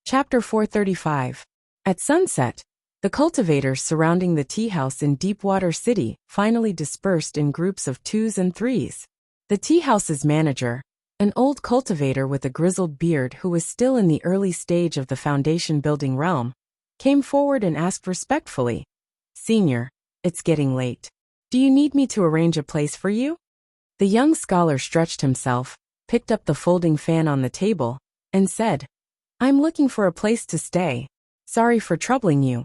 Chapter 435. At sunset, the cultivators surrounding the tea house in Deepwater City finally dispersed in groups of 2s and 3s. The tea house's manager, an old cultivator with a grizzled beard who was still in the early stage of the foundation building realm, came forward and asked respectfully, "Senior, it's getting late. Do you need me to arrange a place for you?" The young scholar stretched himself, picked up the folding fan on the table, and said, "I'm looking for a place to stay. Sorry for troubling you."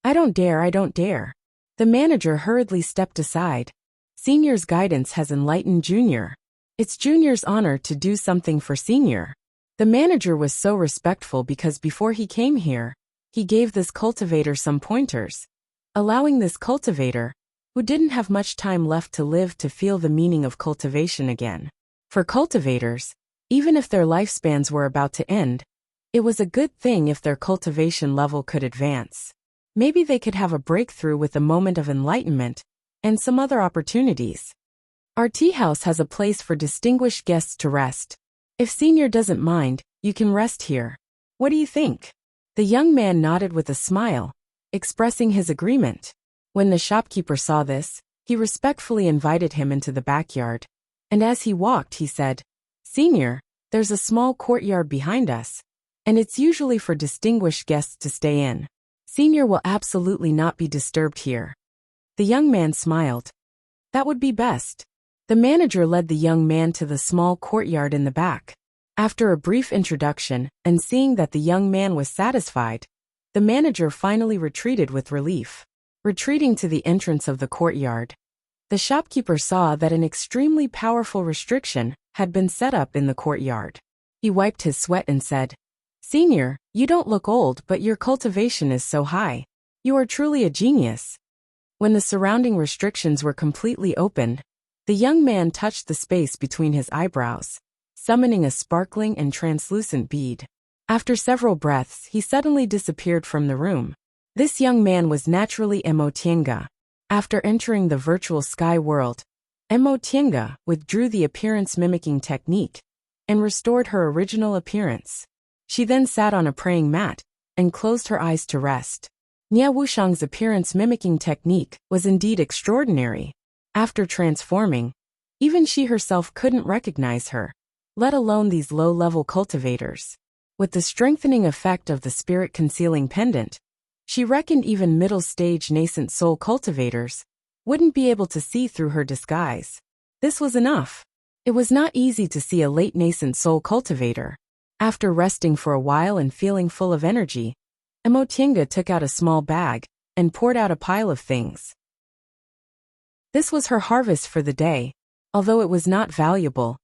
I don't dare. The manager hurriedly stepped aside. Senior's guidance has enlightened Junior. It's Junior's honor to do something for Senior. The manager was so respectful because before he came here, he gave this cultivator some pointers, allowing this cultivator, who didn't have much time left to live, to feel the meaning of cultivation again. For cultivators, even if their lifespans were about to end, it was a good thing if their cultivation level could advance. Maybe they could have a breakthrough with a moment of enlightenment, and some other opportunities. Our tea house has a place for distinguished guests to rest. If Senior doesn't mind, you can rest here. What do you think? The young man nodded with a smile, expressing his agreement. When the shopkeeper saw this, he respectfully invited him into the backyard, and as he walked he said, "Senior, there's a small courtyard behind us, and it's usually for distinguished guests to stay in. Senior will absolutely not be disturbed here." The young man smiled. That would be best. The manager led the young man to the small courtyard in the back. After a brief introduction, and seeing that the young man was satisfied, the manager finally retreated with relief. Retreating to the entrance of the courtyard, the shopkeeper saw that an extremely powerful restriction had been set up in the courtyard. He wiped his sweat and said, "Senior, you don't look old, but your cultivation is so high. You are truly a genius." When the surrounding restrictions were completely opened, the young man touched the space between his eyebrows, summoning a sparkling and translucent bead. After several breaths, he suddenly disappeared from the room. This young man was naturally Emotienga. After entering the virtual sky world, Emotienga withdrew the appearance-mimicking technique and restored her original appearance. She then sat on a praying mat and closed her eyes to rest. Nia Wuxiang's appearance-mimicking technique was indeed extraordinary. After transforming, even she herself couldn't recognize her, let alone these low-level cultivators. With the strengthening effect of the spirit-concealing pendant, she reckoned even middle-stage nascent soul cultivators wouldn't be able to see through her disguise. This was enough. It was not easy to see a late nascent soul cultivator. After resting for a while and feeling full of energy, Emotienga took out a small bag and poured out a pile of things. This was her harvest for the day. Although it was not valuable,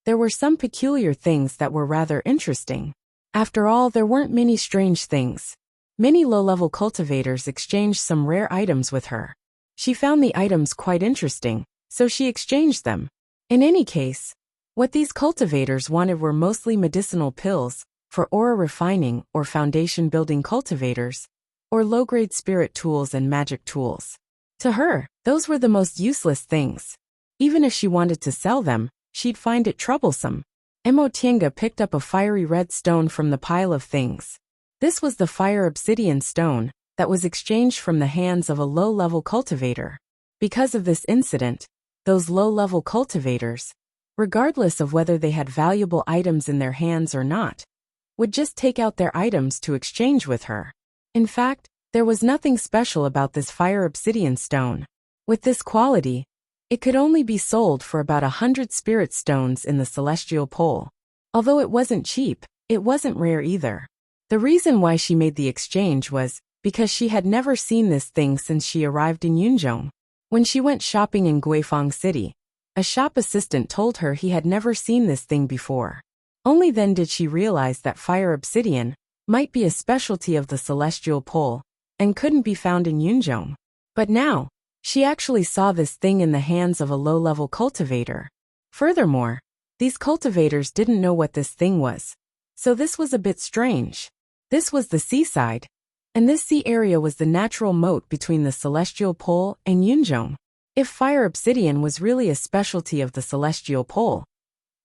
there were some peculiar things that were rather interesting. After all, there weren't many strange things. Many low-level cultivators exchanged some rare items with her. She found the items quite interesting, so she exchanged them. In any case, what these cultivators wanted were mostly medicinal pills, for aura refining or foundation building cultivators, or low-grade spirit tools and magic tools. To her, those were the most useless things. Even if she wanted to sell them, she'd find it troublesome. Emotienga picked up a fiery red stone from the pile of things. This was the fire obsidian stone that was exchanged from the hands of a low-level cultivator. Because of this incident, those low-level cultivators, regardless of whether they had valuable items in their hands or not, would just take out their items to exchange with her. In fact, there was nothing special about this fire obsidian stone. With this quality, it could only be sold for about 100 spirit stones in the celestial pole. Although it wasn't cheap, it wasn't rare either. The reason why she made the exchange was because she had never seen this thing since she arrived in Yunzhong. When she went shopping in Guifang City, a shop assistant told her he had never seen this thing before. Only then did she realize that fire obsidian might be a specialty of the celestial pole and couldn't be found in Yunzhong. But now, she actually saw this thing in the hands of a low-level cultivator. Furthermore, these cultivators didn't know what this thing was, so this was a bit strange. This was the seaside, and this sea area was the natural moat between the celestial pole and Yunzhong. If fire obsidian was really a specialty of the celestial pole,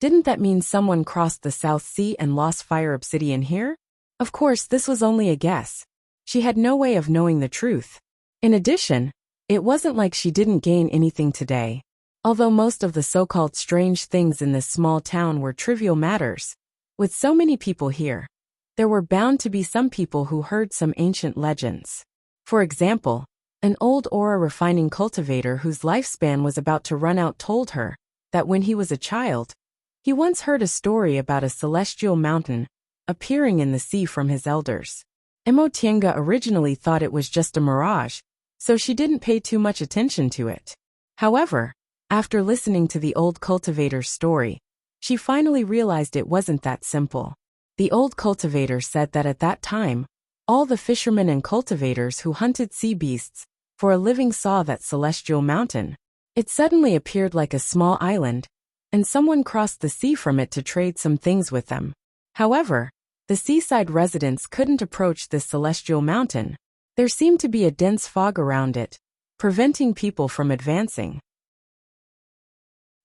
didn't that mean someone crossed the South Sea and lost fire obsidian here? Of course, this was only a guess. She had no way of knowing the truth. In addition, it wasn't like she didn't gain anything today. Although most of the so-called strange things in this small town were trivial matters, with so many people here, there were bound to be some people who heard some ancient legends. For example, an old ore refining cultivator whose lifespan was about to run out told her that when he was a child, he once heard a story about a celestial mountain appearing in the sea from his elders. Emotienga originally thought it was just a mirage, so she didn't pay too much attention to it. However, after listening to the old cultivator's story, she finally realized it wasn't that simple. The old cultivator said that at that time, all the fishermen and cultivators who hunted sea beasts for a living saw that celestial mountain. It suddenly appeared like a small island, and someone crossed the sea from it to trade some things with them. However, the seaside residents couldn't approach this celestial mountain. There seemed to be a dense fog around it, preventing people from advancing.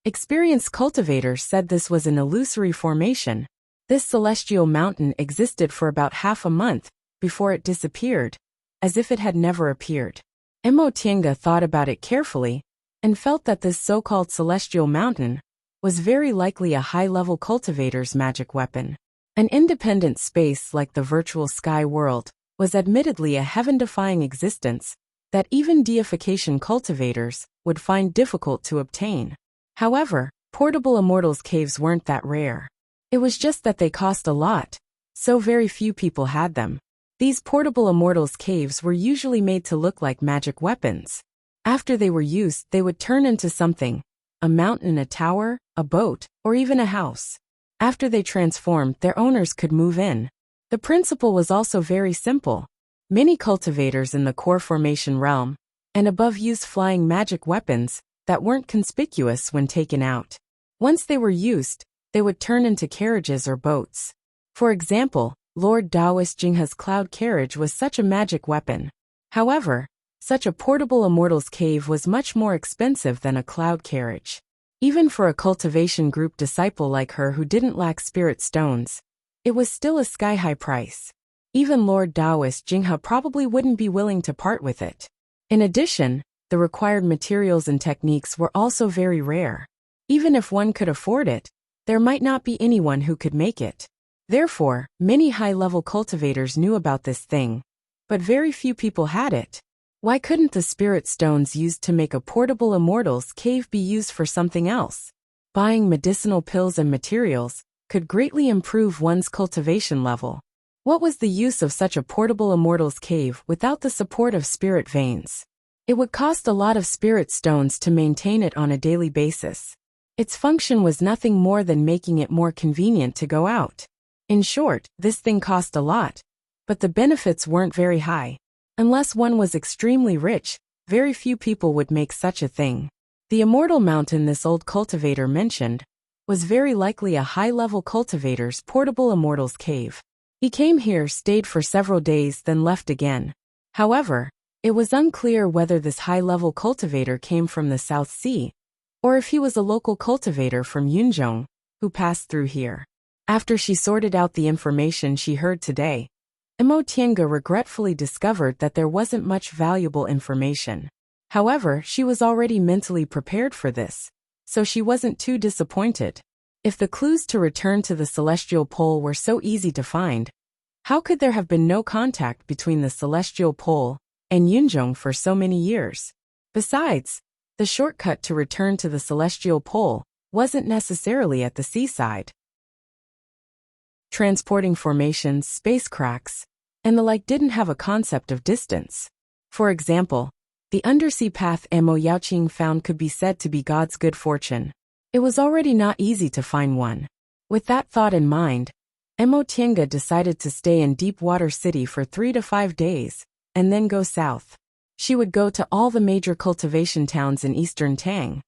Experienced cultivators said this was an illusory formation. This celestial mountain existed for about half a month before it disappeared, as if it had never appeared. Emotienga thought about it carefully and felt that this so-called celestial mountain was very likely a high-level cultivator's magic weapon. An independent space like the virtual sky world was admittedly a heaven-defying existence that even deification cultivators would find difficult to obtain. However, portable immortals caves weren't that rare. It was just that they cost a lot, so very few people had them. These portable immortals caves were usually made to look like magic weapons. After they were used, they would turn into something: a mountain, a tower, a boat, or even a house. After they transformed, their owners could move in. The principle was also very simple. Many cultivators in the core formation realm and above used flying magic weapons that weren't conspicuous when taken out. Once they were used, they would turn into carriages or boats. For example, Lord Taoist Jingha's cloud carriage was such a magic weapon. However, such a portable immortals cave was much more expensive than a cloud carriage. Even for a cultivation group disciple like her who didn't lack spirit stones, it was still a sky-high price. Even Lord Taoist Jingha probably wouldn't be willing to part with it. In addition, the required materials and techniques were also very rare. Even if one could afford it, there might not be anyone who could make it. Therefore, many high-level cultivators knew about this thing, but very few people had it. Why couldn't the spirit stones used to make a portable immortals cave be used for something else? Buying medicinal pills and materials could greatly improve one's cultivation level. What was the use of such a portable immortals cave without the support of spirit veins? It would cost a lot of spirit stones to maintain it on a daily basis. Its function was nothing more than making it more convenient to go out. In short, this thing cost a lot, but the benefits weren't very high. Unless one was extremely rich, very few people would make such a thing. The immortal mountain this old cultivator mentioned was very likely a high-level cultivator's portable immortals cave. He came here, stayed for several days, then left again. However, it was unclear whether this high-level cultivator came from the South Sea, or if he was a local cultivator from Yunzhong who passed through here. After she sorted out the information she heard today, Emotienga regretfully discovered that there wasn't much valuable information. However, she was already mentally prepared for this, so she wasn't too disappointed. If the clues to return to the Celestial Pole were so easy to find, how could there have been no contact between the Celestial Pole and Yunzhong for so many years? Besides, the shortcut to return to the Celestial Pole wasn't necessarily at the seaside. Transporting formations, space cracks, and the like didn't have a concept of distance. For example, the undersea path Mo Yaoqing found could be said to be God's good fortune. It was already not easy to find one. With that thought in mind, Emotienga decided to stay in Deep Water City for 3 to 5 days, and then go south. She would go to all the major cultivation towns in eastern Tang.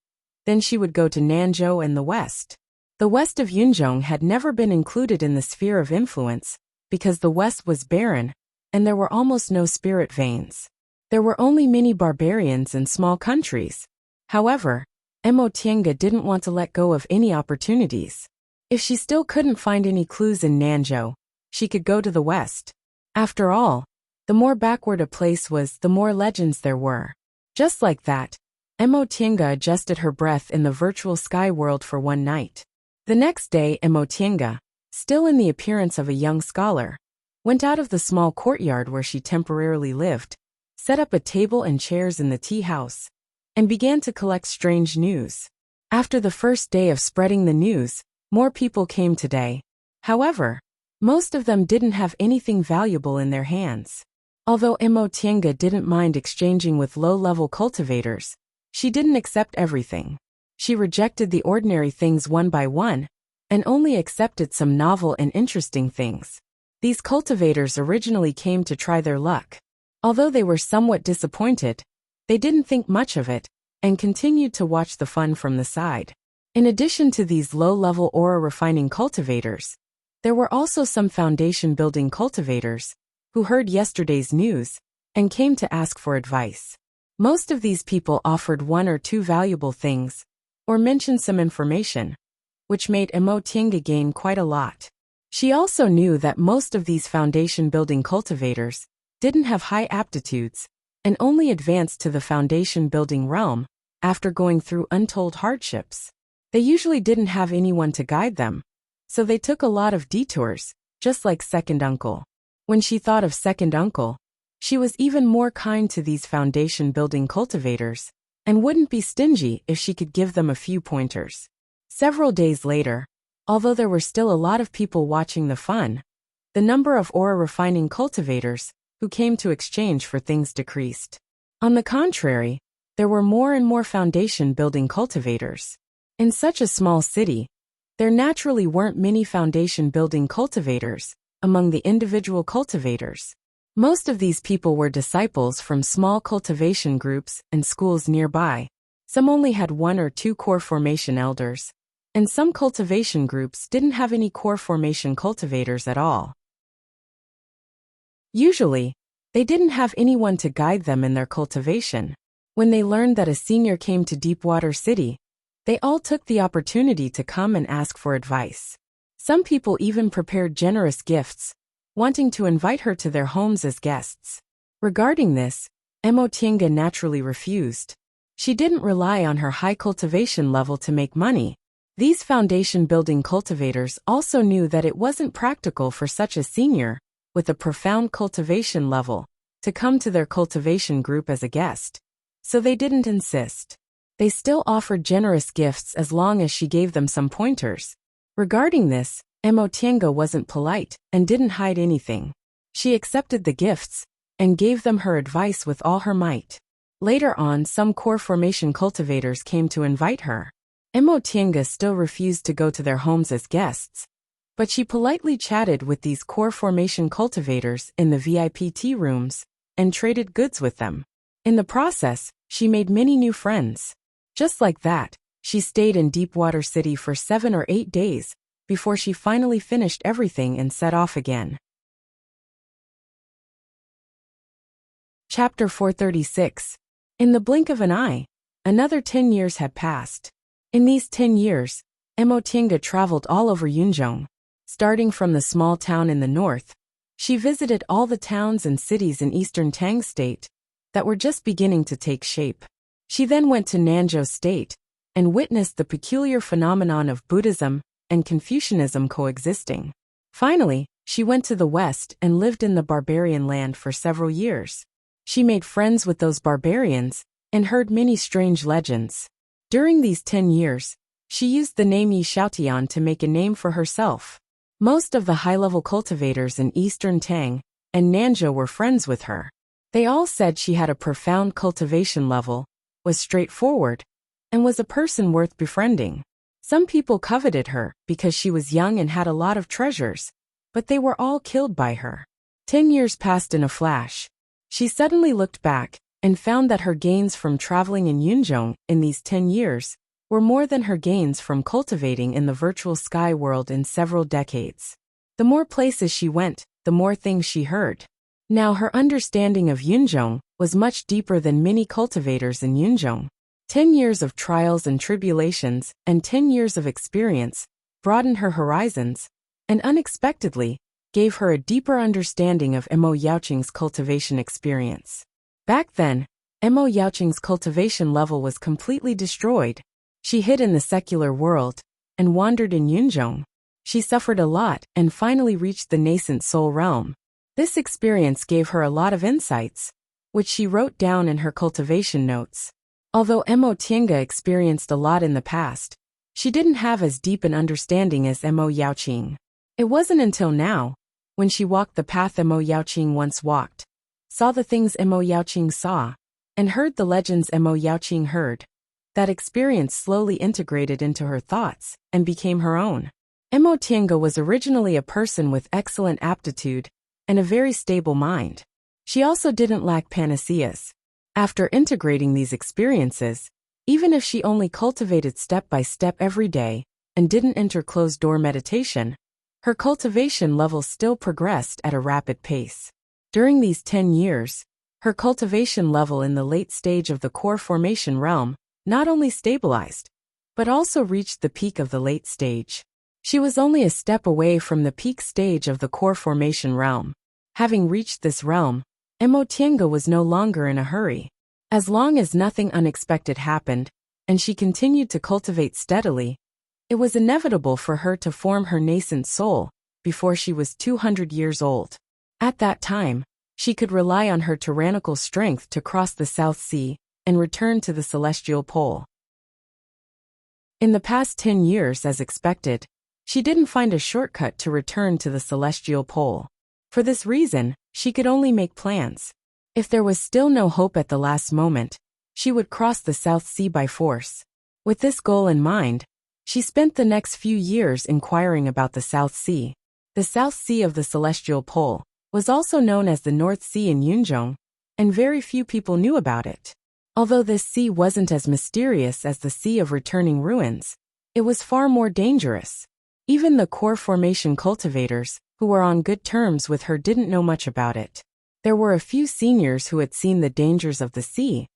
Then she would go to Nanzhou and the west. The west of Yunzhong had never been included in the sphere of influence, because the west was barren, and there were almost no spirit veins. There were only many barbarians and small countries. However, Emotienga didn't want to let go of any opportunities. If she still couldn't find any clues in Nanzhou, she could go to the west. After all, the more backward a place was, the more legends there were. Just like that, Emotienga adjusted her breath in the virtual sky world for one night. The next day, Emotienga, still in the appearance of a young scholar, went out of the small courtyard where she temporarily lived, set up a table and chairs in the tea house, and began to collect strange news. After the first day of spreading the news, more people came today. However, most of them didn't have anything valuable in their hands. Although Emotienga didn't mind exchanging with low-level cultivators, she didn't accept everything. She rejected the ordinary things one by one, and only accepted some novel and interesting things. These cultivators originally came to try their luck. Although they were somewhat disappointed, they didn't think much of it, and continued to watch the fun from the side. In addition to these low-level aura refining cultivators, there were also some foundation-building cultivators, who heard yesterday's news, and came to ask for advice. Most of these people offered one or two valuable things, or mentioned some information, which made Emotienga gain quite a lot. She also knew that most of these foundation-building cultivators didn't have high aptitudes, and only advanced to the foundation-building realm after going through untold hardships. They usually didn't have anyone to guide them, so they took a lot of detours, just like Second Uncle. When she thought of Second Uncle, she was even more kind to these foundation-building cultivators, and wouldn't be stingy if she could give them a few pointers. Several days later, although there were still a lot of people watching the fun, the number of aura refining cultivators who came to exchange for things decreased. On the contrary, there were more and more foundation-building cultivators. In such a small city, there naturally weren't many foundation-building cultivators among the individual cultivators. Most of these people were disciples from small cultivation groups and schools nearby. Some only had one or two core formation elders, and some cultivation groups didn't have any core formation cultivators at all. Usually, they didn't have anyone to guide them in their cultivation. When they learned that a senior came to Deepwater City, they all took the opportunity to come and ask for advice. Some people even prepared generous gifts, wanting to invite her to their homes as guests. Regarding this, Emotienga naturally refused. She didn't rely on her high cultivation level to make money. These foundation-building cultivators also knew that it wasn't practical for such a senior, with a profound cultivation level, to come to their cultivation group as a guest. So they didn't insist. They still offered generous gifts as long as she gave them some pointers. Regarding this, Emotienga wasn't polite and didn't hide anything. She accepted the gifts and gave them her advice with all her might. Later on, some core formation cultivators came to invite her. Emotienga still refused to go to their homes as guests, but she politely chatted with these core formation cultivators in the VIP tea rooms and traded goods with them. In the process, she made many new friends. Just like that, she stayed in Deepwater City for 7 or 8 days before she finally finished everything and set off again. Chapter 436. In the blink of an eye, another 10 years had passed. In these 10 years, Emotienga traveled all over Yunzhong. Starting from the small town in the north, she visited all the towns and cities in eastern Tang State that were just beginning to take shape. She then went to Nanzhou State and witnessed the peculiar phenomenon of Buddhism and Confucianism coexisting. Finally, she went to the west and lived in the barbarian land for several years. She made friends with those barbarians and heard many strange legends. During these 10 years, she used the name Yi Xiaotian to make a name for herself. Most of the high-level cultivators in eastern Tang and Nanzhou were friends with her. They all said she had a profound cultivation level, was straightforward, and was a person worth befriending. Some people coveted her because she was young and had a lot of treasures, but they were all killed by her. 10 years passed in a flash. She suddenly looked back and found that her gains from traveling in Yunzhong in these 10 years were more than her gains from cultivating in the virtual sky world in several decades. The more places she went, the more things she heard. Now her understanding of Yunzhong was much deeper than many cultivators in Yunzhong. 10 years of trials and tribulations and 10 years of experience broadened her horizons, and unexpectedly, gave her a deeper understanding of Mo Yaoqing's cultivation experience. Back then, Mo Yaoqing's cultivation level was completely destroyed. She hid in the secular world and wandered in Yunzhong. She suffered a lot and finally reached the nascent soul realm. This experience gave her a lot of insights, which she wrote down in her cultivation notes. Although Mo Tiange experienced a lot in the past, she didn't have as deep an understanding as Mo Yaoqing. It wasn't until now, when she walked the path Mo Yaoqing once walked, saw the things Mo Yaoqing saw, and heard the legends Mo Yaoqing heard, that experience slowly integrated into her thoughts and became her own. Mo Tiange was originally a person with excellent aptitude and a very stable mind. She also didn't lack panaceas. After integrating these experiences, even if she only cultivated step by step every day and didn't enter closed-door meditation, her cultivation level still progressed at a rapid pace. During these 10 years, her cultivation level in the late stage of the core formation realm not only stabilized, but also reached the peak of the late stage. She was only a step away from the peak stage of the core formation realm. Having reached this realm, Mo Tiange was no longer in a hurry. As long as nothing unexpected happened, and she continued to cultivate steadily, it was inevitable for her to form her nascent soul before she was 200 years old. At that time, she could rely on her tyrannical strength to cross the South Sea and return to the celestial pole. In the past 10 years, as expected, she didn't find a shortcut to return to the celestial pole. For this reason, she could only make plans. If there was still no hope at the last moment, she would cross the South Sea by force. With this goal in mind, she spent the next few years inquiring about the South Sea. The South Sea of the celestial pole was also known as the North Sea in Yunzhong, and very few people knew about it. Although this sea wasn't as mysterious as the Sea of Returning Ruins, it was far more dangerous. Even the core formation cultivators, who were on good terms with her, didn't know much about it. There were a few seniors who had seen the dangers of the sea,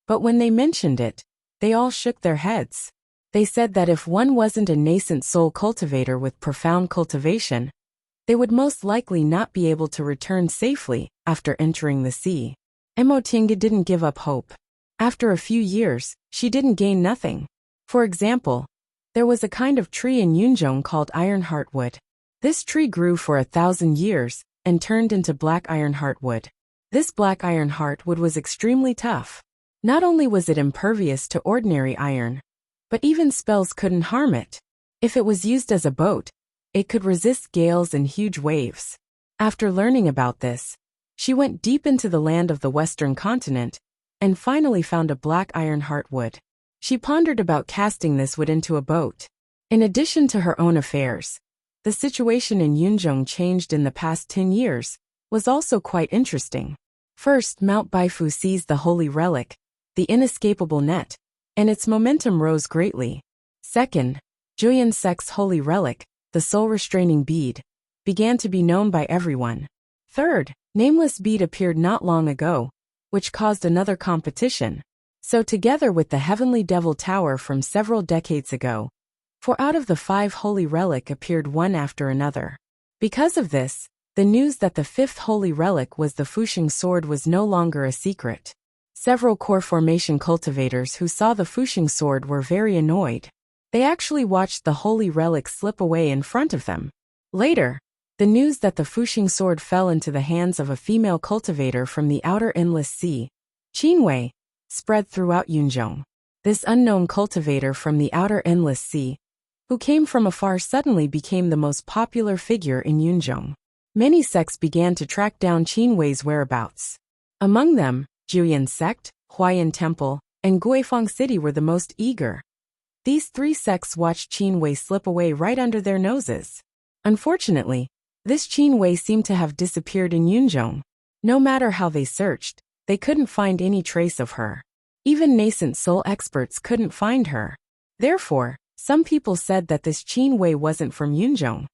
but when they mentioned it, they all shook their heads. They said that if one wasn't a nascent soul cultivator with profound cultivation, they would most likely not be able to return safely after entering the sea. Mo Tiange didn't give up hope. After a few years, she didn't gain nothing. For example, there was a kind of tree in Yunzhong called iron heartwood. This tree grew for 1,000 years and turned into black iron heartwood. This black iron heartwood was extremely tough. Not only was it impervious to ordinary iron, but even spells couldn't harm it. If it was used as a boat, it could resist gales and huge waves. After learning about this, she went deep into the land of the Western continent and finally found a black iron heartwood. She pondered about casting this wood into a boat. In addition to her own affairs, the situation in Yunzhong changed in the past 10 years, was also quite interesting. First, Mount Baifu seized the holy relic, the inescapable net, and its momentum rose greatly. Second, Juyan Sek's holy relic, the soul-restraining bead, began to be known by everyone. Third, Nameless Bead appeared not long ago, which caused another competition. So together with the Heavenly Devil Tower from several decades ago, 4 out of the 5 holy relic appeared one after another. Because of this, the news that the 5th holy relic was the Fuxing sword was no longer a secret. Several core formation cultivators who saw the Fuxing sword were very annoyed. They actually watched the holy relic slip away in front of them. Later, the news that the Fuxing sword fell into the hands of a female cultivator from the outer endless sea, Qinwei, spread throughout Yunzhong. This unknown cultivator from the outer endless sea, who came from afar, suddenly became the most popular figure in Yunzhong. Many sects began to track down Qinwei's whereabouts. Among them, Juyan sect, Huayan Temple, and Guifang City were the most eager. These 3 sects watched Qinwei slip away right under their noses. Unfortunately, this Qinwei seemed to have disappeared in Yunzhong. No matter how they searched, they couldn't find any trace of her. Even nascent soul experts couldn't find her. Therefore, some people said that this Qinwei wasn't from Yunzhong.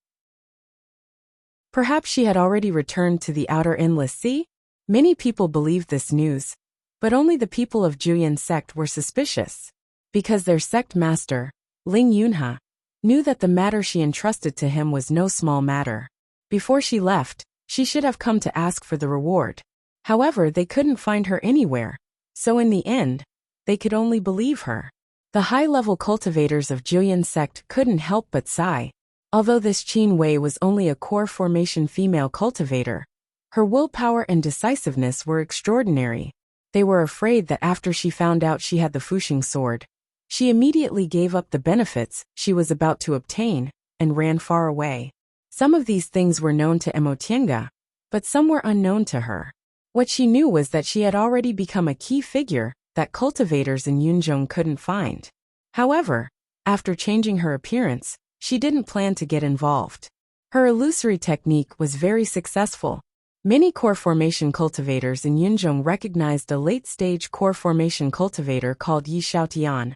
Perhaps she had already returned to the outer endless sea? Many people believed this news, but only the people of Juyan sect were suspicious. Because their sect master, Ling Yunhe, knew that the matter she entrusted to him was no small matter. Before she left, she should have come to ask for the reward. However, they couldn't find her anywhere, so in the end, they could only believe her. The high-level cultivators of Julian sect couldn't help but sigh. Although this Qin Wei was only a core formation female cultivator, her willpower and decisiveness were extraordinary. They were afraid that after she found out she had the Fuxing sword, she immediately gave up the benefits she was about to obtain and ran far away. Some of these things were known to Emotienga, but some were unknown to her. What she knew was that she had already become a key figure that cultivators in Yunzhong couldn't find. However, after changing her appearance, she didn't plan to get involved. Her illusory technique was very successful. Many core formation cultivators in Yunzhong recognized a late-stage core formation cultivator called Yi Xiaotian,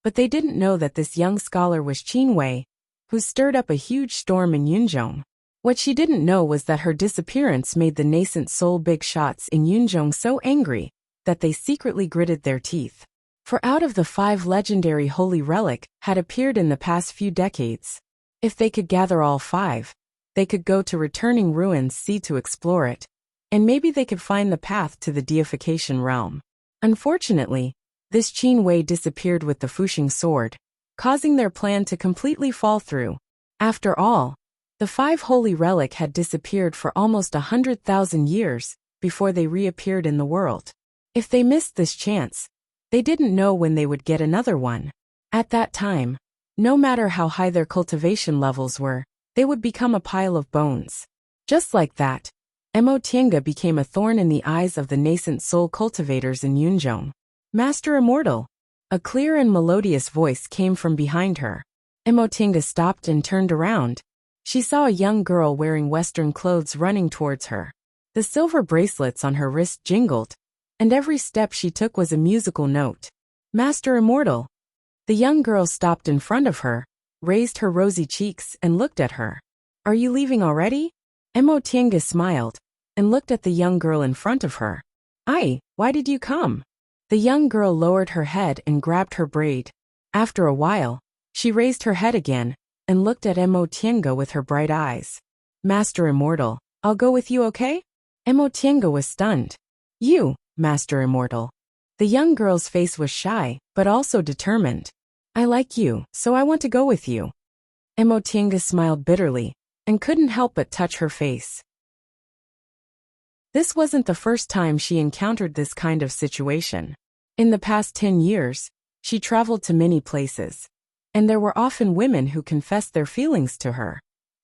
but they didn't know that this young scholar was Qin Wei, who stirred up a huge storm in Yunzhong. What she didn't know was that her disappearance made the nascent soul big shots in Yunzhong so angry that they secretly gritted their teeth. For out of the 5 legendary holy relic had appeared in the past few decades, if they could gather all 5, they could go to returning ruins sea to explore it, and maybe they could find the path to the deification realm. Unfortunately, this Qin Wei disappeared with the Fuxing sword, causing their plan to completely fall through. After all, the 5 holy relic had disappeared for almost 100,000 years before they reappeared in the world. If they missed this chance, they didn't know when they would get another one. At that time, no matter how high their cultivation levels were, they would become a pile of bones. Just like that, Emotienga became a thorn in the eyes of the nascent soul cultivators in Yunzhong. Master Immortal! A clear and melodious voice came from behind her. Emotienga stopped and turned around. She saw a young girl wearing Western clothes running towards her. The silver bracelets on her wrist jingled, and every step she took was a musical note. Master Immortal! The young girl stopped in front of her, raised her rosy cheeks and looked at her. Are you leaving already? Emotienga smiled and looked at the young girl in front of her. Ai, why did you come? The young girl lowered her head and grabbed her braid. After a while, she raised her head again and looked at Emotienga with her bright eyes. Master Immortal, I'll go with you, okay? Emotienga was stunned. You, Master Immortal. The young girl's face was shy, but also determined. I like you, so I want to go with you. Emotienga smiled bitterly and couldn't help but touch her face. This wasn't the first time she encountered this kind of situation. In the past 10 years, she traveled to many places, and there were often women who confessed their feelings to her,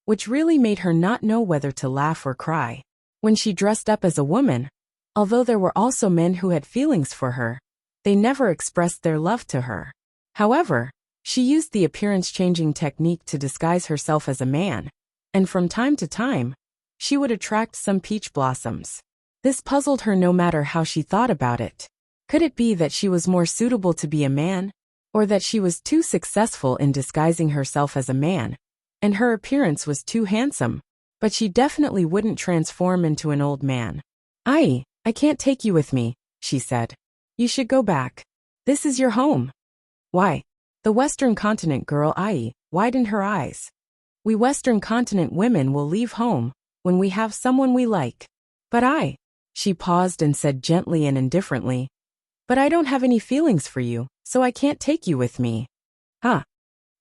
which really made her not know whether to laugh or cry. When she dressed up as a woman, although there were also men who had feelings for her, they never expressed their love to her. However, she used the appearance-changing technique to disguise herself as a man, and from time to time, she would attract some peach blossoms. This puzzled her no matter how she thought about it. Could it be that she was more suitable to be a man, or that she was too successful in disguising herself as a man, and her appearance was too handsome, but she definitely wouldn't transform into an old man? I can't take you with me, she said. You should go back. This is your home. Why? The Western Continent girl widened her eyes. We Western Continent women will leave home when we have someone we like. But she paused and said gently and indifferently, but I don't have any feelings for you, so I can't take you with me.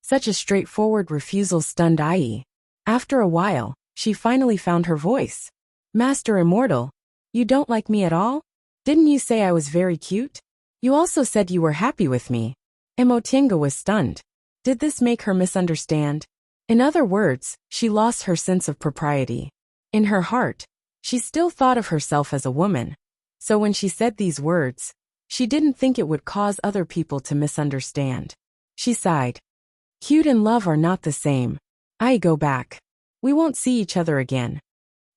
Such a straightforward refusal stunned Ai. After a while, she finally found her voice. Master Immortal, you don't like me at all? Didn't you say I was very cute? You also said you were happy with me. Emotienga was stunned. Did this make her misunderstand? In other words, she lost her sense of propriety. In her heart, she still thought of herself as a woman. So when she said these words, she didn't think it would cause other people to misunderstand. She sighed. Cute and love are not the same. I go back. We won't see each other again.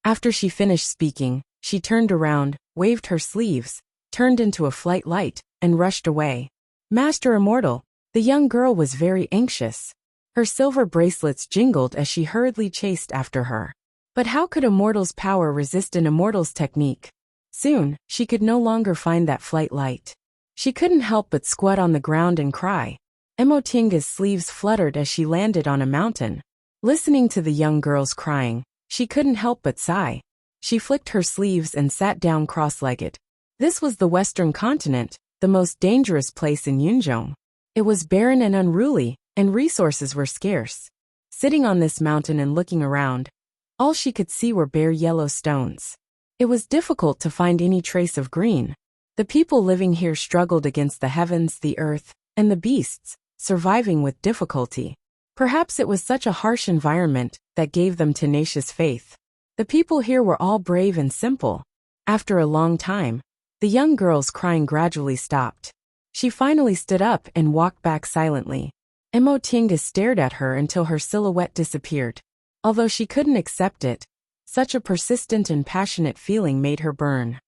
After she finished speaking, she turned around, waved her sleeves, turned into a flight light, and rushed away. Master Immortal, the young girl was very anxious. Her silver bracelets jingled as she hurriedly chased after her. But how could a mortal's power resist an immortal's technique? Soon, she could no longer find that flight light. She couldn't help but squat on the ground and cry. Emotienga's sleeves fluttered as she landed on a mountain. Listening to the young girl's crying, She couldn't help but sigh. She flicked her sleeves and sat down cross-legged. This was the Western continent, the most dangerous place in Yunzhong. It was barren and unruly, and resources were scarce. Sitting on this mountain and looking around, all she could see were bare yellow stones. It was difficult to find any trace of green. The people living here struggled against the heavens, the earth, and the beasts, surviving with difficulty. Perhaps it was such a harsh environment that gave them tenacious faith. The people here were all brave and simple. After a long time, the young girl's crying gradually stopped. She finally stood up and walked back silently. Emotinga stared at her until her silhouette disappeared. Although she couldn't accept it, such a persistent and passionate feeling made her burn.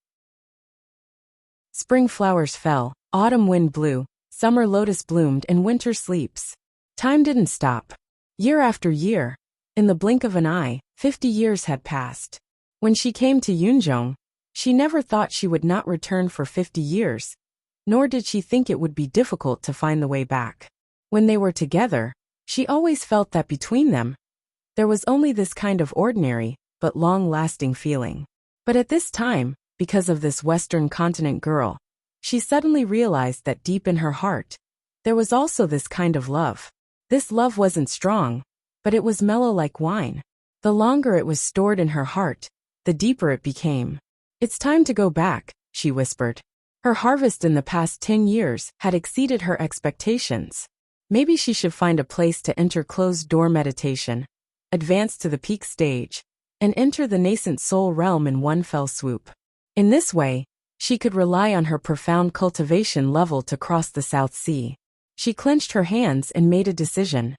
Spring flowers fell, autumn wind blew, summer lotus bloomed, and winter sleeps. Time didn't stop. Year after year, in the blink of an eye, 50 years had passed. When she came to Yunzhong, she never thought she would not return for 50 years, nor did she think it would be difficult to find the way back. When they were together, she always felt that between them, there was only this kind of ordinary, but long-lasting feeling. But at this time, because of this Western continent girl, she suddenly realized that deep in her heart, there was also this kind of love. This love wasn't strong, but it was mellow like wine. The longer it was stored in her heart, the deeper it became. "It's time to go back," she whispered. Her harvest in the past 10 years had exceeded her expectations. Maybe she should find a place to enter closed-door meditation, advance to the peak stage, and enter the nascent soul realm in one fell swoop. In this way, she could rely on her profound cultivation level to cross the South Sea. She clenched her hands and made a decision.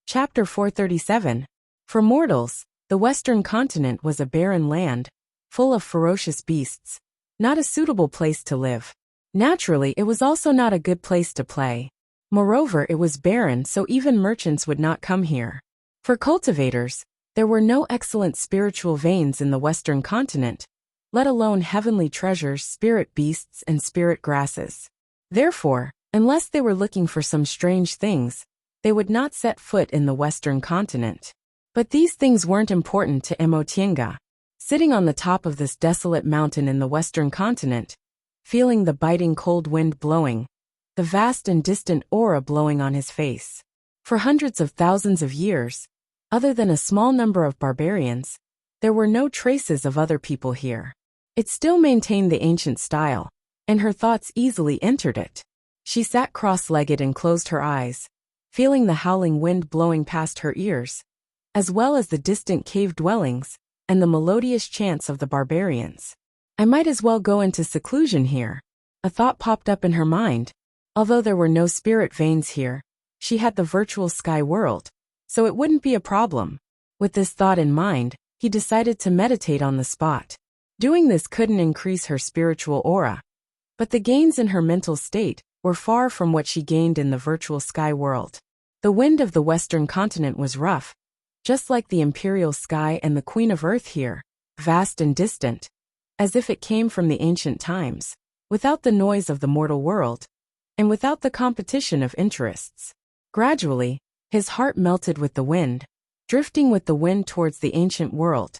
Chapter 437. For mortals, the Western continent was a barren land, full of ferocious beasts, not a suitable place to live. Naturally, it was also not a good place to play. Moreover, it was barren, so even merchants would not come here. For cultivators, there were no excellent spiritual veins in the Western continent, let alone heavenly treasures, spirit beasts, and spirit grasses. Therefore, unless they were looking for some strange things, they would not set foot in the Western continent. But these things weren't important to Emotinga. Sitting on the top of this desolate mountain in the Western continent, feeling the biting cold wind blowing, the vast and distant aura blowing on his face. For hundreds of thousands of years, other than a small number of barbarians, there were no traces of other people here. It still maintained the ancient style, and her thoughts easily entered it. She sat cross-legged and closed her eyes, feeling the howling wind blowing past her ears, as well as the distant cave dwellings and the melodious chants of the barbarians. I might as well go into seclusion here. A thought popped up in her mind. Although there were no spirit veins here, she had the virtual sky world, so it wouldn't be a problem. With this thought in mind, he decided to meditate on the spot. Doing this couldn't increase her spiritual aura, but the gains in her mental state were far from what she gained in the virtual sky world. The wind of the Western continent was rough, just like the imperial sky and the Queen of Earth here, vast and distant, as if it came from the ancient times, without the noise of the mortal world, and without the competition of interests. Gradually, his heart melted with the wind, drifting with the wind towards the ancient world.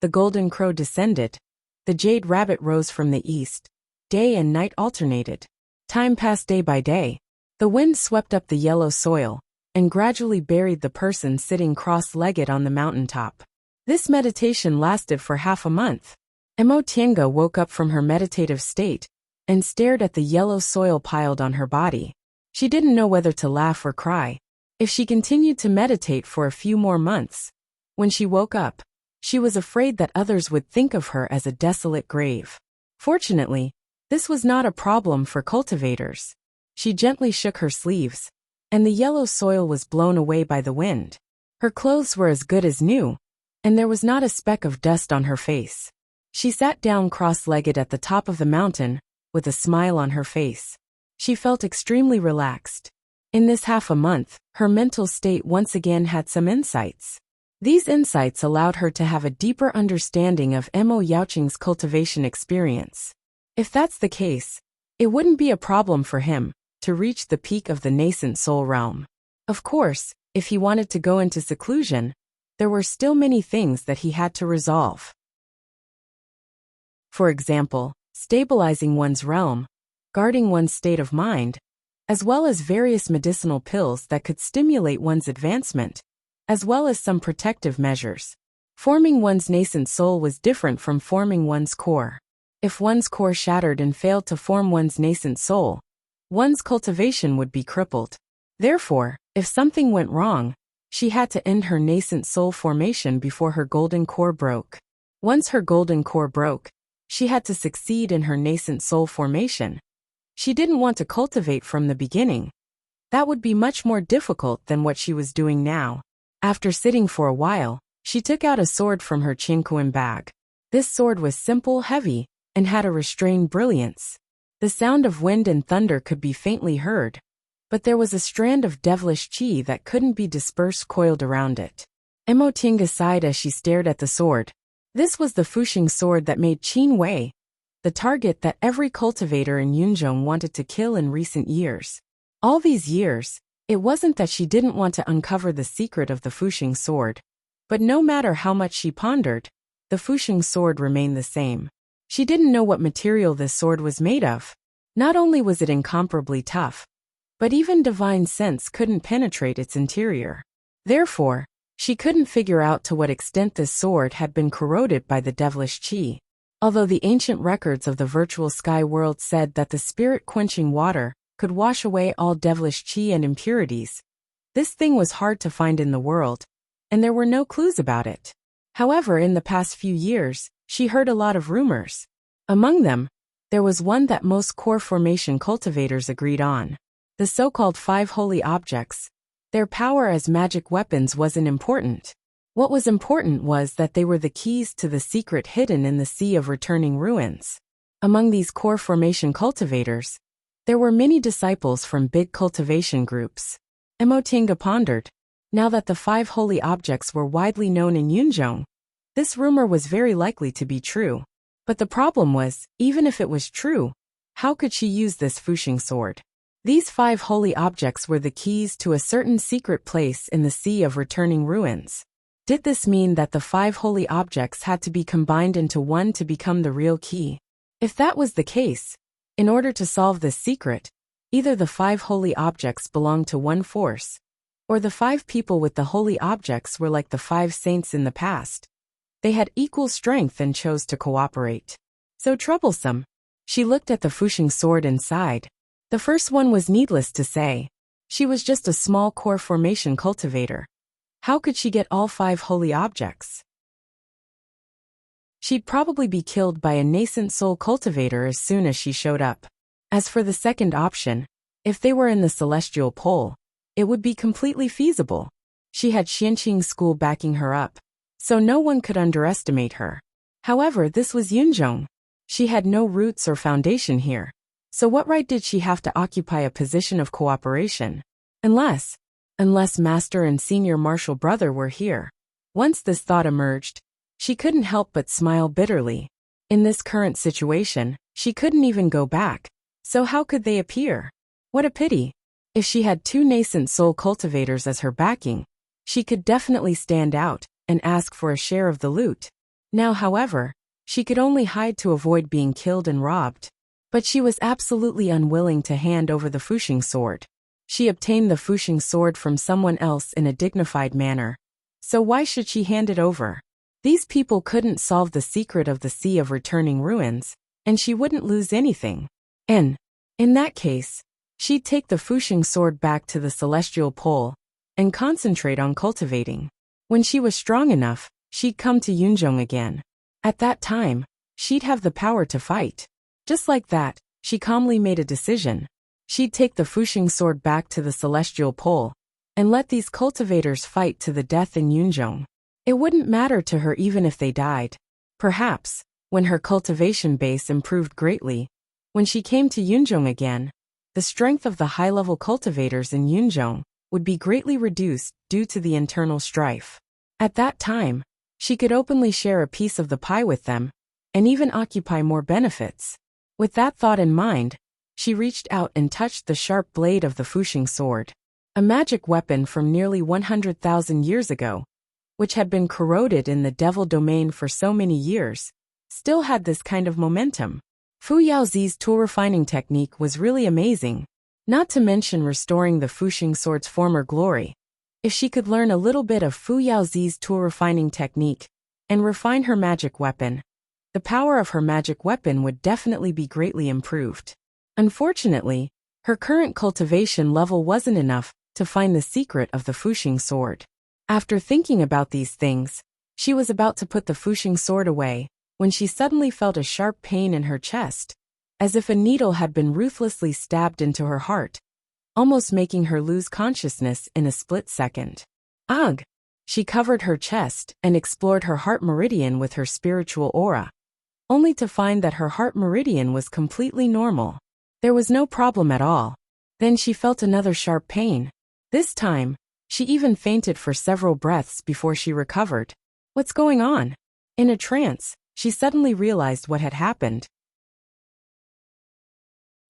The golden crow descended. The jade rabbit rose from the east. Day and night alternated. Time passed day by day. The wind swept up the yellow soil, and gradually buried the person sitting cross-legged on the mountaintop. This meditation lasted for half a month. Emotinga woke up from her meditative state, and stared at the yellow soil piled on her body. She didn't know whether to laugh or cry. If she continued to meditate for a few more months, when she woke up, she was afraid that others would think of her as a desolate grave. Fortunately, this was not a problem for cultivators. She gently shook her sleeves, and the yellow soil was blown away by the wind. Her clothes were as good as new, and there was not a speck of dust on her face. She sat down cross-legged at the top of the mountain, with a smile on her face. She felt extremely relaxed. In this half a month, her mental state once again had some insights. These insights allowed her to have a deeper understanding of Mo Yaoqing's cultivation experience. If that's the case, it wouldn't be a problem for him to reach the peak of the nascent soul realm. Of course, If he wanted to go into seclusion, there were still many things that he had to resolve. For example, stabilizing one's realm, guarding one's state of mind, as well as various medicinal pills that could stimulate one's advancement, as well as some protective measures. Forming one's nascent soul was different from forming one's core. If one's core shattered and failed to form one's nascent soul, one's cultivation would be crippled. Therefore, if something went wrong, she had to end her nascent soul formation before her golden core broke. Once her golden core broke, she had to succeed in her nascent soul formation. She didn't want to cultivate from the beginning. That would be much more difficult than what she was doing now. After sitting for a while, she took out a sword from her chinkuan bag. This sword was simple, heavy, and had a restrained brilliance. The sound of wind and thunder could be faintly heard, but there was a strand of devilish qi that couldn't be dispersed coiled around it. Emotinga sighed as she stared at the sword. This was the Fuxing sword that made Qin Wei, the target that every cultivator in Yunzhong wanted to kill in recent years. All these years, it wasn't that she didn't want to uncover the secret of the Fuxing sword, but no matter how much she pondered, the Fuxing sword remained the same. She didn't know what material this sword was made of. Not only was it incomparably tough, but even divine sense couldn't penetrate its interior. Therefore, she couldn't figure out to what extent this sword had been corroded by the devilish qi. Although the ancient records of the virtual sky world said that the spirit-quenching water could wash away all devilish qi and impurities, this thing was hard to find in the world, and there were no clues about it. However, in the past few years, she heard a lot of rumors. Among them, there was one that most core formation cultivators agreed on. The so-called 5 holy objects. Their power as magic weapons wasn't important. What was important was that they were the keys to the secret hidden in the Sea of Returning Ruins. Among these core formation cultivators, there were many disciples from big cultivation groups. Emotinga pondered. Now that the 5 holy objects were widely known in Yunzhong, this rumor was very likely to be true. But the problem was, even if it was true, how could she use this Fuxing sword? These 5 holy objects were the keys to a certain secret place in the Sea of Returning Ruins. Did this mean that the 5 holy objects had to be combined into one to become the real key? If that was the case, in order to solve this secret, either the 5 holy objects belonged to one force, or the 5 people with the holy objects were like the 5 saints in the past. They had equal strength and chose to cooperate. So troublesome. She looked at the Fuxing sword and sighed. The first one was needless to say. She was just a small core formation cultivator. How could she get all 5 holy objects? She'd probably be killed by a nascent soul cultivator as soon as she showed up. As for the second option, if they were in the celestial pole, it would be completely feasible. She had Xianqing school backing her up, so no one could underestimate her. However, this was Yunzhong. She had no roots or foundation here. So what right did she have to occupy a position of cooperation? Unless Master and Senior Martial Brother were here. Once this thought emerged, she couldn't help but smile bitterly. In this current situation, she couldn't even go back. So how could they appear? What a pity. If she had 2 nascent soul cultivators as her backing, she could definitely stand out and ask for a share of the loot. Now, however, she could only hide to avoid being killed and robbed. But she was absolutely unwilling to hand over the Fuxing sword. She obtained the Fuxing sword from someone else in a dignified manner. So why should she hand it over? These people couldn't solve the secret of the Sea of Returning Ruins, and she wouldn't lose anything. And, in that case, she'd take the Fuxing sword back to the celestial pole and concentrate on cultivating. When she was strong enough, she'd come to Yunzhong again. At that time, she'd have the power to fight. Just like that, she calmly made a decision. She'd take the Fuxing sword back to the celestial pole and let these cultivators fight to the death in Yunzhong. It wouldn't matter to her even if they died. Perhaps, when her cultivation base improved greatly, when she came to Yunzhong again, the strength of the high-level cultivators in Yunzhong would be greatly reduced due to the internal strife. At that time, she could openly share a piece of the pie with them, and even occupy more benefits. With that thought in mind, she reached out and touched the sharp blade of the Fuxing sword. A magic weapon from nearly 100,000 years ago, which had been corroded in the devil domain for so many years, still had this kind of momentum. Fu Yaozi's tool refining technique was really amazing, not to mention restoring the Fuxing sword's former glory. If she could learn a little bit of Fu Yaozi's tool refining technique and refine her magic weapon, the power of her magic weapon would definitely be greatly improved. Unfortunately, her current cultivation level wasn't enough to find the secret of the Fuxing sword. After thinking about these things, she was about to put the Fuxing sword away when she suddenly felt a sharp pain in her chest, as if a needle had been ruthlessly stabbed into her heart, almost making her lose consciousness in a split second. Ugh! She covered her chest and explored her heart meridian with her spiritual aura, only to find that her heart meridian was completely normal. There was no problem at all. Then she felt another sharp pain. This time, she even fainted for several breaths before she recovered. What's going on? In a trance, she suddenly realized what had happened.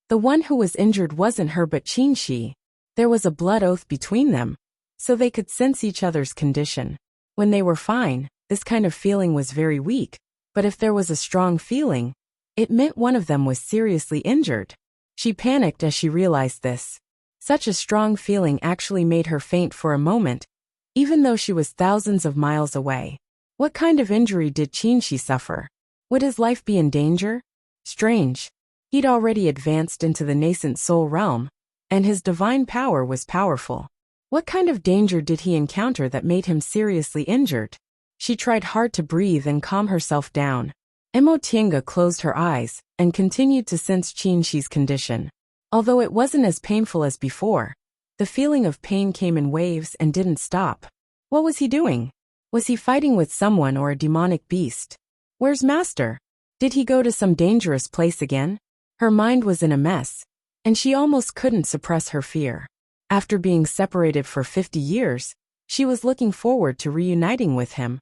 The one who was injured wasn't her but Qinshi. There was a blood oath between them, so they could sense each other's condition. When they were fine, this kind of feeling was very weak, but if there was a strong feeling, it meant one of them was seriously injured. She panicked as she realized this. Such a strong feeling actually made her faint for a moment, even though she was thousands of miles away. What kind of injury did Qinshi suffer? Would his life be in danger? Strange. He'd already advanced into the nascent soul realm, and his divine power was powerful. What kind of danger did he encounter that made him seriously injured? She tried hard to breathe and calm herself down. Emotienga closed her eyes and continued to sense Qinshi's condition. Although it wasn't as painful as before, the feeling of pain came in waves and didn't stop. What was he doing? Was he fighting with someone or a demonic beast? Where's Master? Did he go to some dangerous place again? Her mind was in a mess, and she almost couldn't suppress her fear. After being separated for 50 years, she was looking forward to reuniting with him.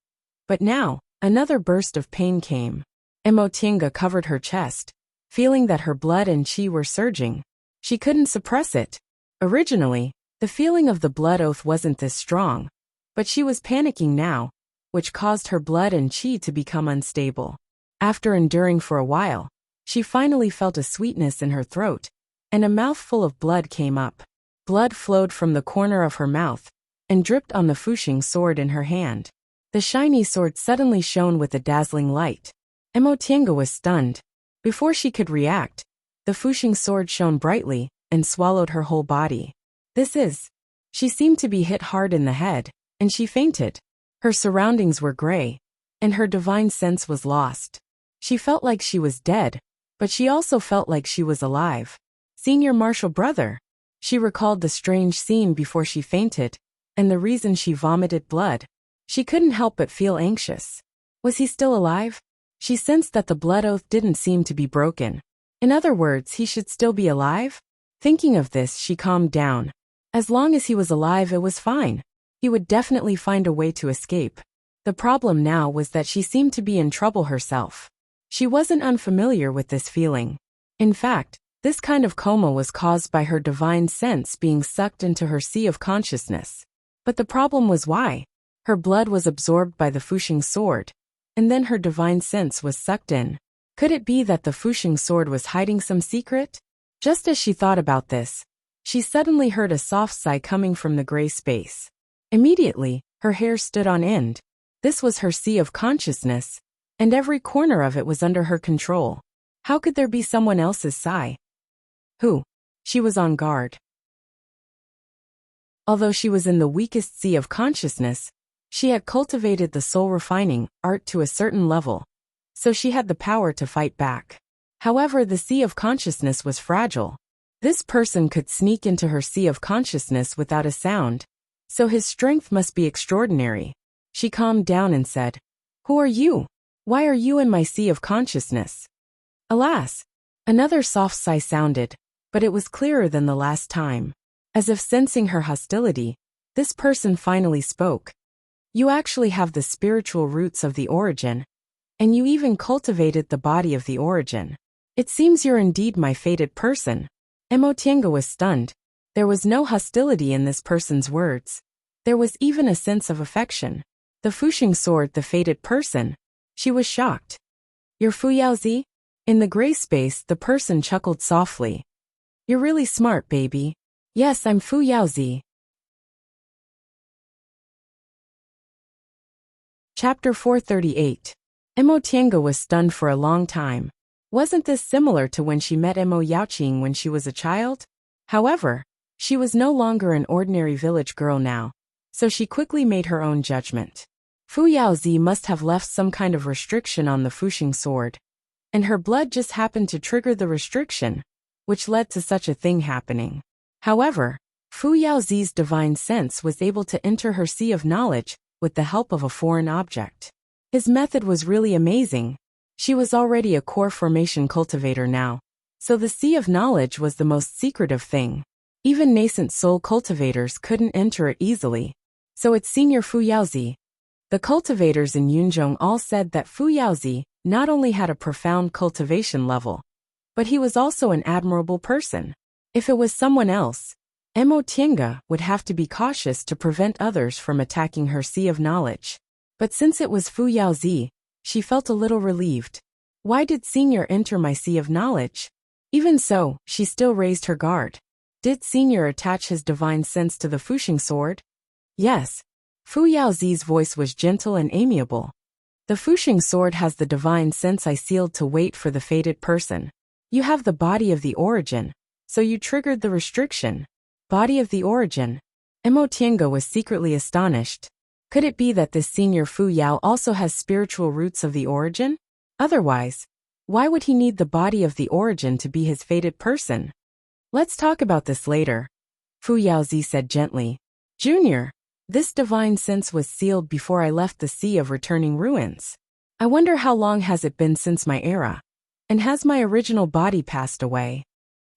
But now, another burst of pain came. Emotienga covered her chest, feeling that her blood and qi were surging. She couldn't suppress it. Originally, the feeling of the blood oath wasn't this strong, but she was panicking now, which caused her blood and qi to become unstable. After enduring for a while, she finally felt a sweetness in her throat, and a mouthful of blood came up. Blood flowed from the corner of her mouth and dripped on the Fuxing sword in her hand. The shiny sword suddenly shone with a dazzling light. Emotienga was stunned. Before she could react, the Fuxing sword shone brightly and swallowed her whole body. She seemed to be hit hard in the head, and she fainted. Her surroundings were gray, and her divine sense was lost. She felt like she was dead, but she also felt like she was alive. Senior Martial Brother. She recalled the strange scene before she fainted, and the reason she vomited blood. She couldn't help but feel anxious. Was he still alive? She sensed that the blood oath didn't seem to be broken. In other words, he should still be alive? Thinking of this, she calmed down. As long as he was alive, it was fine. He would definitely find a way to escape. The problem now was that she seemed to be in trouble herself. She wasn't unfamiliar with this feeling. In fact, this kind of coma was caused by her divine sense being sucked into her sea of consciousness. But the problem was why? Her blood was absorbed by the Fuxing sword, and then her divine sense was sucked in. Could it be that the Fuxing sword was hiding some secret? Just as she thought about this, she suddenly heard a soft sigh coming from the gray space. Immediately, her hair stood on end. This was her sea of consciousness, and every corner of it was under her control. How could there be someone else's sigh? Who? She was on guard. Although she was in the weakest sea of consciousness, she had cultivated the soul-refining art to a certain level, so she had the power to fight back. However, the sea of consciousness was fragile. This person could sneak into her sea of consciousness without a sound, so his strength must be extraordinary. She calmed down and said, "Who are you? Why are you in my sea of consciousness?" Alas! Another soft sigh sounded, but it was clearer than the last time. As if sensing her hostility, this person finally spoke. "You actually have the spiritual roots of the origin, and you even cultivated the body of the origin. It seems you're indeed my fated person." Emotienga was stunned. There was no hostility in this person's words. There was even a sense of affection. The Fuxing sword, the fated person. She was shocked. You're Fu Yaozi? In the gray space, the person chuckled softly. You're really smart, baby. Yes, I'm Fu Yaozi. Chapter 438. Emo Tiange was stunned for a long time. Wasn't this similar to when she met Emo Yaoqing when she was a child? However, she was no longer an ordinary village girl now, so she quickly made her own judgment. Fu Yaozi must have left some kind of restriction on the Fuxing sword, and her blood just happened to trigger the restriction, which led to such a thing happening. However, Fu Yaozi's divine sense was able to enter her sea of knowledge with the help of a foreign object. His method was really amazing. She was already a core formation cultivator now, so the sea of knowledge was the most secretive thing. Even nascent soul cultivators couldn't enter it easily. So it's Senior Fu Yaozi. The cultivators in Yunzhong all said that Fu Yaozi not only had a profound cultivation level, but he was also an admirable person. If it was someone else, Emo Tiange would have to be cautious to prevent others from attacking her sea of knowledge. But since it was Fu Yaozi, she felt a little relieved. Why did Senior enter my sea of knowledge? Even so, she still raised her guard. Did Senior attach his divine sense to the Fuxing sword? Yes. Fu Yaozi's voice was gentle and amiable. The Fuxing sword has the divine sense I sealed to wait for the fated person. You have the body of the origin, so you triggered the restriction. Body of the origin. Emo Tiange was secretly astonished. Could it be that this Senior Fu Yao also has spiritual roots of the origin? Otherwise, why would he need the body of the origin to be his fated person? Let's talk about this later, Fu Yaozi said gently. Junior, this divine sense was sealed before I left the Sea of Returning Ruins. I wonder how long has it been since my era? And has my original body passed away?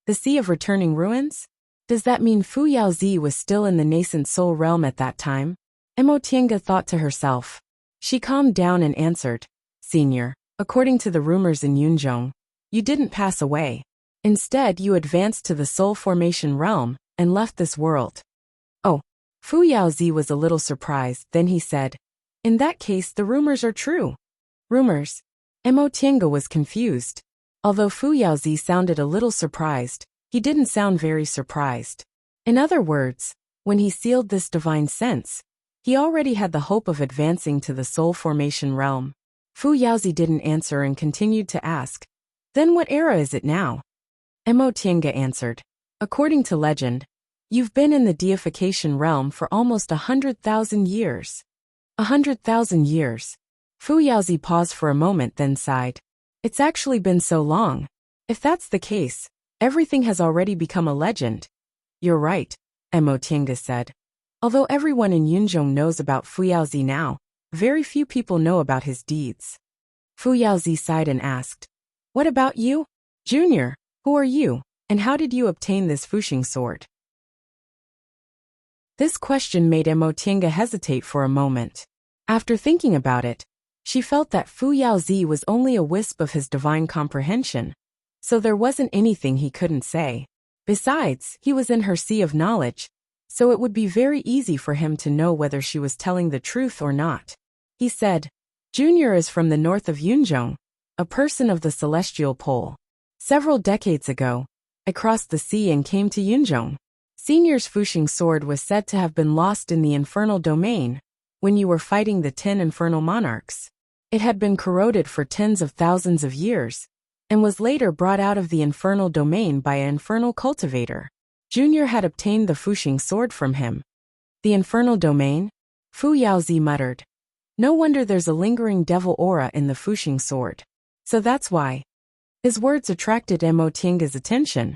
The Sea of Returning Ruins? Does that mean Fu Yaozi was still in the nascent soul realm at that time? Emo Tiange thought to herself. She calmed down and answered, Senior, according to the rumors in Yunzhong, you didn't pass away. Instead, you advanced to the soul formation realm and left this world. Oh, Fu Yaozi was a little surprised, then he said, in that case the rumors are true. Rumors? Emo Tiange was confused. Although Fu Yaozi sounded a little surprised, he didn't sound very surprised. In other words, when he sealed this divine sense, he already had the hope of advancing to the soul formation realm. Fu Yaozi didn't answer and continued to ask, then what era is it now? Emo Tiange answered, according to legend, you've been in the deification realm for almost 100,000 years. 100,000 years. Fu Yaozi paused for a moment then sighed. It's actually been so long. If that's the case, everything has already become a legend. You're right, Emo Tiange said. Although everyone in Yunzhong knows about Fu Yaozi now, very few people know about his deeds. Fu Yaozi sighed and asked, what about you? Junior, who are you, and how did you obtain this Fuxing sword? This question made Emo Tiange hesitate for a moment. After thinking about it, she felt that Fu Yaozi was only a wisp of his divine comprehension, so there wasn't anything he couldn't say. Besides, he was in her sea of knowledge, so it would be very easy for him to know whether she was telling the truth or not. He said, Junior is from the north of Yunzhong, a person of the celestial pole. Several decades ago, I crossed the sea and came to Yunzhong. Senior's Fuxing sword was said to have been lost in the infernal domain when you were fighting the 10 infernal monarchs. It had been corroded for tens of thousands of years, and was later brought out of the infernal domain by an infernal cultivator. Junior had obtained the Fuxing sword from him. The infernal domain? Fu Yaozi muttered. No wonder there's a lingering devil aura in the Fuxing sword. So that's why. His words attracted Emo Tiange's attention.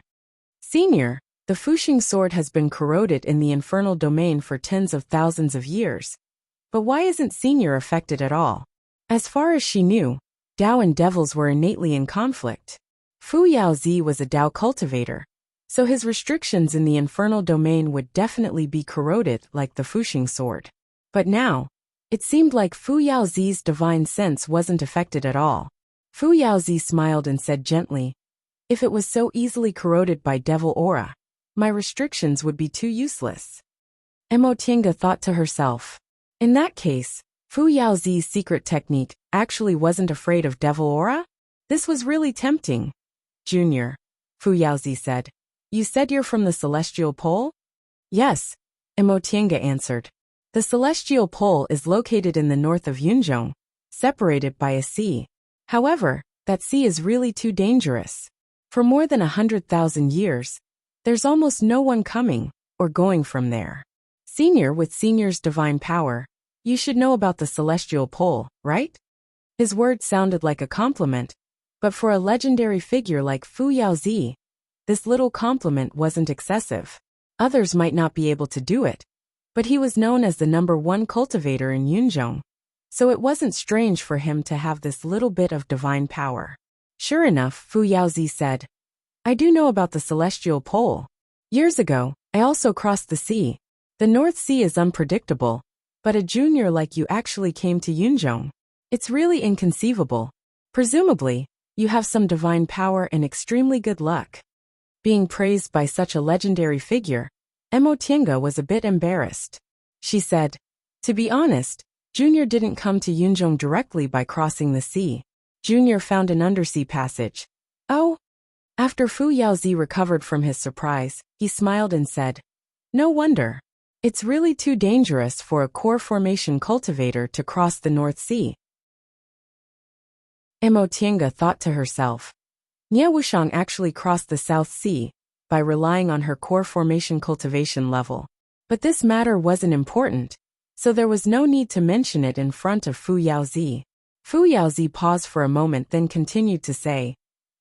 Senior, the Fuxing sword has been corroded in the infernal domain for tens of thousands of years. But why isn't Senior affected at all? As far as she knew, Dao and devils were innately in conflict. Fu Yaozi was a Dao cultivator, so his restrictions in the infernal domain would definitely be corroded like the Fuxing sword. But now, it seemed like Fu Yaozi's divine sense wasn't affected at all. Fu Yaozi smiled and said gently, if it was so easily corroded by devil aura, my restrictions would be too useless. Mo Tiange thought to herself. In that case, Fu Yaozi's secret technique actually wasn't afraid of devil aura? This was really tempting. Junior, Fu Yaozi said. You said you're from the celestial pole? Yes, Mo Tiange answered. The celestial pole is located in the north of Yunzhong, separated by a sea. However, that sea is really too dangerous. For more than 100,000 years, there's almost no one coming or going from there. Senior with Senior's divine power, you should know about the celestial pole, right? His words sounded like a compliment, but for a legendary figure like Fu Yaozi, this little compliment wasn't excessive. Others might not be able to do it, but he was known as the #1 cultivator in Yunzhong, so it wasn't strange for him to have this little bit of divine power. Sure enough, Fu Yaozi said, I do know about the celestial pole. Years ago, I also crossed the sea. The North Sea is unpredictable, but a junior like you actually came to Yunzhong. It's really inconceivable. Presumably, you have some divine power and extremely good luck. Being praised by such a legendary figure, Mo Tiange was a bit embarrassed. She said, to be honest, Junior didn't come to Yunzhong directly by crossing the sea. Junior found an undersea passage. Oh? After Fu Yaozi recovered from his surprise, he smiled and said, no wonder. It's really too dangerous for a core formation cultivator to cross the North Sea. Mo Tiange thought to herself. Nie Wuxiang actually crossed the South Sea by relying on her core formation cultivation level. But this matter wasn't important, so there was no need to mention it in front of Fu Yaozi. Fu Yaozi paused for a moment, then continued to say,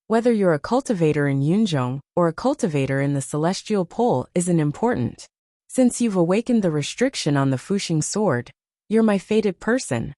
whether you're a cultivator in Yunzhong or a cultivator in the celestial pole isn't important. Since you've awakened the restriction on the Fuxing sword, you're my fated person.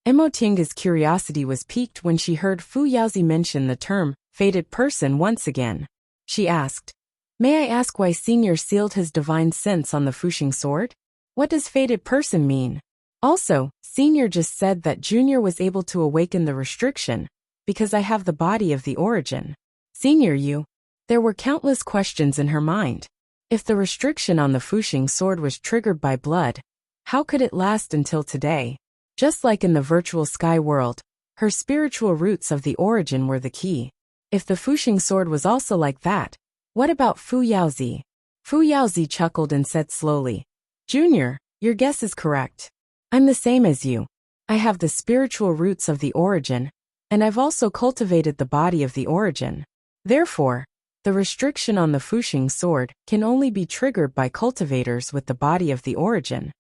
Mo Tiange's curiosity was piqued when she heard Fu Yaozi mention the term fated person once again. She asked, may I ask why Senior sealed his divine sense on the Fuxing sword? What does fated person mean? Also, Senior just said that Junior was able to awaken the restriction because I have the body of the origin. Senior you. There were countless questions in her mind. If the restriction on the Fuxing sword was triggered by blood, how could it last until today? Just like in the virtual sky world, her spiritual roots of the origin were the key. If the Fuxing sword was also like that, what about Fu Yaozi? Fu Yaozi chuckled and said slowly, Junior, your guess is correct. I'm the same as you. I have the spiritual roots of the origin, and I've also cultivated the body of the origin. Therefore, the restriction on the Fuxing sword can only be triggered by cultivators with the body of the origin.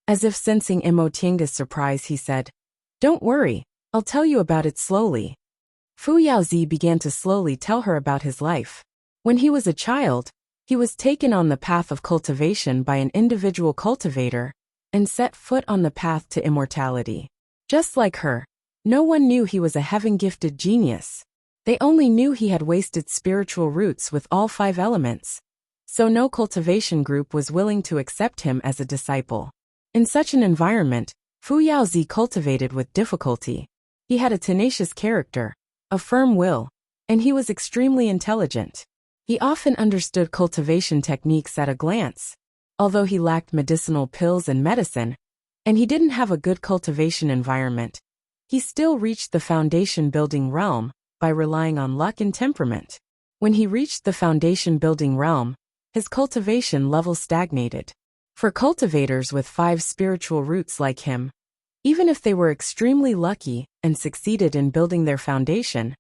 As if sensing Mo Tiange's surprise, he said, don't worry, I'll tell you about it slowly. Fu Yaozi began to slowly tell her about his life. When he was a child, he was taken on the path of cultivation by an individual cultivator and set foot on the path to immortality. Just like her, no one knew he was a heaven-gifted genius. They only knew he had wasted spiritual roots with all 5 elements, so no cultivation group was willing to accept him as a disciple. In such an environment, Fu Yaozi cultivated with difficulty. He had a tenacious character, a firm will, and he was extremely intelligent. He often understood cultivation techniques at a glance. Although he lacked medicinal pills and medicine, and he didn't have a good cultivation environment, he still reached the foundation-building realm by relying on luck and temperament. When he reached the foundation-building realm, his cultivation level stagnated. For cultivators with 5 spiritual roots like him, even if they were extremely lucky and succeeded in building their foundation,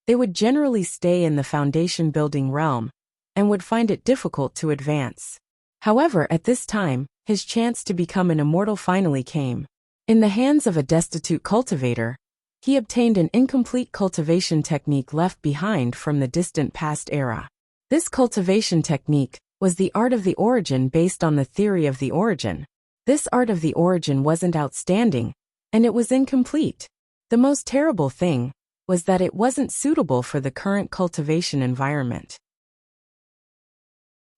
they would generally stay in the foundation-building realm and would find it difficult to advance. However, at this time, his chance to become an immortal finally came. In the hands of a destitute cultivator, he obtained an incomplete cultivation technique left behind from the distant past era. This cultivation technique was the art of the origin based on the theory of the origin. This art of the origin wasn't outstanding, and it was incomplete. The most terrible thing was that it wasn't suitable for the current cultivation environment.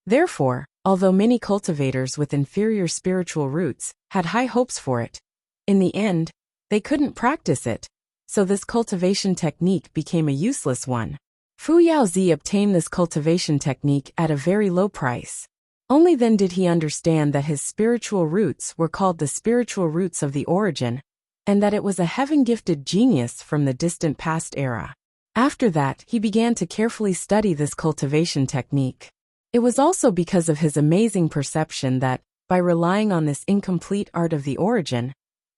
Therefore, although many cultivators with inferior spiritual roots had high hopes for it, in the end, they couldn't practice it, so this cultivation technique became a useless one. Fu Yaozi obtained this cultivation technique at a very low price. Only then did he understand that his spiritual roots were called the spiritual roots of the origin, and that it was a heaven-gifted genius from the distant past era. After that, he began to carefully study this cultivation technique. It was also because of his amazing perception that, by relying on this incomplete art of the origin,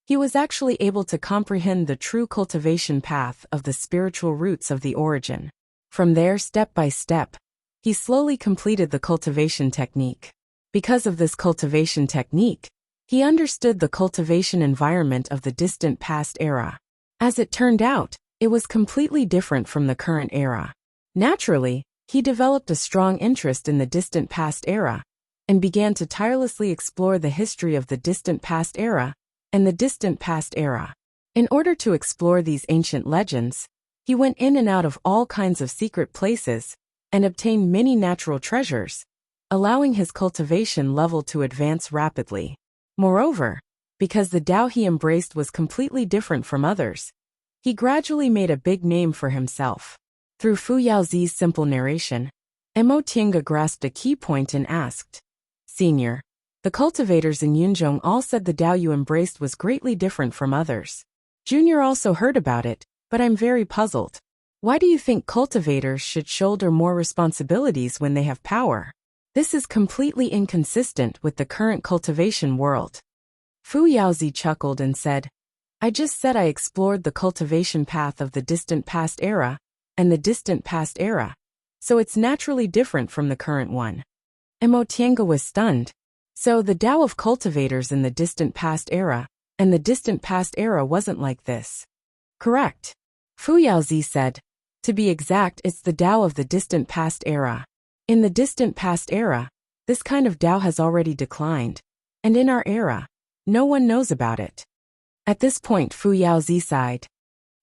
he was actually able to comprehend the true cultivation path of the spiritual roots of the origin. From there, step by step, he slowly completed the cultivation technique. Because of this cultivation technique, he understood the cultivation environment of the distant past era. As it turned out, it was completely different from the current era. Naturally, he developed a strong interest in the distant past era, and began to tirelessly explore the history of the distant past era and the distant past era. In order to explore these ancient legends, he went in and out of all kinds of secret places and obtained many natural treasures, allowing his cultivation level to advance rapidly. Moreover, because the Tao he embraced was completely different from others, he gradually made a big name for himself. Through Fu Yaozi's simple narration, Mo Tiange grasped a key point and asked, "Senior, the cultivators in Yunzhong all said the Tao you embraced was greatly different from others. Junior also heard about it, but I'm very puzzled. Why do you think cultivators should shoulder more responsibilities when they have power? This is completely inconsistent with the current cultivation world." Fu Yaozi chuckled and said, "I just said I explored the cultivation path of the distant past era and the distant past era, so it's naturally different from the current one." Mo Tiange was stunned. So the Tao of cultivators in the distant past era and the distant past era wasn't like this. Correct. Fu Yaozi said, "To be exact, it's the Tao of the distant past era. In the distant past era, this kind of Tao has already declined, and in our era, no one knows about it." At this point, Fu Yaozi sighed.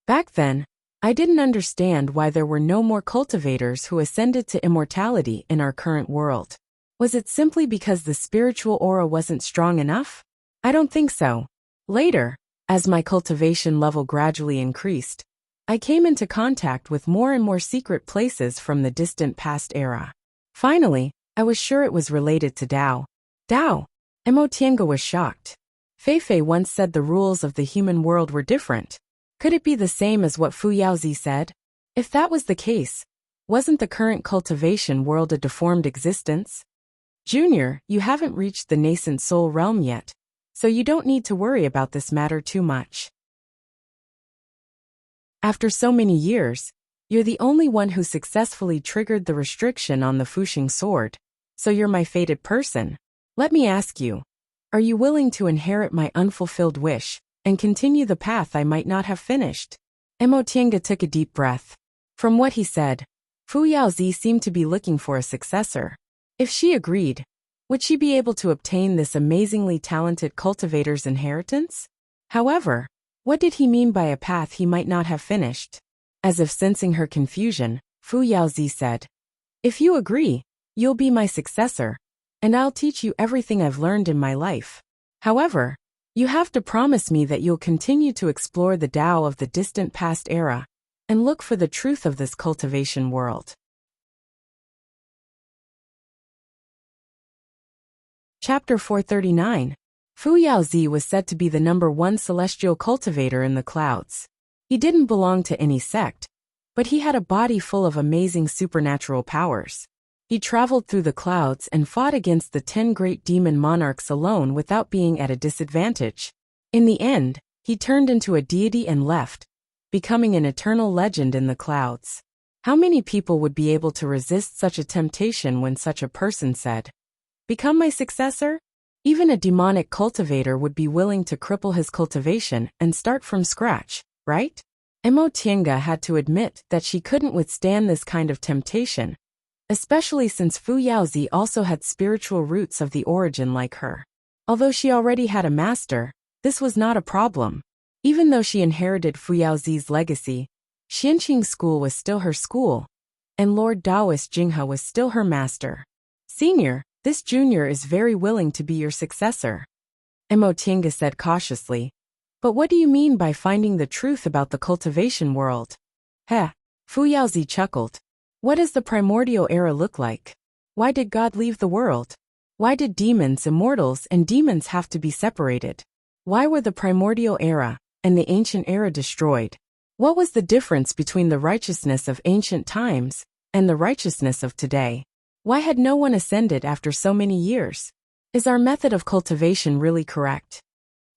"Back then, I didn't understand why there were no more cultivators who ascended to immortality in our current world. Was it simply because the spiritual aura wasn't strong enough? I don't think so. Later, as my cultivation level gradually increased, I came into contact with more and more secret places from the distant past era. Finally, I was sure it was related to Tao." Tao? Mo Tiange was shocked. Feifei once said the rules of the human world were different. Could it be the same as what Fu Yaozi said? If that was the case, wasn't the current cultivation world a deformed existence? Junior, you haven't reached the nascent soul realm yet, so you don't need to worry about this matter too much. After so many years, you're the only one who successfully triggered the restriction on the Fuxing sword, so you're my fated person. Let me ask you, are you willing to inherit my unfulfilled wish and continue the path I might not have finished? Mo Tiange took a deep breath. From what he said, Fu Yaozi seemed to be looking for a successor. If she agreed, would she be able to obtain this amazingly talented cultivator's inheritance? However, what did he mean by a path he might not have finished? As if sensing her confusion, Fu Yaozi said, "If you agree, you'll be my successor, and I'll teach you everything I've learned in my life. However, you have to promise me that you'll continue to explore the Tao of the distant past era and look for the truth of this cultivation world." Chapter 439. Fu Yaozi was said to be the #1 celestial cultivator in the clouds. He didn't belong to any sect, but he had a body full of amazing supernatural powers. He traveled through the clouds and fought against the 10 great demon monarchs alone without being at a disadvantage. In the end, he turned into a deity and left, becoming an eternal legend in the clouds. How many people would be able to resist such a temptation when such a person said, "Become my successor"? Even a demonic cultivator would be willing to cripple his cultivation and start from scratch, right? Mo Tiange had to admit that she couldn't withstand this kind of temptation, especially since Fu Yaozi also had spiritual roots of the origin like her. Although she already had a master, this was not a problem. Even though she inherited Fu Yaozi's legacy, Xianqing School was still her school, and Lord Taoist Jinghe was still her master. "Senior, this junior is very willing to be your successor," Mo Tiange said cautiously. "But what do you mean by finding the truth about the cultivation world?" Heh, Fu Yaozi chuckled. What does the primordial era look like? Why did God leave the world? Why did demons, immortals, and demons have to be separated? Why were the primordial era and the ancient era destroyed? What was the difference between the righteousness of ancient times and the righteousness of today? Why had no one ascended after so many years? Is our method of cultivation really correct?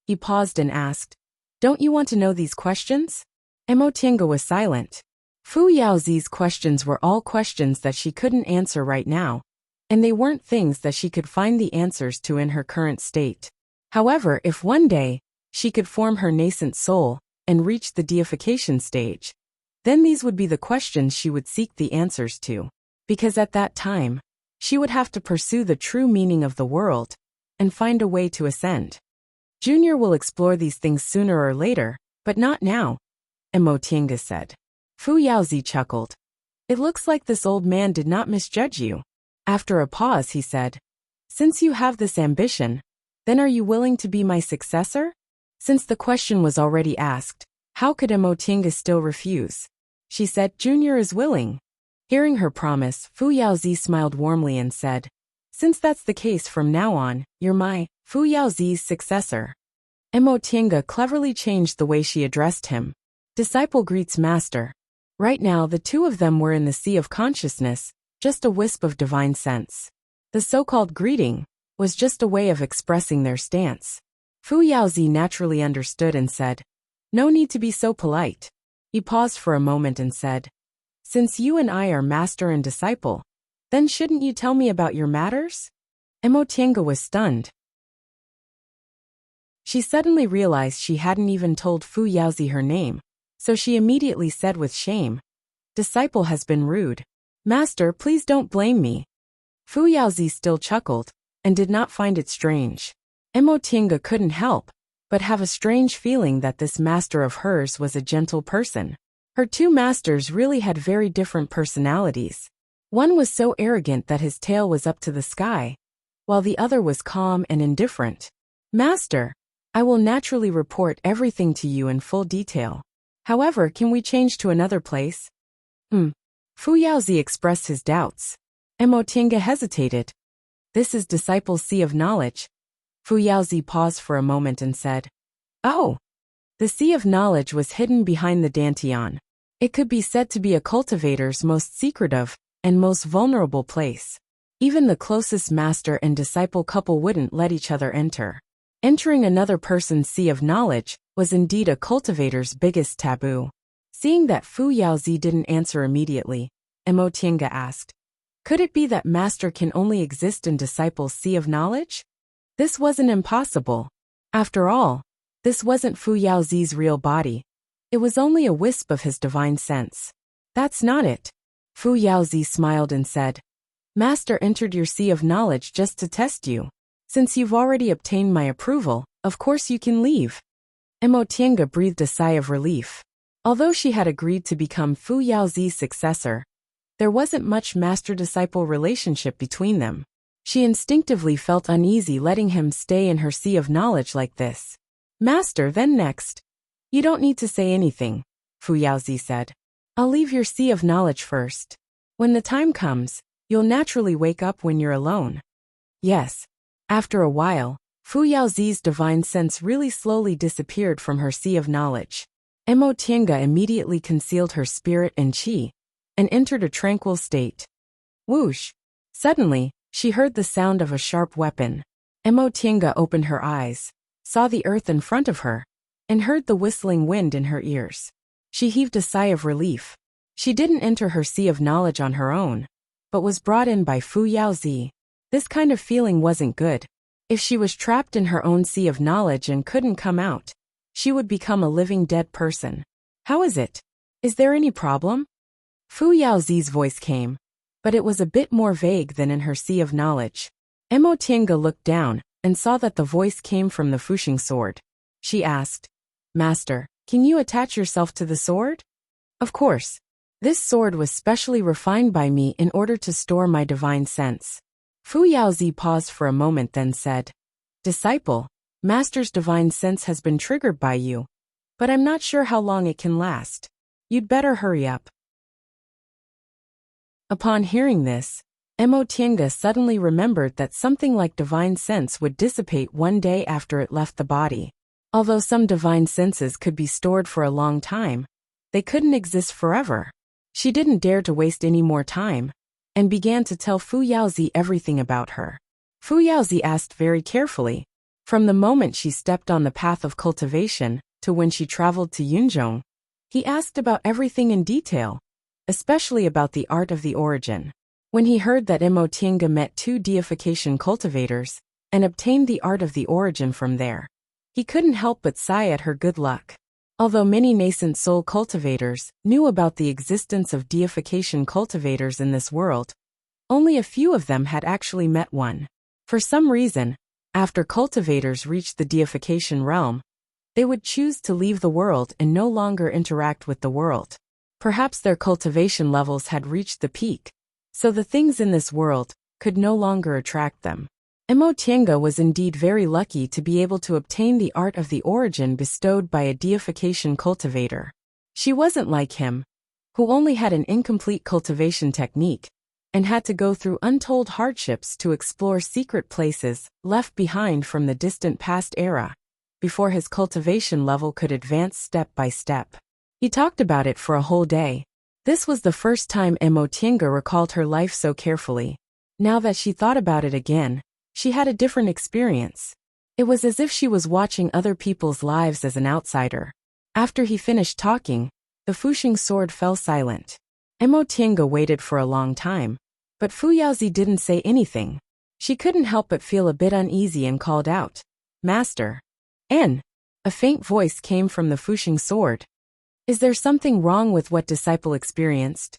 He paused and asked, "Don't you want to know these questions?" Emotienga was silent. Fu Yaozi's questions were all questions that she couldn't answer right now, and they weren't things that she could find the answers to in her current state. However, if one day she could form her nascent soul and reach the deification stage, then these would be the questions she would seek the answers to, because at that time, she would have to pursue the true meaning of the world and find a way to ascend. Junior will explore these things sooner or later, but not now, Emotienga said. Fu Yaozi chuckled. It looks like this old man did not misjudge you. After a pause, he said, "Since you have this ambition, then are you willing to be my successor?" Since the question was already asked, how could Emotienga still refuse? She said, "Junior is willing." Hearing her promise, Fu Yaozi smiled warmly and said, "Since that's the case from now on, you're my Fu Yaozi's successor." Emotienga cleverly changed the way she addressed him. Disciple greets master. Right now the two of them were in the sea of consciousness, just a wisp of divine sense. The so-called greeting was just a way of expressing their stance. Fu Yaozi naturally understood and said, "No need to be so polite." He paused for a moment and said, "Since you and I are master and disciple, then shouldn't you tell me about your matters?" Emotienga was stunned. She suddenly realized she hadn't even told Fu Yaozi her name, so she immediately said with shame, "Disciple has been rude. Master, please don't blame me." Fu Yaozi still chuckled and did not find it strange. Emotienga couldn't help but have a strange feeling that this master of hers was a gentle person. Her two masters really had very different personalities. One was so arrogant that his tail was up to the sky, while the other was calm and indifferent. "Master, I will naturally report everything to you in full detail. However, can we change to another place?" Fu Yaozi expressed his doubts. Emotienga hesitated. "This is Disciple's Sea of Knowledge." Fu Yaozi paused for a moment and said, "Oh." The Sea of Knowledge was hidden behind the Dantian. It could be said to be a cultivator's most secretive and most vulnerable place. Even the closest master and disciple couple wouldn't let each other enter. Entering another person's sea of knowledge was indeed a cultivator's biggest taboo. Seeing that Fu Yaozi didn't answer immediately, Emotienga asked, "Could it be that master can only exist in disciple's sea of knowledge?" This wasn't impossible. After all, this wasn't Fu Yaozi's real body. It was only a wisp of his divine sense. "That's not it." Fu Yaozi smiled and said, "Master entered your sea of knowledge just to test you. Since you've already obtained my approval, of course you can leave." Emotienga breathed a sigh of relief. Although she had agreed to become Fu Yaozi's successor, there wasn't much master-disciple relationship between them. She instinctively felt uneasy letting him stay in her sea of knowledge like this. "Master, then next." "You don't need to say anything," Fu Yaozi said. "I'll leave your sea of knowledge first. When the time comes, you'll naturally wake up when you're alone." Yes. After a while, Fu Yaozi's divine sense really slowly disappeared from her sea of knowledge. Emotienga immediately concealed her spirit and qi, and entered a tranquil state. Whoosh! Suddenly, she heard the sound of a sharp weapon. Emotienga opened her eyes, saw the earth in front of her, and heard the whistling wind in her ears. She heaved a sigh of relief. She didn't enter her sea of knowledge on her own, but was brought in by Fu Yaozi. This kind of feeling wasn't good. If she was trapped in her own sea of knowledge and couldn't come out, she would become a living dead person. "How is it? Is there any problem?" Fu Yaozi's voice came, but it was a bit more vague than in her sea of knowledge. Emotienga looked down and saw that the voice came from the Fuxing sword. She asked, "Master, can you attach yourself to the sword?" "Of course. This sword was specially refined by me in order to store my divine sense." Fu Yaozi paused for a moment then said, "Disciple, Master's divine sense has been triggered by you, but I'm not sure how long it can last. You'd better hurry up." Upon hearing this, Mo Tiange suddenly remembered that something like divine sense would dissipate one day after it left the body. Although some divine senses could be stored for a long time, they couldn't exist forever. She didn't dare to waste any more time, and began to tell Fu Yaozi everything about her. Fu Yaozi asked very carefully, from the moment she stepped on the path of cultivation to when she traveled to Yunzhong. He asked about everything in detail, especially about the art of the origin. When he heard that Mo Tiange met 2 deification cultivators and obtained the art of the origin from there, he couldn't help but sigh at her good luck. Although many nascent soul cultivators knew about the existence of deification cultivators in this world, only a few of them had actually met one. For some reason, after cultivators reached the deification realm, they would choose to leave the world and no longer interact with the world. Perhaps their cultivation levels had reached the peak, so the things in this world could no longer attract them. Mo Tiange was indeed very lucky to be able to obtain the art of the origin bestowed by a deification cultivator. She wasn't like him, who only had an incomplete cultivation technique, and had to go through untold hardships to explore secret places left behind from the distant past era, before his cultivation level could advance step by step. He talked about it for a whole day. This was the first time Mo Tiange recalled her life so carefully. Now that she thought about it again, she had a different experience. It was as if she was watching other people's lives as an outsider. After he finished talking, the Fuxing sword fell silent. Mo Tiange waited for a long time, but Fu Yaozi didn't say anything. She couldn't help but feel a bit uneasy and called out, "Master." "En." A faint voice came from the Fuxing sword. "Is there something wrong with what disciple experienced?"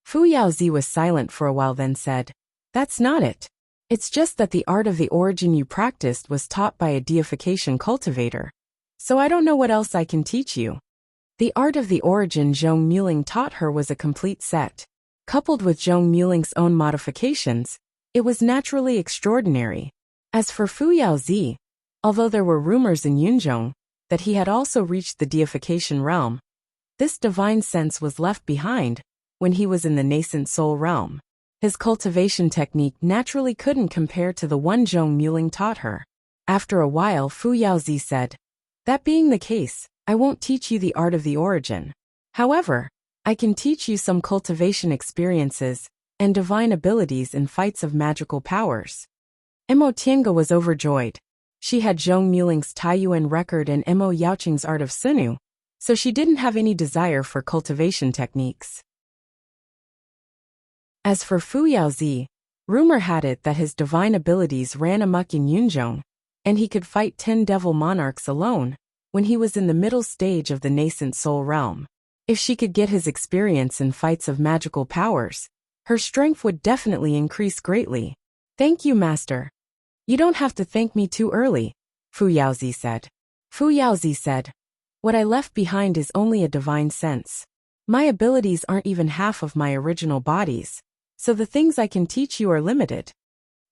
Fu Yaozi was silent for a while, then said, "That's not it. It's just that the art of the origin you practiced was taught by a deification cultivator. So I don't know what else I can teach you." The art of the origin Zhong Muling taught her was a complete set. Coupled with Zhong Muling's own modifications, it was naturally extraordinary. As for Fu Yaozi, although there were rumors in Yunzhong that he had also reached the deification realm, this divine sense was left behind when he was in the nascent soul realm. His cultivation technique naturally couldn't compare to the one Zhong Muling taught her. After a while, Fu Yaozi said, "That being the case, I won't teach you the art of the origin. However, I can teach you some cultivation experiences and divine abilities in fights of magical powers." Mo Tiange was overjoyed. She had Zhong Muling's Taiyuan record and Mo Yaoqing's art of Sunu, so she didn't have any desire for cultivation techniques. As for Fu Yaozi, rumor had it that his divine abilities ran amok in Yunzhong, and he could fight 10 devil monarchs alone when he was in the middle stage of the nascent soul realm. If she could get his experience in fights of magical powers, her strength would definitely increase greatly. "Thank you, Master." "You don't have to thank me too early," Fu Yaozi said. Fu Yaozi said, "What I left behind is only a divine sense. My abilities aren't even half of my original bodies, so the things I can teach you are limited."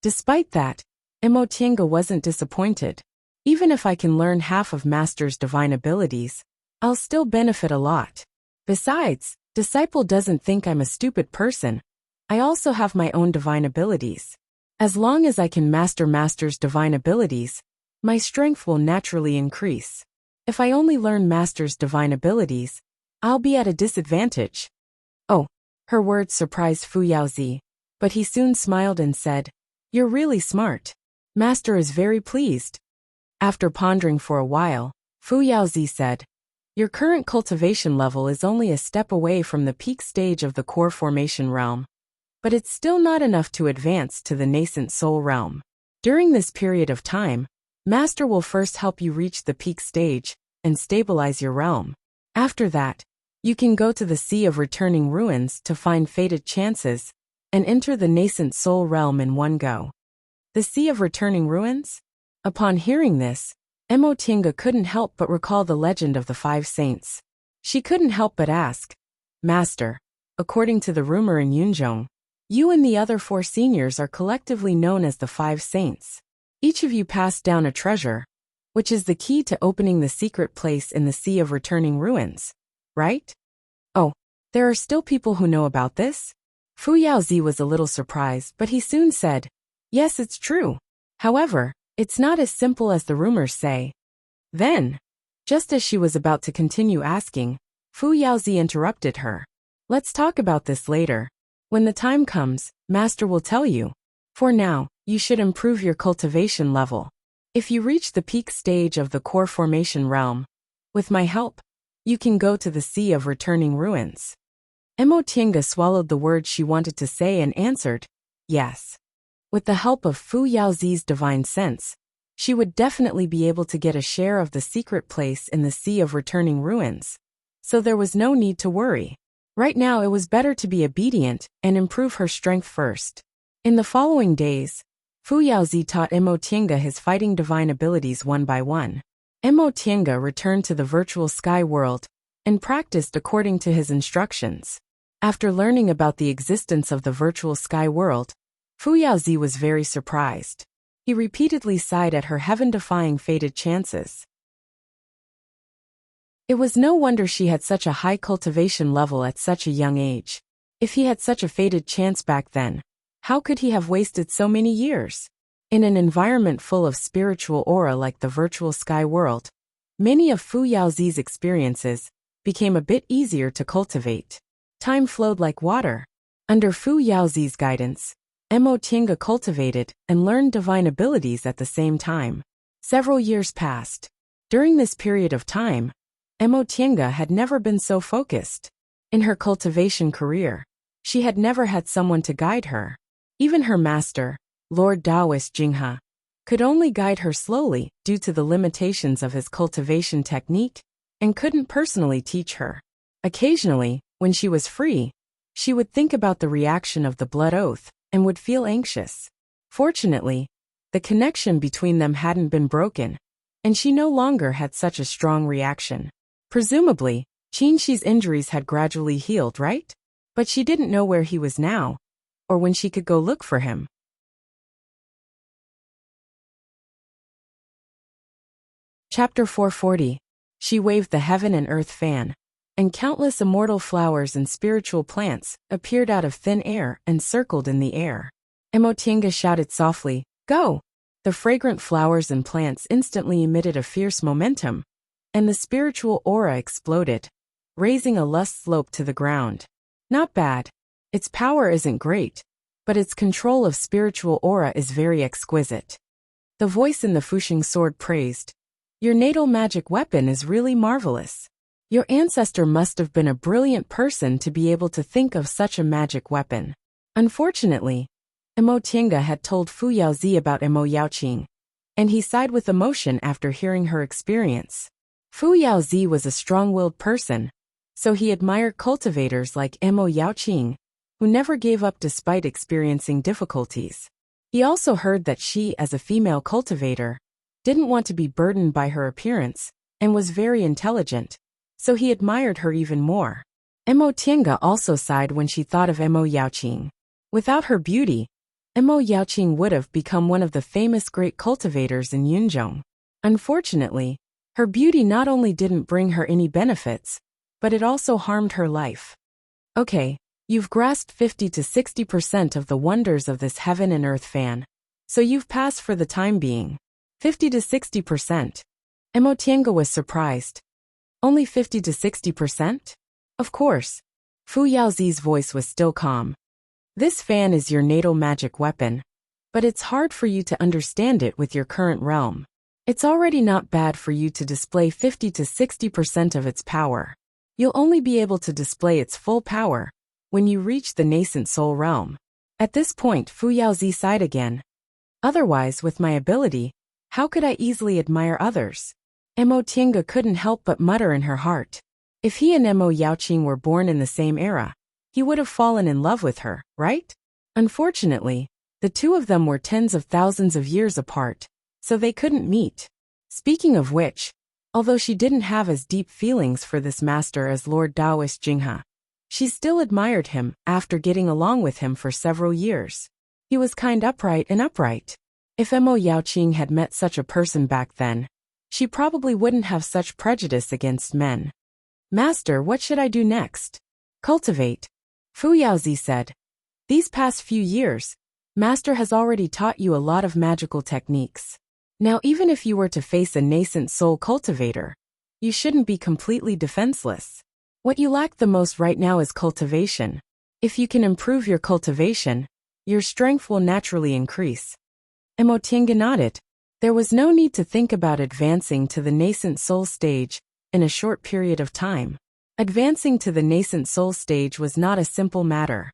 Despite that, Mo Tiange wasn't disappointed. "Even if I can learn half of Master's divine abilities, I'll still benefit a lot. Besides, disciple doesn't think I'm a stupid person. I also have my own divine abilities. As long as I can master Master's divine abilities, my strength will naturally increase. If I only learn Master's divine abilities, I'll be at a disadvantage." "Oh." Her words surprised Fu Yaozi, but he soon smiled and said, "You're really smart. Master is very pleased." After pondering for a while, Fu Yaozi said, "Your current cultivation level is only a step away from the peak stage of the core formation realm, but it's still not enough to advance to the nascent soul realm. During this period of time, Master will first help you reach the peak stage and stabilize your realm. After that, you can go to the Sea of Returning Ruins to find fated chances and enter the nascent soul realm in one go." The Sea of Returning Ruins? Upon hearing this, Mo Tiange couldn't help but recall the legend of the 5 saints. She couldn't help but ask, "Master, according to the rumor in Yunzhong, you and the other 4 seniors are collectively known as the 5 saints. Each of you passed down a treasure, which is the key to opening the secret place in the Sea of Returning Ruins, right?" "Oh, there are still people who know about this?" Fu Yaozi was a little surprised, but he soon said, "Yes, it's true. However, it's not as simple as the rumors say." Then, just as she was about to continue asking, Fu Yaozi interrupted her. "Let's talk about this later. When the time comes, Master will tell you. For now, you should improve your cultivation level. If you reach the peak stage of the core formation realm, with my help, you can go to the Sea of Returning Ruins." Emo Tienga swallowed the words she wanted to say and answered, "Yes." With the help of Fu Yaozi's divine sense, she would definitely be able to get a share of the secret place in the Sea of Returning Ruins. So there was no need to worry. Right now it was better to be obedient and improve her strength first. In the following days, Fu Yaozi taught Emo Tienga his fighting divine abilities one by one. Emo Tienga returned to the virtual sky world and practiced according to his instructions. After learning about the existence of the virtual sky world, Fu Yaozi was very surprised. He repeatedly sighed at her heaven-defying fated chances. It was no wonder she had such a high cultivation level at such a young age. If he had such a fated chance back then, how could he have wasted so many years? In an environment full of spiritual aura like the virtual sky world, many of Fu Yaozi's experiences became a bit easier to cultivate. Time flowed like water. Under Fu Yaozi's guidance, Emo Tienga cultivated and learned divine abilities at the same time. Several years passed. During this period of time, Emo Tienga had never been so focused. In her cultivation career, she had never had someone to guide her. Even her master, Lord Taoist Jinghe, could only guide her slowly due to the limitations of his cultivation technique and couldn't personally teach her. Occasionally, when she was free, she would think about the reaction of the blood oath and would feel anxious. Fortunately, the connection between them hadn't been broken, and she no longer had such a strong reaction. Presumably, Qinxi's injuries had gradually healed, right? But she didn't know where he was now, or when she could go look for him. Chapter 440. She waved the heaven and earth fan, and countless immortal flowers and spiritual plants appeared out of thin air and circled in the air. Emo Tienga shouted softly, "Go!" The fragrant flowers and plants instantly emitted a fierce momentum, and the spiritual aura exploded, raising a lush slope to the ground. Not bad. Its power isn't great, but its control of spiritual aura is very exquisite. The voice in the Fuxing sword praised, "Your natal magic weapon is really marvelous. Your ancestor must have been a brilliant person to be able to think of such a magic weapon." Unfortunately, Emo Tienga had told Fu Yaozi about Emo Yaoqing, and he sighed with emotion after hearing her experience. Fu Yaozi was a strong-willed person, so he admired cultivators like Emo Yaoqing, who never gave up despite experiencing difficulties. He also heard that she, as a female cultivator, didn't want to be burdened by her appearance, and was very intelligent, so he admired her even more. Emo Tienga also sighed when she thought of Emo Yaoqing. Without her beauty, Emo Yaoqing would have become one of the famous great cultivators in Yunzhong. Unfortunately, her beauty not only didn't bring her any benefits, but it also harmed her life. Okay, you've grasped 50 to 60% of the wonders of this heaven and earth fan, so you've passed for the time being. 50 to 60%. Emo Tienga was surprised. Only 50 to 60%? Of course. Fu Yaozi's voice was still calm. This fan is your natal magic weapon, but it's hard for you to understand it with your current realm. It's already not bad for you to display 50 to 60% of its power. You'll only be able to display its full power when you reach the nascent soul realm. At this point, Fu Yaozi sighed again. Otherwise, with my ability, how could I easily admire others? Emo Tienga couldn't help but mutter in her heart. If he and Emo Yaoqing were born in the same era, he would have fallen in love with her, right? Unfortunately, the two of them were tens of thousands of years apart, so they couldn't meet. Speaking of which, although she didn't have as deep feelings for this master as Lord Taoist Jinghe, she still admired him after getting along with him for several years. He was kind upright. If Emo Yaoqing had met such a person back then, she probably wouldn't have such prejudice against men. "Master, what should I do next?" "Cultivate," Fu Yaozi said. These past few years, Master has already taught you a lot of magical techniques. Now even if you were to face a nascent soul cultivator, you shouldn't be completely defenseless. What you lack the most right now is cultivation. If you can improve your cultivation, your strength will naturally increase. Emotienga nodded. There was no need to think about advancing to the nascent soul stage in a short period of time. Advancing to the nascent soul stage was not a simple matter.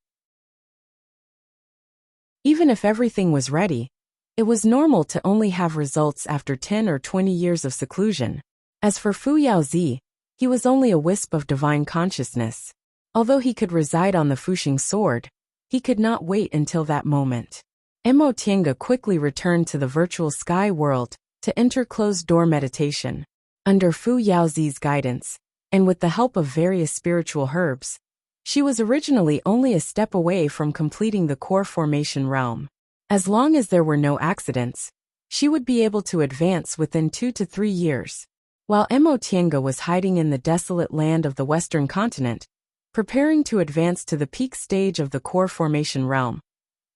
Even if everything was ready, it was normal to only have results after 10 or 20 years of seclusion. As for Fu Yaozi, he was only a wisp of divine consciousness. Although he could reside on the Fuxing sword, he could not wait until that moment. Emotienga quickly returned to the virtual sky world to enter closed-door meditation. Under Fu Yaozi's guidance, and with the help of various spiritual herbs, she was originally only a step away from completing the core formation realm. As long as there were no accidents, she would be able to advance within 2 to 3 years. While Emotienga was hiding in the desolate land of the Western continent, preparing to advance to the peak stage of the core formation realm,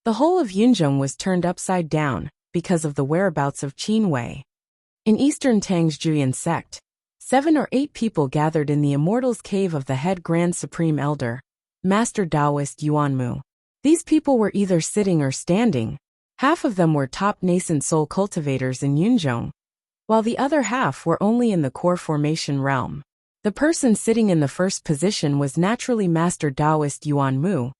the whole of Yunzhong was turned upside down because of the whereabouts of Qin Wei. In Eastern Tang's Juyan sect, 7 or 8 people gathered in the Immortals' Cave of the head Grand Supreme Elder, Master Taoist Yuanmu. These people were either sitting or standing. Half of them were top nascent soul cultivators in Yunzhong, while the other half were only in the core formation realm. The person sitting in the first position was naturally Master Taoist Yuanmu,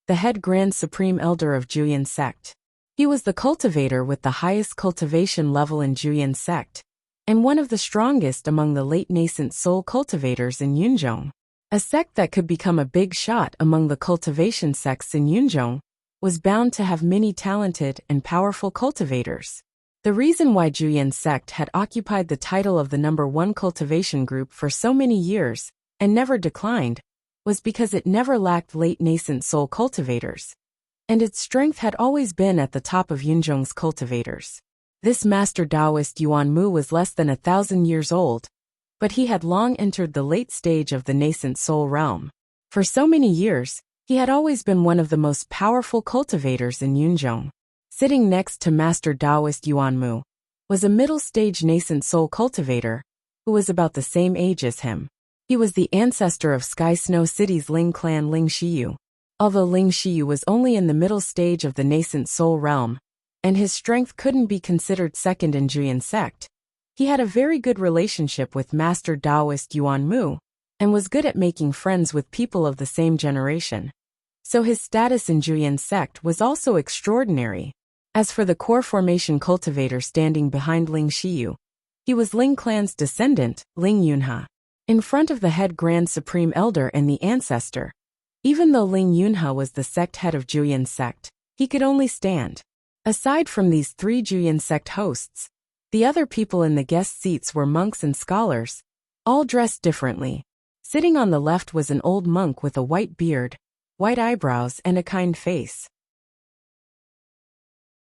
the head Grand Supreme Elder of Juyan sect. He was the cultivator with the highest cultivation level in Juyan sect, and one of the strongest among the late nascent soul cultivators in Yunzhong. A sect that could become a big shot among the cultivation sects in Yunzhong was bound to have many talented and powerful cultivators. The reason why Juyan sect had occupied the title of the #1 cultivation group for so many years and never declined was because it never lacked late nascent soul cultivators, and its strength had always been at the top of Yunzhong's cultivators. This Master Taoist Yuanmu was less than 1,000 years old, but he had long entered the late stage of the nascent soul realm. For so many years, he had always been one of the most powerful cultivators in Yunzhong. Sitting next to Master Taoist Yuanmu was a middle-stage nascent soul cultivator who was about the same age as him. He was the ancestor of Sky Snow City's Ling clan Ling Shiyu. Although Ling Shiyu was only in the middle stage of the nascent soul realm, and his strength couldn't be considered second in Juyan sect, he had a very good relationship with Master Taoist Yuanmu, and was good at making friends with people of the same generation. So his status in Juyan sect was also extraordinary. As for the core formation cultivator standing behind Ling Shiyu, he was Ling clan's descendant, Ling Yunha. In front of the head Grand Supreme Elder and the ancestor, even though Ling Yunha was the sect head of Juyan sect, he could only stand. Aside from these 3 Juyan sect hosts, the other people in the guest seats were monks and scholars, all dressed differently. Sitting on the left was an old monk with a white beard, white eyebrows and a kind face.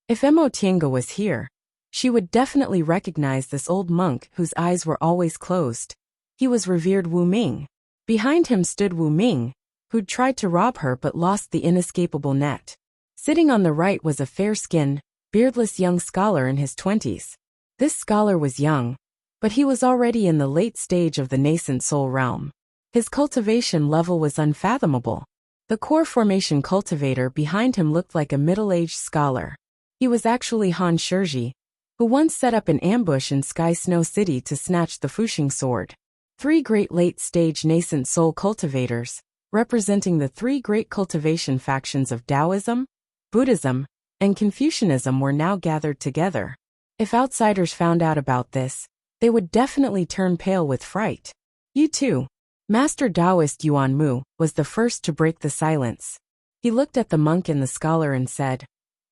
If Emotienga was here, she would definitely recognize this old monk whose eyes were always closed. He was revered Wu Ming. Behind him stood Wu Ming, who'd tried to rob her but lost the inescapable net. Sitting on the right was a fair-skinned, beardless young scholar in his 20s. This scholar was young, but he was already in the late stage of the nascent soul realm. His cultivation level was unfathomable. The core formation cultivator behind him looked like a middle-aged scholar. He was actually Han Shizhi, who once set up an ambush in Sky Snow City to snatch the Fuxing sword. 3 great late-stage nascent soul cultivators, representing the 3 great cultivation factions of Taoism, Buddhism, and Confucianism were now gathered together. If outsiders found out about this, they would definitely turn pale with fright. You too. Master Taoist Yuanmu was the first to break the silence. He looked at the monk and the scholar and said,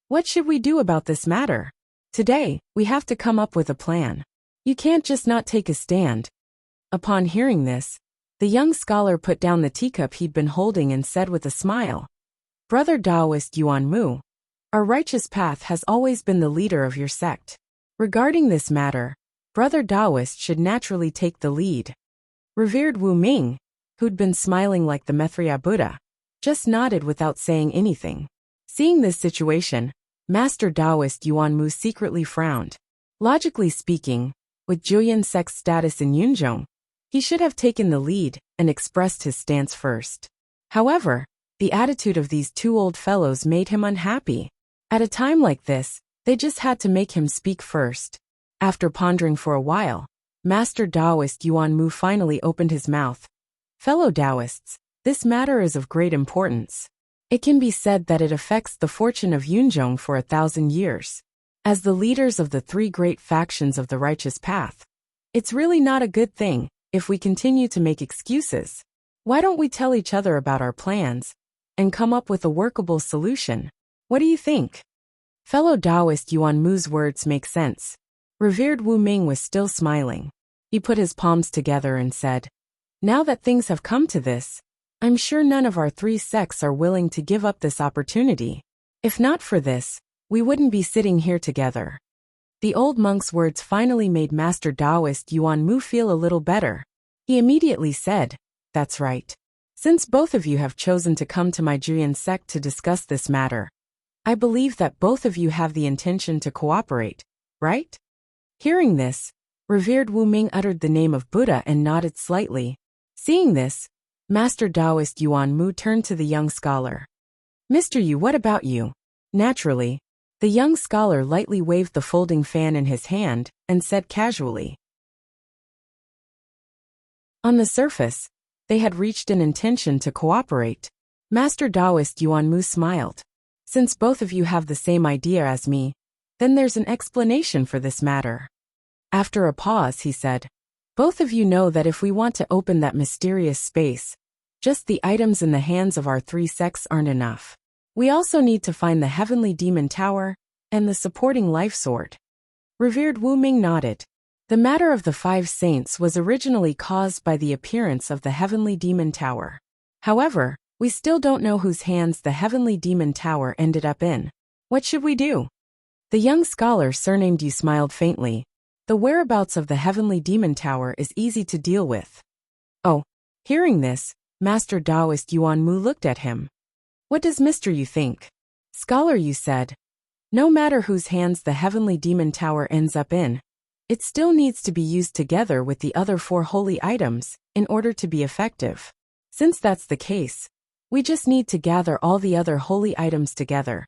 "What should we do about this matter? Today, we have to come up with a plan. You can't just not take a stand." Upon hearing this, the young scholar put down the teacup he'd been holding and said with a smile, "Brother Taoist Yuanmu, our righteous path has always been the leader of your sect. Regarding this matter, Brother Taoist should naturally take the lead." Revered Wu Ming, who'd been smiling like the Maitreya Buddha, just nodded without saying anything. Seeing this situation, Master Taoist Yuan Mu secretly frowned. Logically speaking, with Julian Sek's status in Yunzhong, he should have taken the lead and expressed his stance first. However, the attitude of these two old fellows made him unhappy. At a time like this, they just had to make him speak first. After pondering for a while, Master Taoist Yuan Mu finally opened his mouth. Fellow Taoists, this matter is of great importance. It can be said that it affects the fortune of Yunzhong for 1,000 years. As the leaders of the three great factions of the righteous path, it's really not a good thing if we continue to make excuses. Why don't we tell each other about our plans and come up with a workable solution? What do you think? Fellow Taoist Yuan Mu's words make sense. Revered Wu Ming was still smiling. He put his palms together and said, "Now that things have come to this, I'm sure none of our three sects are willing to give up this opportunity. If not for this, we wouldn't be sitting here together." The old monk's words finally made Master Taoist Yuan Mu feel a little better. He immediately said, "That's right. Since both of you have chosen to come to my Julian sect to discuss this matter, I believe that both of you have the intention to cooperate, right?" Hearing this, Revered Wu Ming uttered the name of Buddha and nodded slightly. Seeing this, Master Taoist Yuan Mu turned to the young scholar. "Mr. Yu, what about you?" Naturally, the young scholar lightly waved the folding fan in his hand and said casually. On the surface, they had reached an intention to cooperate. Master Taoist Yuan Mu smiled. "Since both of you have the same idea as me, then there's an explanation for this matter." After a pause, he said, "Both of you know that if we want to open that mysterious space, just the items in the hands of our three sects aren't enough. We also need to find the Heavenly Demon Tower and the supporting life sword." Revered Wu Ming nodded. The matter of the 5 saints was originally caused by the appearance of the Heavenly Demon Tower. However, we still don't know whose hands the Heavenly Demon Tower ended up in. What should we do? The young scholar surnamed Yu smiled faintly. The whereabouts of the Heavenly Demon Tower is easy to deal with. Oh, hearing this, Master Taoist Yuan Mu looked at him. "What does Mr. Yu think?" Scholar Yu said, "No matter whose hands the Heavenly Demon Tower ends up in, it still needs to be used together with the other 4 holy items in order to be effective. Since that's the case, we just need to gather all the other holy items together,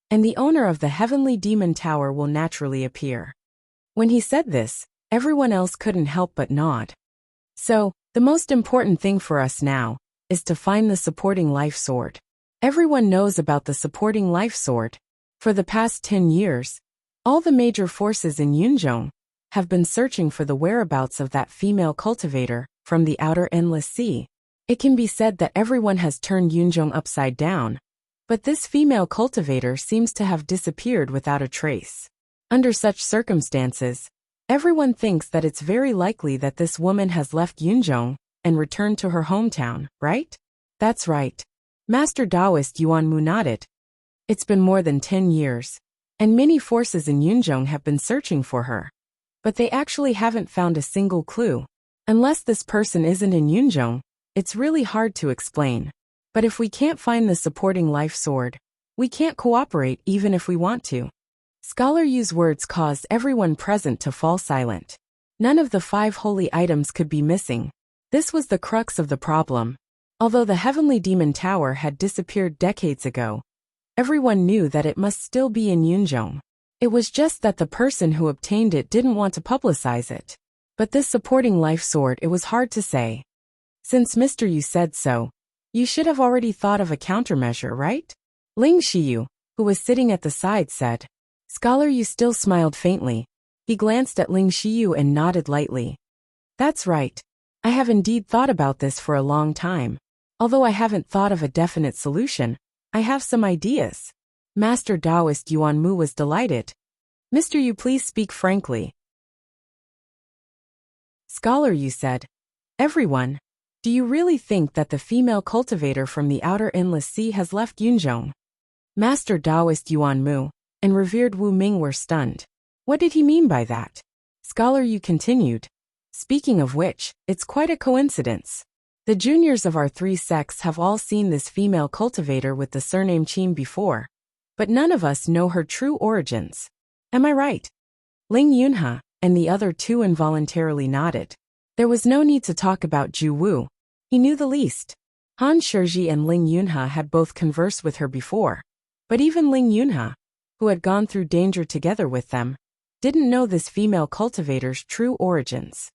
and the owner of the Heavenly Demon Tower will naturally appear." When he said this, everyone else couldn't help but nod. So, the most important thing for us now is to find the supporting life sword. Everyone knows about the supporting life sword. For the past 10 years, all the major forces in Yunzhong have been searching for the whereabouts of that female cultivator from the outer endless sea. It can be said that everyone has turned Yunzhong upside down, but this female cultivator seems to have disappeared without a trace. Under such circumstances, everyone thinks that it's very likely that this woman has left Yunzhong and returned to her hometown, right? That's right. Master Taoist Yuan Mu nodded. It's been more than 10 years, and many forces in Yunzhong have been searching for her. But they actually haven't found a single clue. Unless this person isn't in Yunzhong, it's really hard to explain. But if we can't find the supporting life sword, we can't cooperate even if we want to. Scholar Yu's words caused everyone present to fall silent. None of the 5 holy items could be missing. This was the crux of the problem. Although the Heavenly Demon Tower had disappeared decades ago, everyone knew that it must still be in Yunzhong. It was just that the person who obtained it didn't want to publicize it. But this supporting life sword, it was hard to say. Since Mr. Yu said so, you should have already thought of a countermeasure, right? Ling Shiyu, who was sitting at the side, said. Scholar Yu still smiled faintly. He glanced at Ling Shiyu and nodded lightly. That's right. I have indeed thought about this for a long time. Although I haven't thought of a definite solution, I have some ideas. Master Taoist Yuan Mu was delighted. Mr. Yu, please speak frankly. Scholar Yu said, Everyone, do you really think that the female cultivator from the outer endless sea has left Yunzhong? Master Taoist Yuan Mu and Revered Wu Ming were stunned. What did he mean by that? Scholar Yu continued. Speaking of which, it's quite a coincidence. The juniors of our 3 sects have all seen this female cultivator with the surname Qin before. but none of us know her true origins. Am I right? Ling Yunhe and the other two involuntarily nodded. There was no need to talk about Ju Wu. He knew the least. Han Shizhi and Ling Yunhe had both conversed with her before, but even Ling Yunhe, who had gone through danger together with them, didn't know this female cultivator's true origins.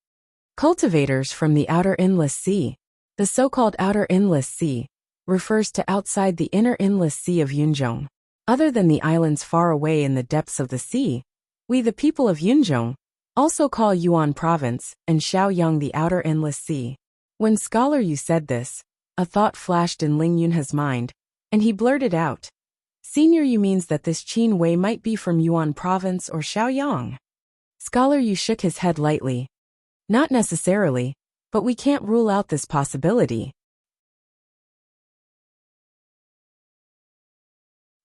Cultivators from the Outer Endless Sea. The so-called Outer Endless Sea refers to outside the Inner Endless Sea of Yunzhong. Other than the islands far away in the depths of the sea, we the people of Yunzhong also call Yuan Province and Shaoyang the Outer Endless Sea. When Scholar Yu said this, a thought flashed in Ling Yunhe's mind, and he blurted out, Senior Yu means that this Qin Wei might be from Yuan Province or Shaoyang. Scholar Yu shook his head lightly. Not necessarily, but we can't rule out this possibility.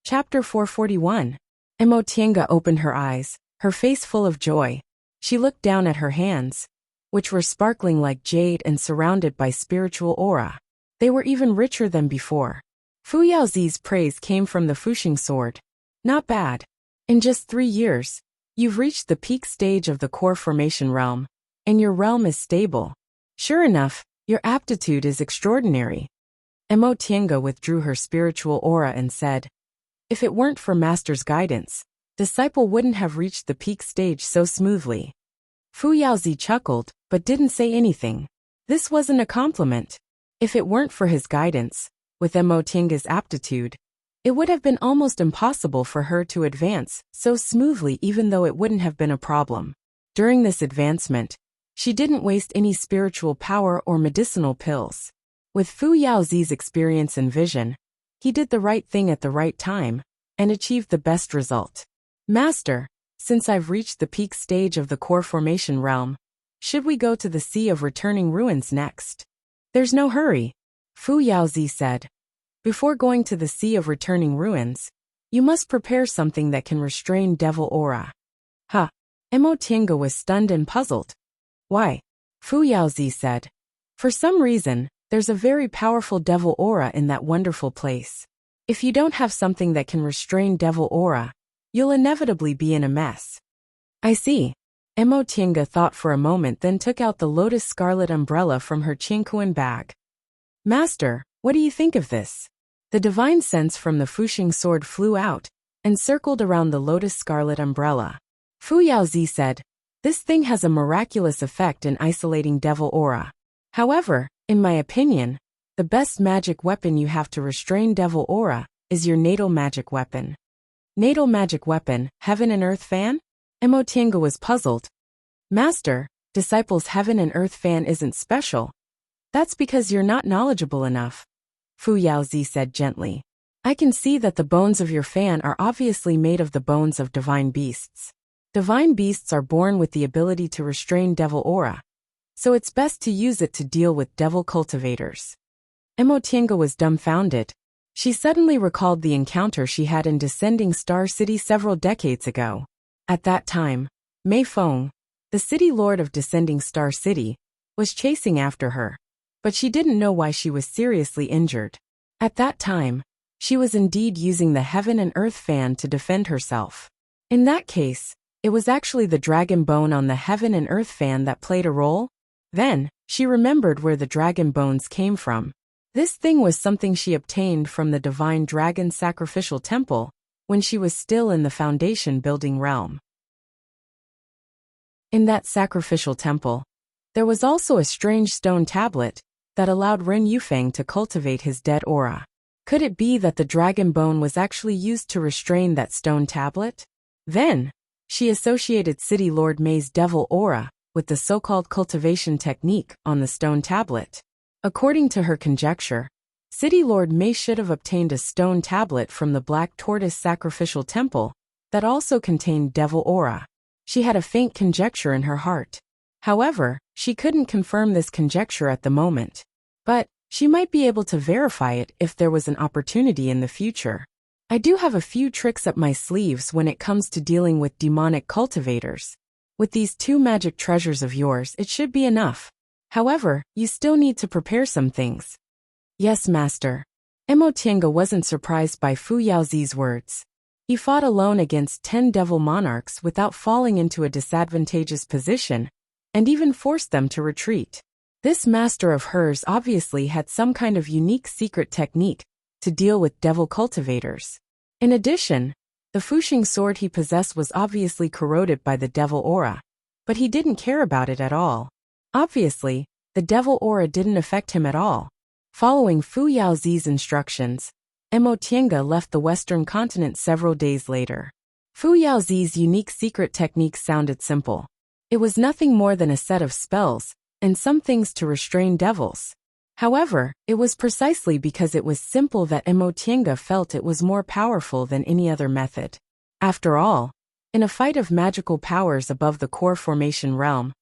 Chapter 441. Emo Tiange opened her eyes, her face full of joy. She looked down at her hands, which were sparkling like jade and surrounded by spiritual aura. They were even richer than before. Fu Yaozi's praise came from the Fuxing sword. Not bad. In just 3 years, you've reached the peak stage of the core formation realm, and your realm is stable. Sure enough, your aptitude is extraordinary. Emo Tiange withdrew her spiritual aura and said, If it weren't for Master's guidance, disciple wouldn't have reached the peak stage so smoothly. Fu Yaozi chuckled, but didn't say anything. This wasn't a compliment. If it weren't for his guidance, with Emo Tiange's aptitude, it would have been almost impossible for her to advance so smoothly, even though it wouldn't have been a problem. During this advancement, she didn't waste any spiritual power or medicinal pills. With Fu Yaozi's experience and vision, he did the right thing at the right time, and achieved the best result. Master, since I've reached the peak stage of the core formation realm, should we go to the Sea of Returning Ruins next? There's no hurry, Fu Yaozi said. Before going to the Sea of Returning Ruins, you must prepare something that can restrain devil aura. Huh. Emo Tiange was stunned and puzzled. Why? Fu Yaozi said. For some reason, there's a very powerful devil aura in that wonderful place. If you don't have something that can restrain devil aura, you'll inevitably be in a mess. I see. Emo Tiange thought for a moment, then took out the lotus scarlet umbrella from her Qingkuan bag. Master, what do you think of this? The divine sense from the Fuxing sword flew out and circled around the lotus scarlet umbrella. Fu Yaozi said, This thing has a miraculous effect in isolating devil aura. However, in my opinion, the best magic weapon you have to restrain devil aura is your natal magic weapon. Natal magic weapon, Heaven and Earth Fan? Emo Tiange was puzzled. Master, disciple's Heaven and Earth Fan isn't special. That's because you're not knowledgeable enough, Fu Yaozi said gently. I can see that the bones of your fan are obviously made of the bones of divine beasts. Divine beasts are born with the ability to restrain devil aura, so it's best to use it to deal with devil cultivators. Emo Tiange was dumbfounded. She suddenly recalled the encounter she had in Descending Star City several decades ago. At that time, Mei Feng, the city lord of Descending Star City, was chasing after her, but she didn't know why she was seriously injured. At that time, she was indeed using the Heaven and Earth Fan to defend herself. In that case, it was actually the dragon bone on the Heaven and Earth Fan that played a role. Then, she remembered where the dragon bones came from. This thing was something she obtained from the divine dragon sacrificial temple when she was still in the foundation building realm. In that sacrificial temple, there was also a strange stone tablet that allowed Ren Yufeng to cultivate his dead aura. Could it be that the dragon bone was actually used to restrain that stone tablet? Then, she associated City Lord Mei's devil aura with the so-called cultivation technique on the stone tablet. According to her conjecture, City Lord Mei should have obtained a stone tablet from the Black Tortoise Sacrificial Temple that also contained devil aura. She had a faint conjecture in her heart. However, she couldn't confirm this conjecture at the moment. But she might be able to verify it if there was an opportunity in the future. I do have a few tricks up my sleeves when it comes to dealing with demonic cultivators. With these 2 magic treasures of yours, it should be enough. However, you still need to prepare some things. Yes, Master. Emo Tiange wasn't surprised by Fu Yaozi's words. He fought alone against 10 devil monarchs without falling into a disadvantageous position, and even forced them to retreat. This master of hers obviously had some kind of unique secret technique to deal with devil cultivators. In addition, the Fuxing sword he possessed was obviously corroded by the devil aura, but he didn't care about it at all. Obviously, the devil aura didn't affect him at all. Following Fu Yaozi's instructions, Mo Tiange left the Western continent several days later. Fu Yaozi's unique secret technique sounded simple. It was nothing more than a set of spells and some things to restrain devils. However, it was precisely because it was simple that Mo Tiange felt it was more powerful than any other method. After all, in a fight of magical powers above the core formation realm,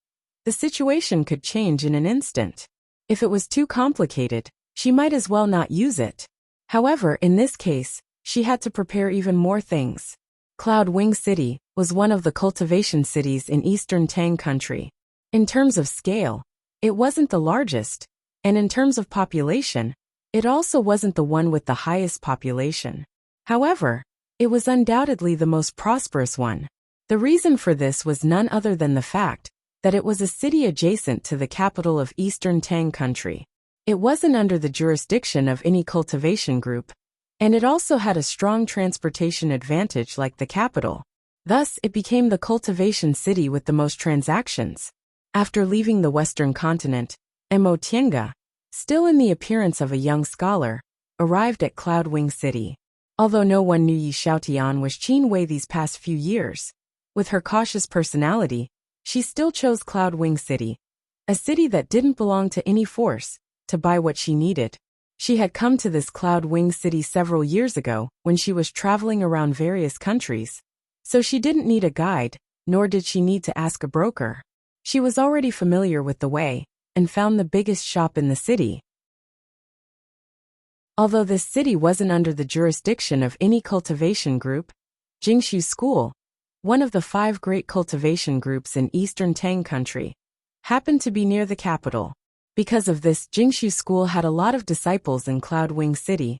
the situation could change in an instant. If it was too complicated, she might as well not use it. However, in this case, she had to prepare even more things. Cloud Wing City was one of the cultivation cities in eastern Tang country. In terms of scale, it wasn't the largest, and in terms of population, it also wasn't the one with the highest population. However, it was undoubtedly the most prosperous one. The reason for this was none other than the fact that it was a city adjacent to the capital of eastern Tang country. It wasn't under the jurisdiction of any cultivation group, and it also had a strong transportation advantage like the capital. Thus, it became the cultivation city with the most transactions. After leaving the Western continent, Mo Tiange, still in the appearance of a young scholar, arrived at Cloud Wing City. Although no one knew Yi Xiaotian was Qin Wei these past few years, with her cautious personality, she still chose Cloud Wing City, a city that didn't belong to any force, to buy what she needed. She had come to this Cloud Wing City several years ago when she was traveling around various countries, so she didn't need a guide, nor did she need to ask a broker. She was already familiar with the way, and found the biggest shop in the city. Although this city wasn't under the jurisdiction of any cultivation group, Jingshu School, one of the 5 great cultivation groups in eastern Tang country, happened to be near the capital. Because of this, Jingshu School had a lot of disciples in Cloud Wing City,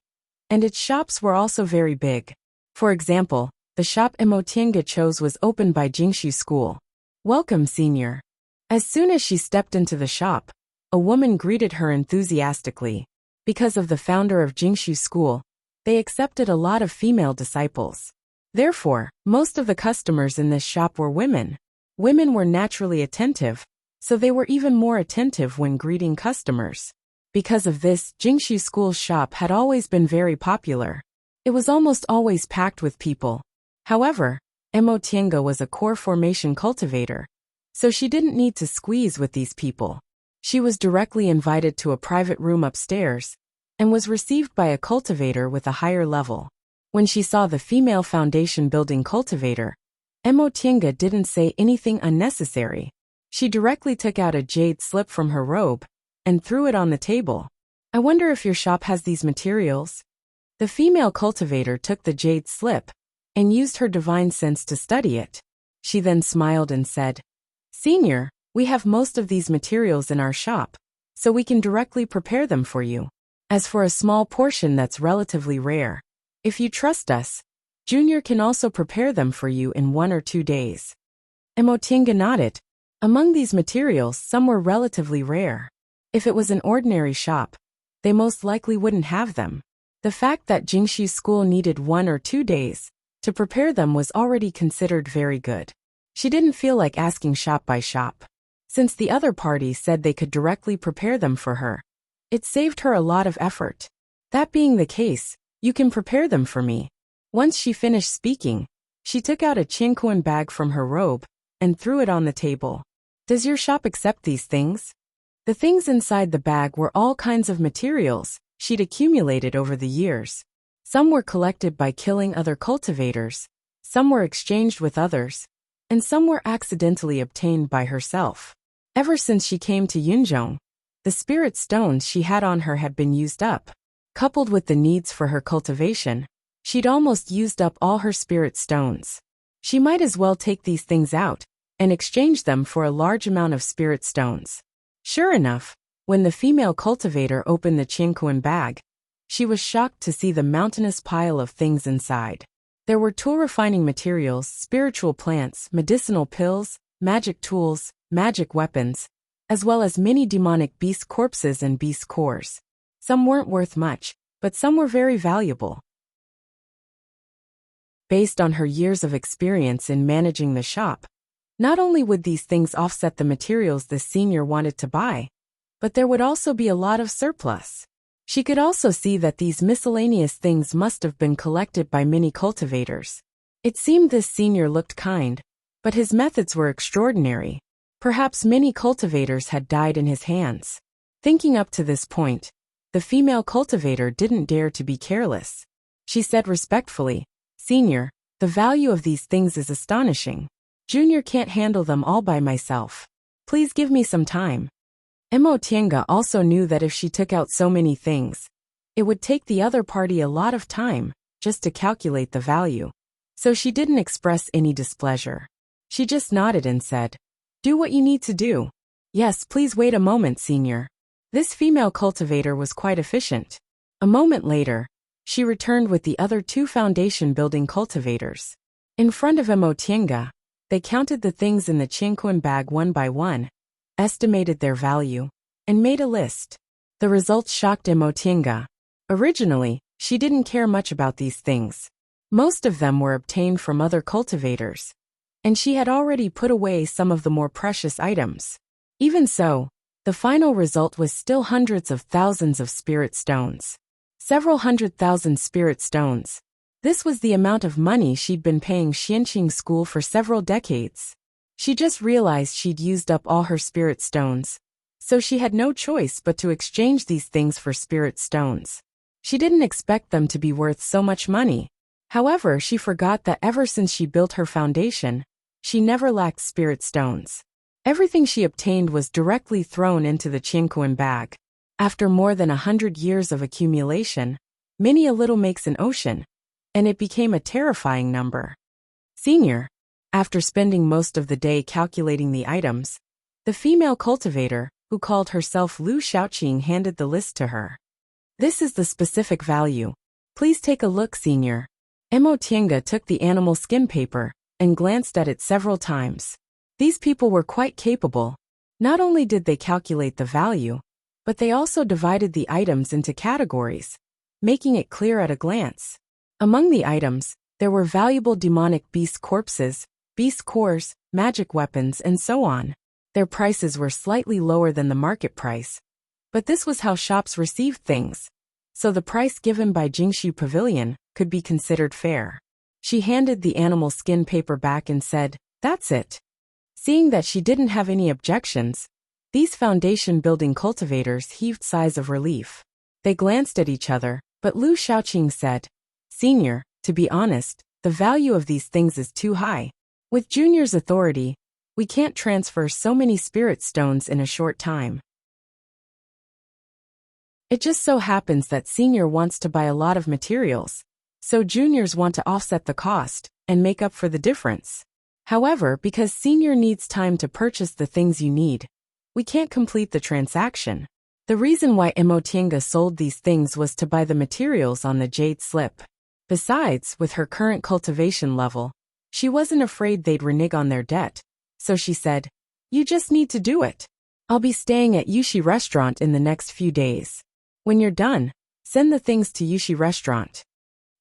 and its shops were also very big. For example, the shop Mo Tiange chose was opened by Jingshu School. "Welcome, senior." As soon as she stepped into the shop, a woman greeted her enthusiastically. Because of the founder of Jingshu School, they accepted a lot of female disciples. Therefore, most of the customers in this shop were women. Women were naturally attentive, so they were even more attentive when greeting customers. Because of this, Jingshu School's shop had always been very popular. It was almost always packed with people. However, Mo Tiange was a core formation cultivator, so she didn't need to squeeze with these people. She was directly invited to a private room upstairs, and was received by a cultivator with a higher level. When she saw the female foundation building cultivator, Mo Tiange didn't say anything unnecessary. She directly took out a jade slip from her robe, and threw it on the table. "I wonder if your shop has these materials?" The female cultivator took the jade slip, and used her divine sense to study it. She then smiled and said, "Senior, we have most of these materials in our shop, so we can directly prepare them for you. As for a small portion that's relatively rare, if you trust us, Junior can also prepare them for you in 1 or 2 days." Mo Tiange nodded. Among these materials, some were relatively rare. If it was an ordinary shop, they most likely wouldn't have them. The fact that Jingshu School needed 1 or 2 days to prepare them was already considered very good. She didn't feel like asking shop by shop. Since the other party said they could directly prepare them for her, it saved her a lot of effort. "That being the case, you can prepare them for me." Once she finished speaking, she took out a Qinquan bag from her robe and threw it on the table. "Does your shop accept these things?" The things inside the bag were all kinds of materials she'd accumulated over the years. Some were collected by killing other cultivators, some were exchanged with others, and some were accidentally obtained by herself. Ever since she came to Yunzhong, the spirit stones she had on her had been used up. Coupled with the needs for her cultivation, she'd almost used up all her spirit stones. She might as well take these things out and exchange them for a large amount of spirit stones. Sure enough, when the female cultivator opened the Qinquan bag, she was shocked to see the mountainous pile of things inside. There were tool refining materials, spiritual plants, medicinal pills, magic tools, magic weapons, as well as many demonic beast corpses and beast cores. Some weren't worth much, but some were very valuable. Based on her years of experience in managing the shop, not only would these things offset the materials the senior wanted to buy, but there would also be a lot of surplus. She could also see that these miscellaneous things must have been collected by many cultivators. It seemed this senior looked kind, but his methods were extraordinary. Perhaps many cultivators had died in his hands. Thinking up to this point, the female cultivator didn't dare to be careless. She said respectfully, "Senior, the value of these things is astonishing. Junior can't handle them all by myself. Please give me some time." Emotienga also knew that if she took out so many things, it would take the other party a lot of time just to calculate the value. So she didn't express any displeasure. She just nodded and said, "Do what you need to do." "Yes, please wait a moment, Senior." This female cultivator was quite efficient. A moment later, she returned with the other two foundation building cultivators. In front of Emotienga, they counted the things in the Qingquan bag one by one, estimated their value, and made a list. The results shocked Emotienga. Originally, she didn't care much about these things. Most of them were obtained from other cultivators, and she had already put away some of the more precious items. Even so, the final result was still hundreds of thousands of spirit stones. Several 100,000 spirit stones. This was the amount of money she'd been paying Xianqing School for several decades. She just realized she'd used up all her spirit stones, so she had no choice but to exchange these things for spirit stones. She didn't expect them to be worth so much money. However, she forgot that ever since she built her foundation, she never lacked spirit stones. Everything she obtained was directly thrown into the Qingquan bag. After more than 100 years of accumulation, many a little makes an ocean, and it became a terrifying number. Senior, after spending most of the day calculating the items, the female cultivator, who called herself Lu Xiaoqing, handed the list to her. "This is the specific value. Please take a look, Senior." Emotienga took the animal skin paper and glanced at it several times. These people were quite capable. Not only did they calculate the value, but they also divided the items into categories, making it clear at a glance. Among the items, there were valuable demonic beast corpses, beast cores, magic weapons, and so on. Their prices were slightly lower than the market price, but this was how shops received things, so the price given by Jingshu Pavilion could be considered fair. She handed the animal skin paper back and said, "That's it." Seeing that she didn't have any objections, these foundation building cultivators heaved sighs of relief. They glanced at each other, but Lu Xiaoqing said, "Senior, to be honest, the value of these things is too high. With Junior's authority, we can't transfer so many spirit stones in a short time. It just so happens that Senior wants to buy a lot of materials, so Juniors want to offset the cost and make up for the difference. However, because Senior needs time to purchase the things you need, we can't complete the transaction." The reason why Emotienga sold these things was to buy the materials on the jade slip. Besides, with her current cultivation level, she wasn't afraid they'd renege on their debt, so she said, "You just need to do it. I'll be staying at Yushi Restaurant in the next few days. When you're done, send the things to Yushi Restaurant."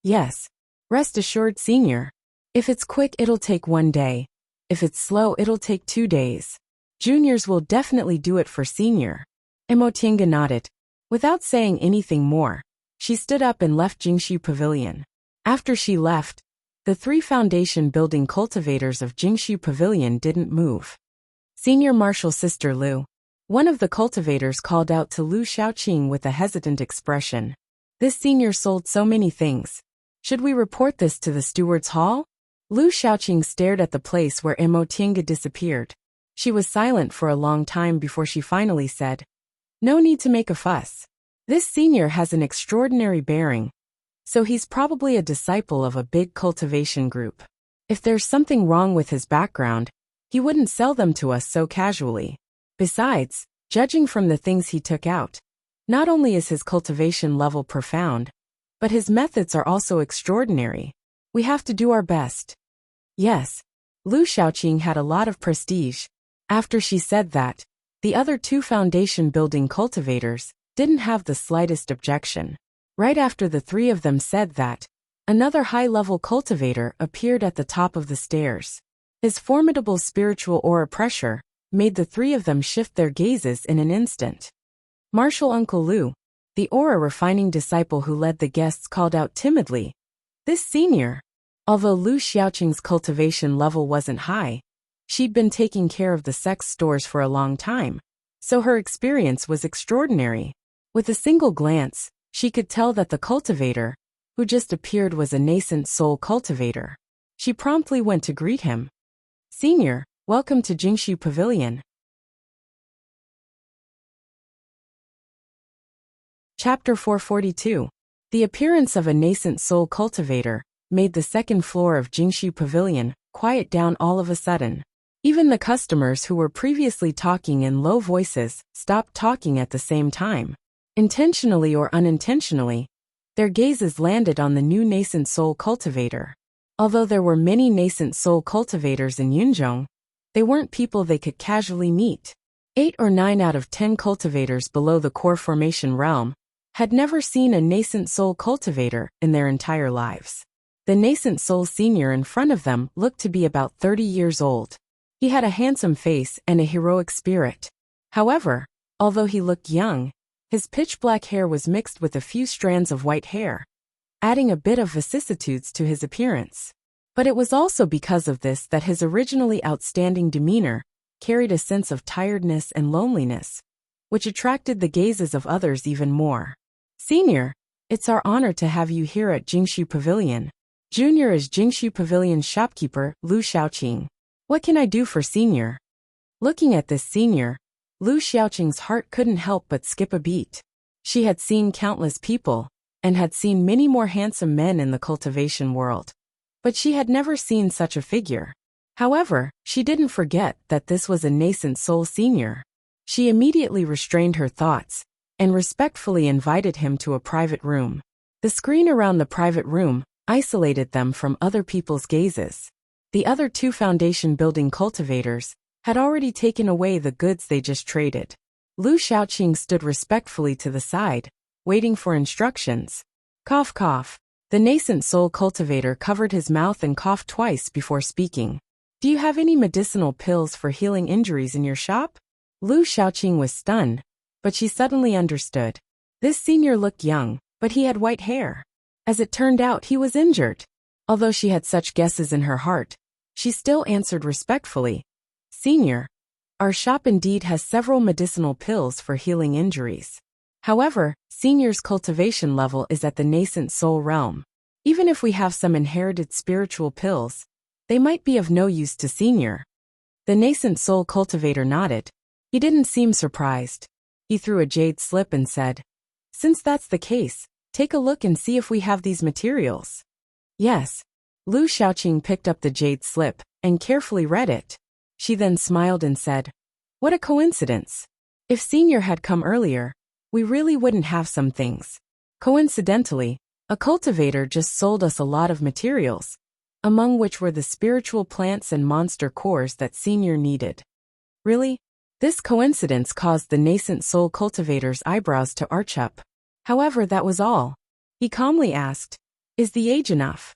"Yes. Rest assured, Senior. If it's quick, it'll take 1 day. If it's slow, it'll take 2 days. Juniors will definitely do it for Senior." Emotienga nodded. Without saying anything more, she stood up and left Jingshu Pavilion. After she left, the 3 foundation building cultivators of Jingshu Pavilion didn't move. "Senior Marshal Sister Lu," one of the cultivators called out to Lu Xiaoqing with a hesitant expression. "This senior sold so many things. Should we report this to the steward's hall?" Lu Xiaoqing stared at the place where Emotienga disappeared. She was silent for a long time before she finally said, "No need to make a fuss. This senior has an extraordinary bearing, so he's probably a disciple of a big cultivation group. If there's something wrong with his background, he wouldn't sell them to us so casually. Besides, judging from the things he took out, not only is his cultivation level profound, but his methods are also extraordinary. We have to do our best. Yes. Lu Xiaoqing had a lot of prestige. After she said that, the other two foundation building cultivators didn't have the slightest objection. Right after the three of them said that, another high-level cultivator appeared at the top of the stairs. His formidable spiritual aura pressure made the three of them shift their gazes in an instant. Martial Uncle Lu, the aura-refining disciple who led the guests, called out timidly, "This senior." Although Lu Xiaoqing's cultivation level wasn't high, she'd been taking care of the sex stores for a long time, so her experience was extraordinary. With a single glance, she could tell that the cultivator who just appeared was a nascent soul cultivator. She promptly went to greet him. "Senior, welcome to Jingshu Pavilion." Chapter 442. The appearance of a nascent soul cultivator made the second floor of Jingshu Pavilion quiet down all of a sudden. Even the customers who were previously talking in low voices stopped talking at the same time. Intentionally or unintentionally, their gazes landed on the new nascent soul cultivator. Although there were many nascent soul cultivators in Yunzhong, they weren't people they could casually meet. 8 or 9 out of 10 cultivators below the core formation realm had never seen a nascent soul cultivator in their entire lives. The nascent soul senior in front of them looked to be about 30 years old. He had a handsome face and a heroic spirit. However, although he looked young, his pitch-black hair was mixed with a few strands of white hair, adding a bit of vicissitudes to his appearance. But it was also because of this that his originally outstanding demeanor carried a sense of tiredness and loneliness, which attracted the gazes of others even more. "Senior, it's our honor to have you here at Jingshu Pavilion. Junior is Jingshu Pavilion's shopkeeper, Lu Xiaoqing. What can I do for Senior?" Looking at this senior, Lu Xiaoqing's heart couldn't help but skip a beat. She had seen countless people, and had seen many more handsome men in the cultivation world. But she had never seen such a figure. However, she didn't forget that this was a nascent soul senior. She immediately restrained her thoughts, and respectfully invited him to a private room. The screen around the private room isolated them from other people's gazes. The other two foundation building cultivators had already taken away the goods they just traded. Lu Xiaoqing stood respectfully to the side, waiting for instructions. Cough cough. The nascent soul cultivator covered his mouth and coughed twice before speaking. "Do you have any medicinal pills for healing injuries in your shop?" Lu Xiaoqing was stunned, but she suddenly understood. This senior looked young, but he had white hair. As it turned out, he was injured. Although she had such guesses in her heart, she still answered respectfully, "Senior, our shop indeed has several medicinal pills for healing injuries. However, Senior's cultivation level is at the nascent soul realm. Even if we have some inherited spiritual pills, they might be of no use to Senior." The nascent soul cultivator nodded. He didn't seem surprised. He threw a jade slip and said, "Since that's the case, take a look and see if we have these materials." "Yes." Lu Xiaoqing picked up the jade slip and carefully read it. She then smiled and said, "What a coincidence. If Senior had come earlier, we really wouldn't have some things. Coincidentally, a cultivator just sold us a lot of materials, among which were the spiritual plants and monster cores that Senior needed." Really? This coincidence caused the nascent soul cultivator's eyebrows to arch up. However, that was all. He calmly asked, "Is the age enough?"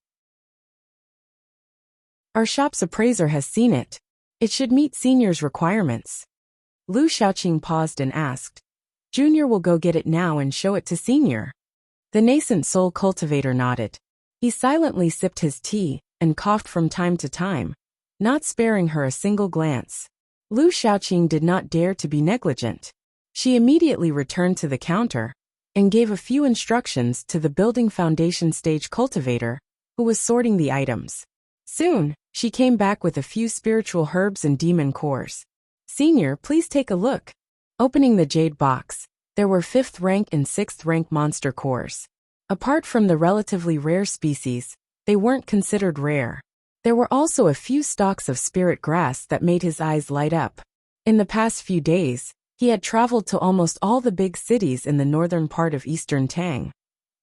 "Our shop's appraiser has seen it. It should meet Senior's requirements." Lu Xiaoqing paused and asked, "Junior will go get it now and show it to Senior." The nascent soul cultivator nodded. He silently sipped his tea and coughed from time to time, not sparing her a single glance. Lu Xiaoqing did not dare to be negligent. She immediately returned to the counter and gave a few instructions to the building foundation stage cultivator, who was sorting the items. Soon, she came back with a few spiritual herbs and demon cores. "Senior, please take a look." Opening the jade box, there were 5th rank and 6th rank monster cores. Apart from the relatively rare species, they weren't considered rare. There were also a few stalks of spirit grass that made his eyes light up. In the past few days, he had traveled to almost all the big cities in the northern part of eastern Tang.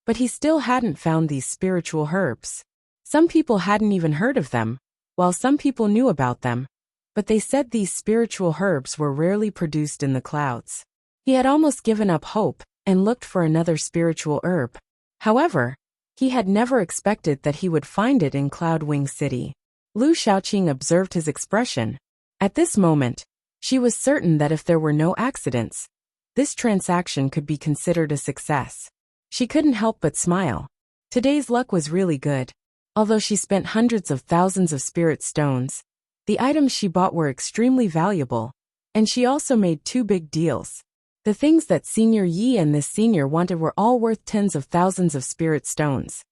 But he still hadn't found these spiritual herbs. Some people hadn't even heard of them, while some people knew about them, but they said these spiritual herbs were rarely produced in the clouds. He had almost given up hope and looked for another spiritual herb. However, he had never expected that he would find it in Cloudwing City. Lu Xiaoqing observed his expression. At this moment, she was certain that if there were no accidents, this transaction could be considered a success. She couldn't help but smile. Today's luck was really good. Although she spent hundreds of thousands of spirit stones, the items she bought were extremely valuable, and she also made 2 big deals. The things that Senior Yi and this senior wanted were all worth tens of thousands of spirit stones.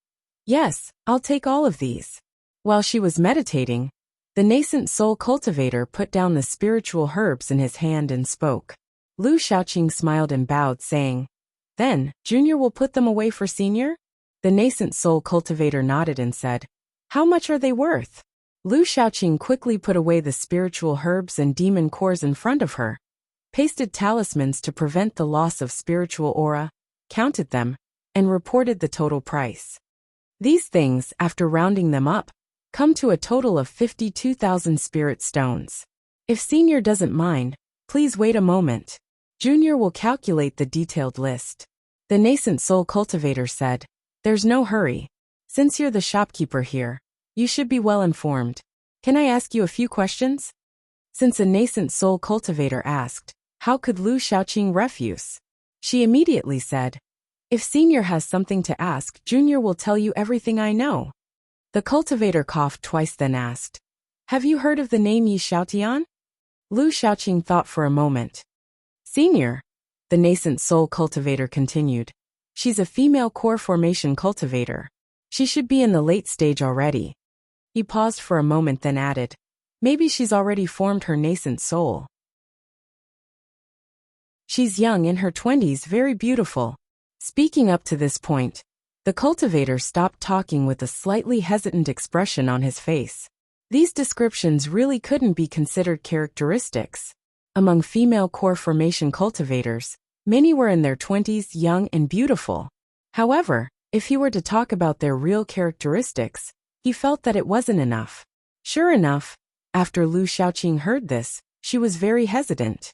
Yes, I'll take all of these. While she was meditating, the nascent soul cultivator put down the spiritual herbs in his hand and spoke. Lu Xiaoqing smiled and bowed, saying, "Then, Junior will put them away for Senior?" The nascent soul cultivator nodded and said, "How much are they worth?" Lu Xiaoqing quickly put away the spiritual herbs and demon cores in front of her, pasted talismans to prevent the loss of spiritual aura, counted them, and reported the total price. These things, after rounding them up, come to a total of 52,000 spirit stones. If Senior doesn't mind, please wait a moment. Junior will calculate the detailed list. The nascent soul cultivator said, "There's no hurry. Since you're the shopkeeper here, you should be well informed. Can I ask you a few questions?" Since a nascent soul cultivator asked, how could Lu Xiaoqing refuse? She immediately said, "If Senior has something to ask, Junior will tell you everything I know." The cultivator coughed twice, then asked, "Have you heard of the name Yi Xiaotian?" Lu Xiaoqing thought for a moment. "Senior," the nascent soul cultivator continued, "she's a female core formation cultivator. She should be in the late stage already." He paused for a moment, then added, "Maybe she's already formed her nascent soul. She's young, in her 20s, very beautiful." Speaking up to this point, the cultivator stopped talking with a slightly hesitant expression on his face. These descriptions really couldn't be considered characteristics. Among female core formation cultivators, many were in their 20s, young and beautiful. However, if he were to talk about their real characteristics, he felt that it wasn't enough. Sure enough, after Lu Xiaoqing heard this, she was very hesitant.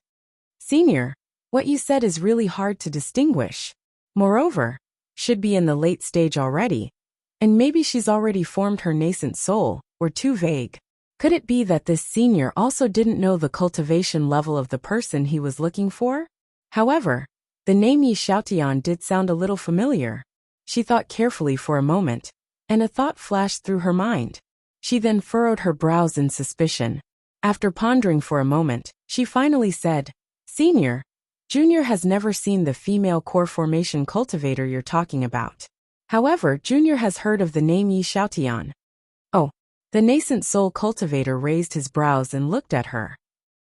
"Senior, what you said is really hard to distinguish. Moreover, should be in the late stage already, and maybe she's already formed her nascent soul, were too vague. Could it be that this senior also didn't know the cultivation level of the person he was looking for?" However, the name Yi Xiaotian did sound a little familiar. She thought carefully for a moment, and a thought flashed through her mind. She then furrowed her brows in suspicion. After pondering for a moment, she finally said, "Senior, Junior has never seen the female core formation cultivator you're talking about. However, Junior has heard of the name Yi Xiaotian." "Oh." The nascent soul cultivator raised his brows and looked at her.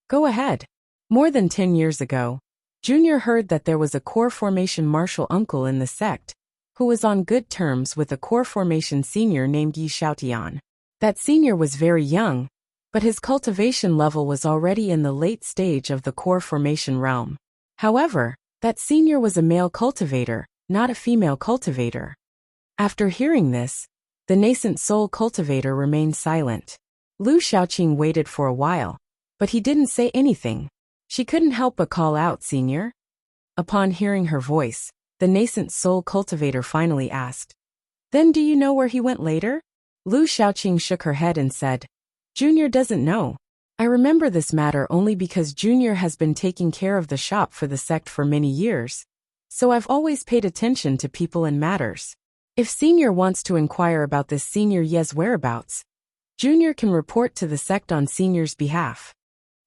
"Go ahead." More than 10 years ago, Junior heard that there was a core formation martial uncle in the sect, who was on good terms with a core formation senior named Yi Xiaotian. That senior was very young, but his cultivation level was already in the late stage of the core formation realm. However, that senior was a male cultivator, not a female cultivator. After hearing this, the nascent soul cultivator remained silent. Lu Xiaoqing waited for a while, but he didn't say anything. She couldn't help but call out, "Senior?" Upon hearing her voice, the nascent soul cultivator finally asked, "Then do you know where he went later?" Lu Xiaoqing shook her head and said, "Junior doesn't know. I remember this matter only because Junior has been taking care of the shop for the sect for many years, so I've always paid attention to people and matters. If Senior wants to inquire about this Senior Ye's whereabouts, Junior can report to the sect on Senior's behalf."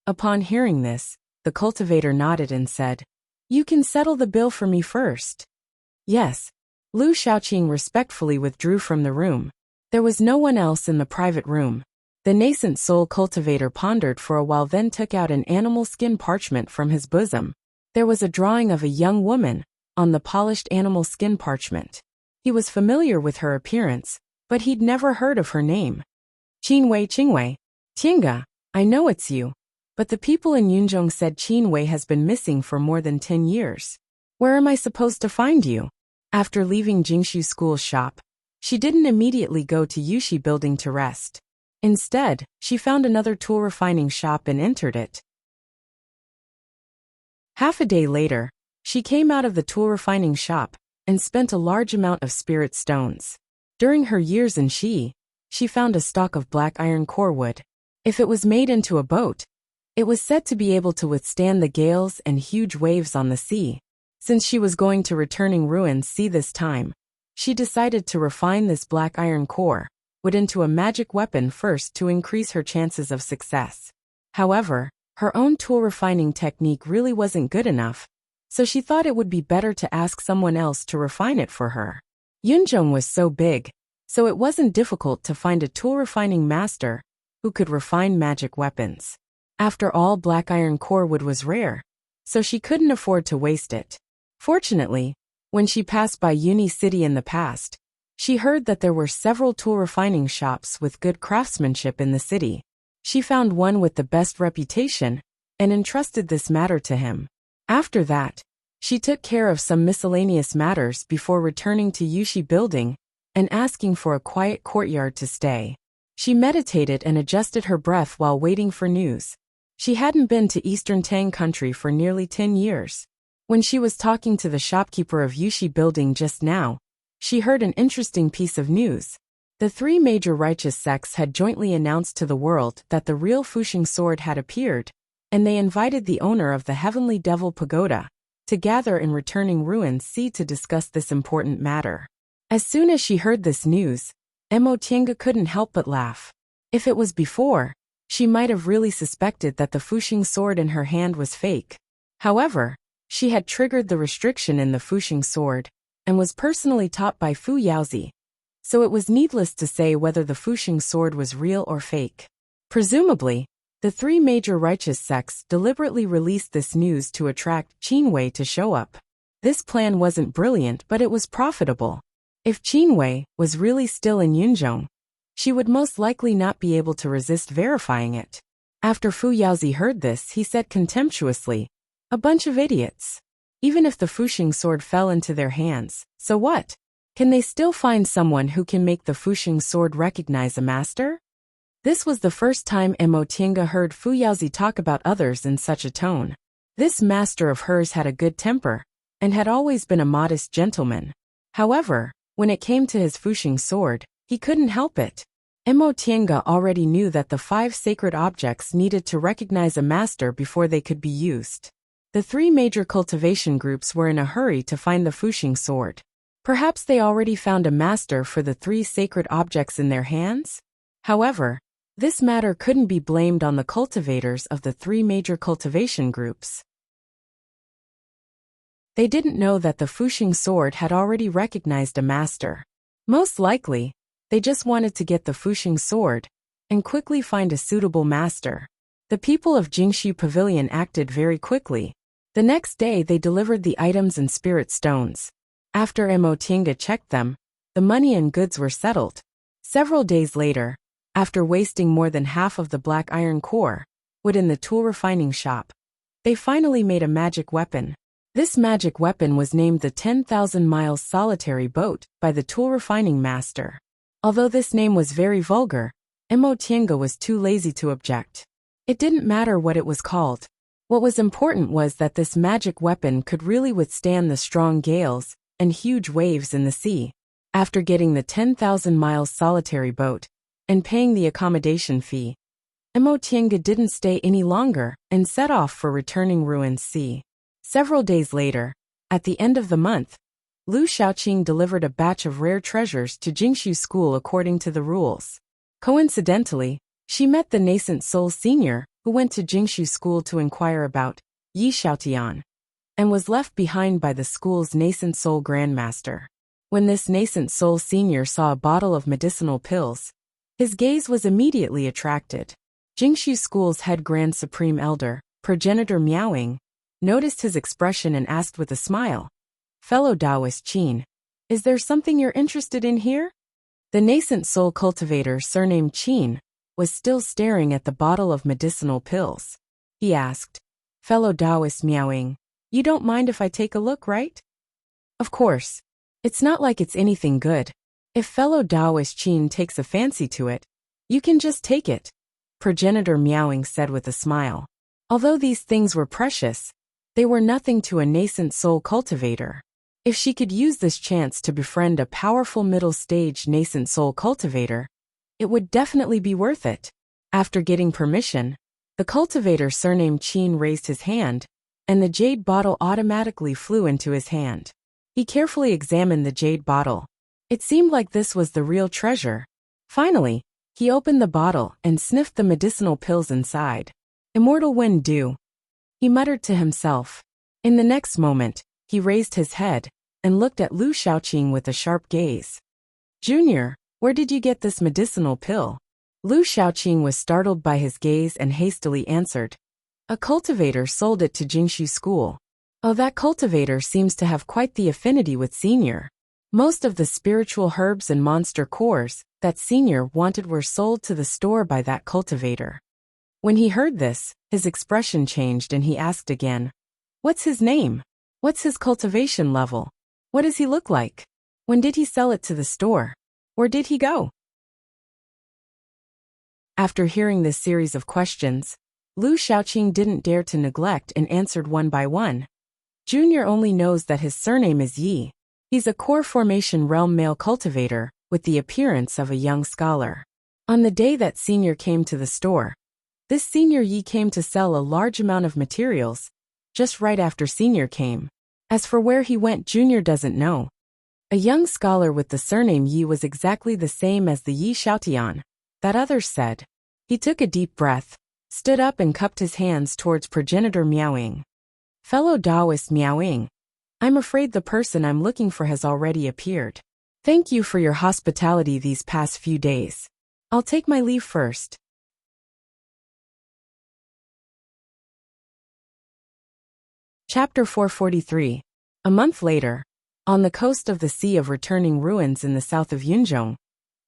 Upon hearing this, the cultivator nodded and said, "You can settle the bill for me first." "Yes." Lu Xiaoqing respectfully withdrew from the room. There was no one else in the private room. The nascent soul cultivator pondered for a while, then took out an animal skin parchment from his bosom. There was a drawing of a young woman on the polished animal skin parchment. He was familiar with her appearance, but he'd never heard of her name. Qingwei. "Tinga, I know it's you, but the people in Yunzhong said Qingwei has been missing for more than 10 years. Where am I supposed to find you?" After leaving Jingshu School's shop, She didn't immediately go to Yushi building to rest. Instead, she found another tool refining shop and entered it. Half a day later, she came out of the tool refining shop and spent a large amount of spirit stones. During her years in she found a stock of black iron core wood. If it was made into a boat, it was said to be able to withstand the gales and huge waves on the sea. Since she was going to returning ruins sea this time, she decided to refine this black iron core wood into a magic weapon first to increase her chances of success. However, her own tool refining technique really wasn't good enough, so she thought it would be better to ask someone else to refine it for her. Yunjong was so big, so it wasn't difficult to find a tool refining master who could refine magic weapons. After all, black iron core wood was rare, so she couldn't afford to waste it. Fortunately, when she passed by Uni City in the past, she heard that there were several tool refining shops with good craftsmanship in the city. She found one with the best reputation and entrusted this matter to him. After that, she took care of some miscellaneous matters before returning to Yushi building and asking for a quiet courtyard to stay. She meditated and adjusted her breath while waiting for news. She hadn't been to Eastern Tang country for nearly 10 years. When she was talking to the shopkeeper of Yushi building just now, she heard an interesting piece of news. The three major righteous sects had jointly announced to the world that the real Fuxing sword had appeared, and they invited the owner of the Heavenly Devil Pagoda to gather in returning ruins sea to discuss this important matter. As soon as she heard this news, Mo Tiange couldn't help but laugh. If it was before, she might have really suspected that the Fuxing sword in her hand was fake. However, she had triggered the restriction in the Fuxing sword and was personally taught by Fu Yaozi, so it was needless to say whether the Fuxing sword was real or fake. Presumably, the three major righteous sects deliberately released this news to attract Qinwei to show up. This plan wasn't brilliant, but it was profitable. If Qinwei was really still in Yunzhong, she would most likely not be able to resist verifying it. After Fu Yaozi heard this, he said contemptuously, "A bunch of idiots. Even if the Fuxing sword fell into their hands, so what? Can they still find someone who can make the Fuxing sword recognize a master?" This was the first time Mo Tiange heard Fu Yaozi talk about others in such a tone. This master of hers had a good temper and had always been a modest gentleman. However, when it came to his Fuxing sword, he couldn't help it. Mo Tiange already knew that the 5 sacred objects needed to recognize a master before they could be used. The 3 major cultivation groups were in a hurry to find the Fuxing sword. Perhaps they already found a master for the 3 sacred objects in their hands? However, this matter couldn't be blamed on the cultivators of the 3 major cultivation groups. They didn't know that the Fuxing sword had already recognized a master. Most likely, they just wanted to get the Fuxing sword and quickly find a suitable master. The people of Jingshu Pavilion acted very quickly. The next day they delivered the items and spirit stones. After Mo Tiange checked them, the money and goods were settled. Several days later, after wasting more than half of the black iron core wood in the tool refining shop, they finally made a magic weapon. This magic weapon was named the 10,000 Miles Solitary Boat by the tool refining master. Although this name was very vulgar, Mo Tiange was too lazy to object. It didn't matter what it was called. What was important was that this magic weapon could really withstand the strong gales and huge waves in the sea. After getting the 10,000 Miles Solitary Boat and paying the accommodation fee, Mo Tiange didn't stay any longer and set off for returning ruins sea. Several days later, at the end of the month, Lu Xiaoqing delivered a batch of rare treasures to Jingshu School according to the rules. Coincidentally, she met the nascent soul senior who went to Jingshu School to inquire about Yi Xiaotian, and was left behind by the school's nascent soul grandmaster. When this nascent soul senior saw a bottle of medicinal pills, his gaze was immediately attracted. Jingshu School's head grand supreme elder, progenitor Miaoing, noticed his expression and asked with a smile, "Fellow Taoist Qin, is there something you're interested in here?" The nascent soul cultivator surnamed Qin was still staring at the bottle of medicinal pills. He asked, "Fellow Taoist Miaoing, you don't mind if I take a look, right?" "Of course. It's not like it's anything good. If fellow Taoist Qin takes a fancy to it, you can just take it, progenitor Miaoing said with a smile. Although these things were precious, they were nothing to a nascent soul cultivator. If she could use this chance to befriend a powerful middle-stage nascent soul cultivator, it would definitely be worth it. After getting permission, the cultivator surnamed Qin raised his hand, and the jade bottle automatically flew into his hand. He carefully examined the jade bottle. It seemed like this was the real treasure. Finally, he opened the bottle and sniffed the medicinal pills inside. Immortal wind dew, he muttered to himself. In the next moment, he raised his head and looked at Lu Shaoqing with a sharp gaze. Junior, where did you get this medicinal pill? Lu Shaoqing was startled by his gaze and hastily answered. A cultivator sold it to Jingshu School. Oh, that cultivator seems to have quite the affinity with Senior. Most of the spiritual herbs and monster cores that Senior wanted were sold to the store by that cultivator. When he heard this, his expression changed and he asked again. What's his name? What's his cultivation level? What does he look like? When did he sell it to the store? Where did he go? After hearing this series of questions, Lu Shaoqing didn't dare to neglect and answered one by one. Junior only knows that his surname is Yi. He's a core formation realm male cultivator, with the appearance of a young scholar. On the day that Senior came to the store, this Senior Yi came to sell a large amount of materials, just right after Senior came. As for where he went, Junior doesn't know. A young scholar with the surname Yi was exactly the same as the Yi Xiaotian that others said. He took a deep breath, stood up and cupped his hands towards progenitor Miaoing. Fellow Taoist Miaoing, I'm afraid the person I'm looking for has already appeared. Thank you for your hospitality these past few days. I'll take my leave first. Chapter 443. A month later, on the coast of the Sea of Returning Ruins in the south of Yunzhong,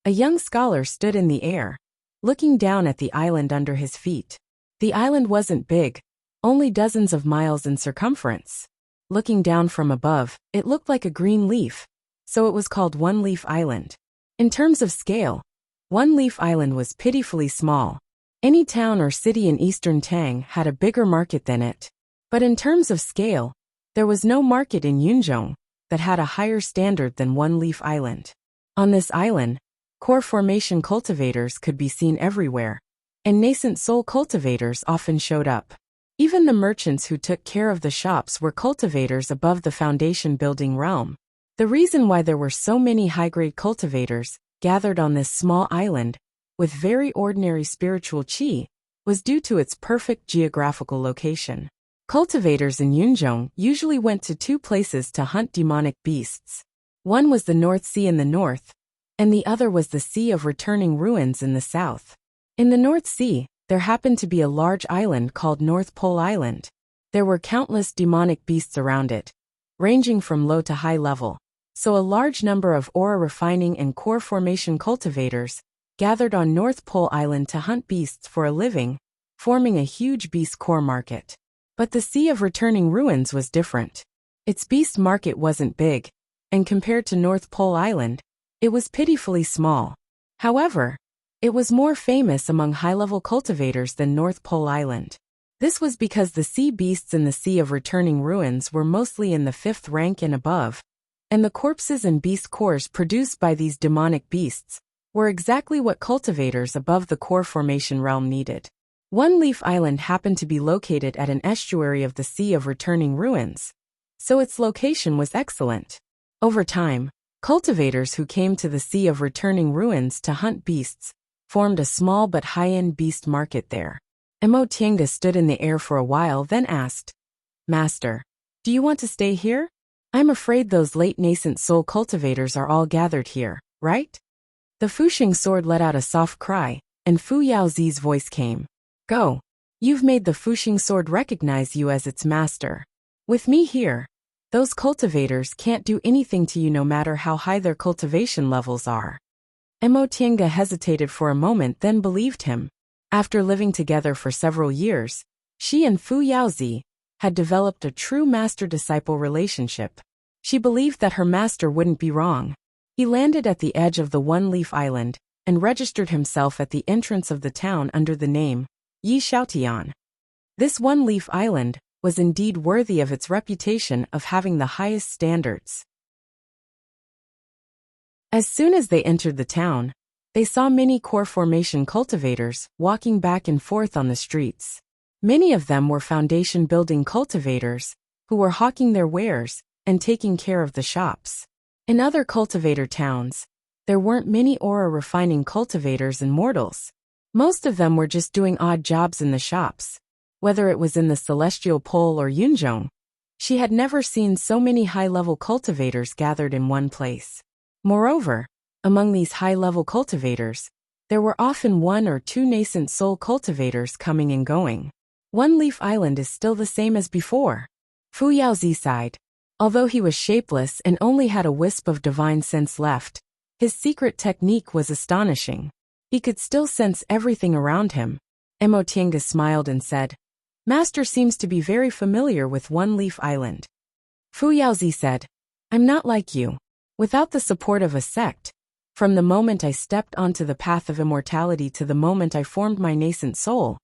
a young scholar stood in the air, looking down at the island under his feet. The island wasn't big, only dozens of miles in circumference. Looking down from above, it looked like a green leaf, so it was called One Leaf Island. In terms of scale, One Leaf Island was pitifully small. Any town or city in eastern Tang had a bigger market than it. But in terms of scale, there was no market in Yunzhong that had a higher standard than One Leaf Island. On this island, core formation cultivators could be seen everywhere, and nascent soul cultivators often showed up. Even the merchants who took care of the shops were cultivators above the foundation building realm. The reason why there were so many high-grade cultivators gathered on this small island with very ordinary spiritual qi was due to its perfect geographical location. Cultivators in Yunzhong usually went to two places to hunt demonic beasts. One was the North Sea in the north, and the other was the Sea of Returning Ruins in the south. In the North Sea, there happened to be a large island called North Pole Island. There were countless demonic beasts around it, ranging from low to high level, so a large number of aura refining and core formation cultivators gathered on North Pole Island to hunt beasts for a living, forming a huge beast core market. But the Sea of Returning Ruins was different. Its beast market wasn't big, and compared to North Pole Island, it was pitifully small. However, it was more famous among high-level cultivators than North Pole Island. This was because the sea beasts in the Sea of Returning Ruins were mostly in the 5th rank and above, and the corpses and beast cores produced by these demonic beasts were exactly what cultivators above the core formation realm needed. One Leaf Island happened to be located at an estuary of the Sea of Returning Ruins, so its location was excellent. Over time, cultivators who came to the Sea of Returning Ruins to hunt beasts formed a small but high-end beast market there. Mo Tiange stood in the air for a while, then asked, Master, do you want to stay here? I'm afraid those late nascent soul cultivators are all gathered here, right? The Fuxing sword let out a soft cry, and Fu Yaozi's voice came. Go. You've made the Fuxing sword recognize you as its master. With me here, those cultivators can't do anything to you no matter how high their cultivation levels are. Mo Tiange hesitated for a moment, then believed him. After living together for several years, she and Fu Yaozi had developed a true master-disciple relationship. She believed that her master wouldn't be wrong. He landed at the edge of the one-leaf island and registered himself at the entrance of the town under the name Yi Xiaotian. This one-leaf island was indeed worthy of its reputation of having the highest standards. As soon as they entered the town, they saw many core formation cultivators walking back and forth on the streets. Many of them were foundation-building cultivators who were hawking their wares and taking care of the shops. In other cultivator towns, there weren't many aura refining cultivators and mortals. Most of them were just doing odd jobs in the shops. Whether it was in the Celestial Pole or Yunzhong, she had never seen so many high-level cultivators gathered in one place. Moreover, among these high-level cultivators, there were often one or two nascent soul cultivators coming and going. One Leaf Island is still the same as before. Fu Yaozi sighed. Although he was shapeless and only had a wisp of divine sense left, his secret technique was astonishing. He could still sense everything around him. Emotienga smiled and said, "Master seems to be very familiar with One Leaf Island." Fu Yaozi said, "I'm not like you. Without the support of a sect, from the moment I stepped onto the path of immortality to the moment I formed my nascent soul,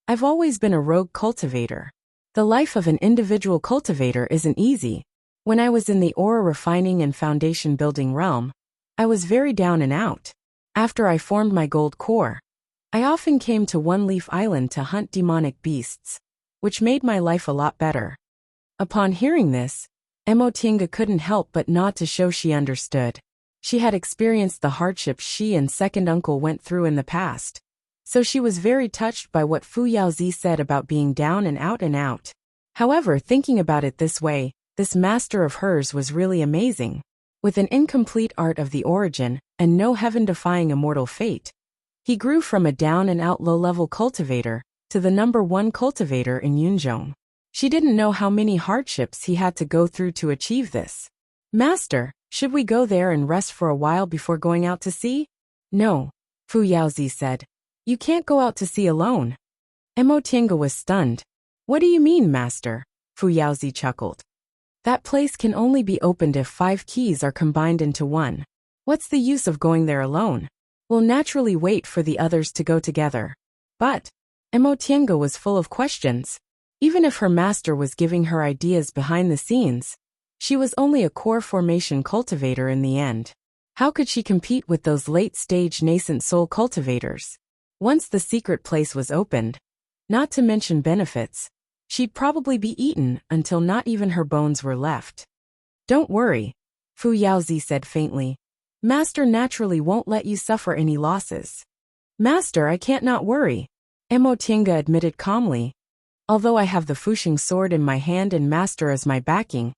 I've always been a rogue cultivator. The life of an individual cultivator isn't easy. When I was in the aura refining and foundation building realm, I was very down and out. After I formed my gold core, I often came to One Leaf Island to hunt demonic beasts, which made my life a lot better." Upon hearing this, Emotinga couldn't help but nod to show she understood. She had experienced the hardships she and second uncle went through in the past, so she was very touched by what Fu Yaozi said about being down and out. However, thinking about it this way, this master of hers was really amazing. With an incomplete art of the origin and no heaven-defying immortal fate, he grew from a down-and-out low-level cultivator to the #1 cultivator in Yunzhong. She didn't know how many hardships he had to go through to achieve this. "Master, should we go there and rest for a while before going out to sea?" "No," Fu Yaozi said. "You can't go out to sea alone." Emotinga was stunned. "What do you mean, master?" Fu Yaozi chuckled. "That place can only be opened if 5 keys are combined into one. What's the use of going there alone? We'll naturally wait for the others to go together." But Emotinga was full of questions. Even if her master was giving her ideas behind the scenes, she was only a core formation cultivator in the end. How could she compete with those late-stage nascent soul cultivators? Once the secret place was opened, not to mention benefits, she'd probably be eaten until not even her bones were left. "Don't worry," Fu Yaozi said faintly. "Master naturally won't let you suffer any losses." "Master, I can't not worry," Emotinga admitted calmly. "Although I have the Fuxing sword in my hand and master as my backing,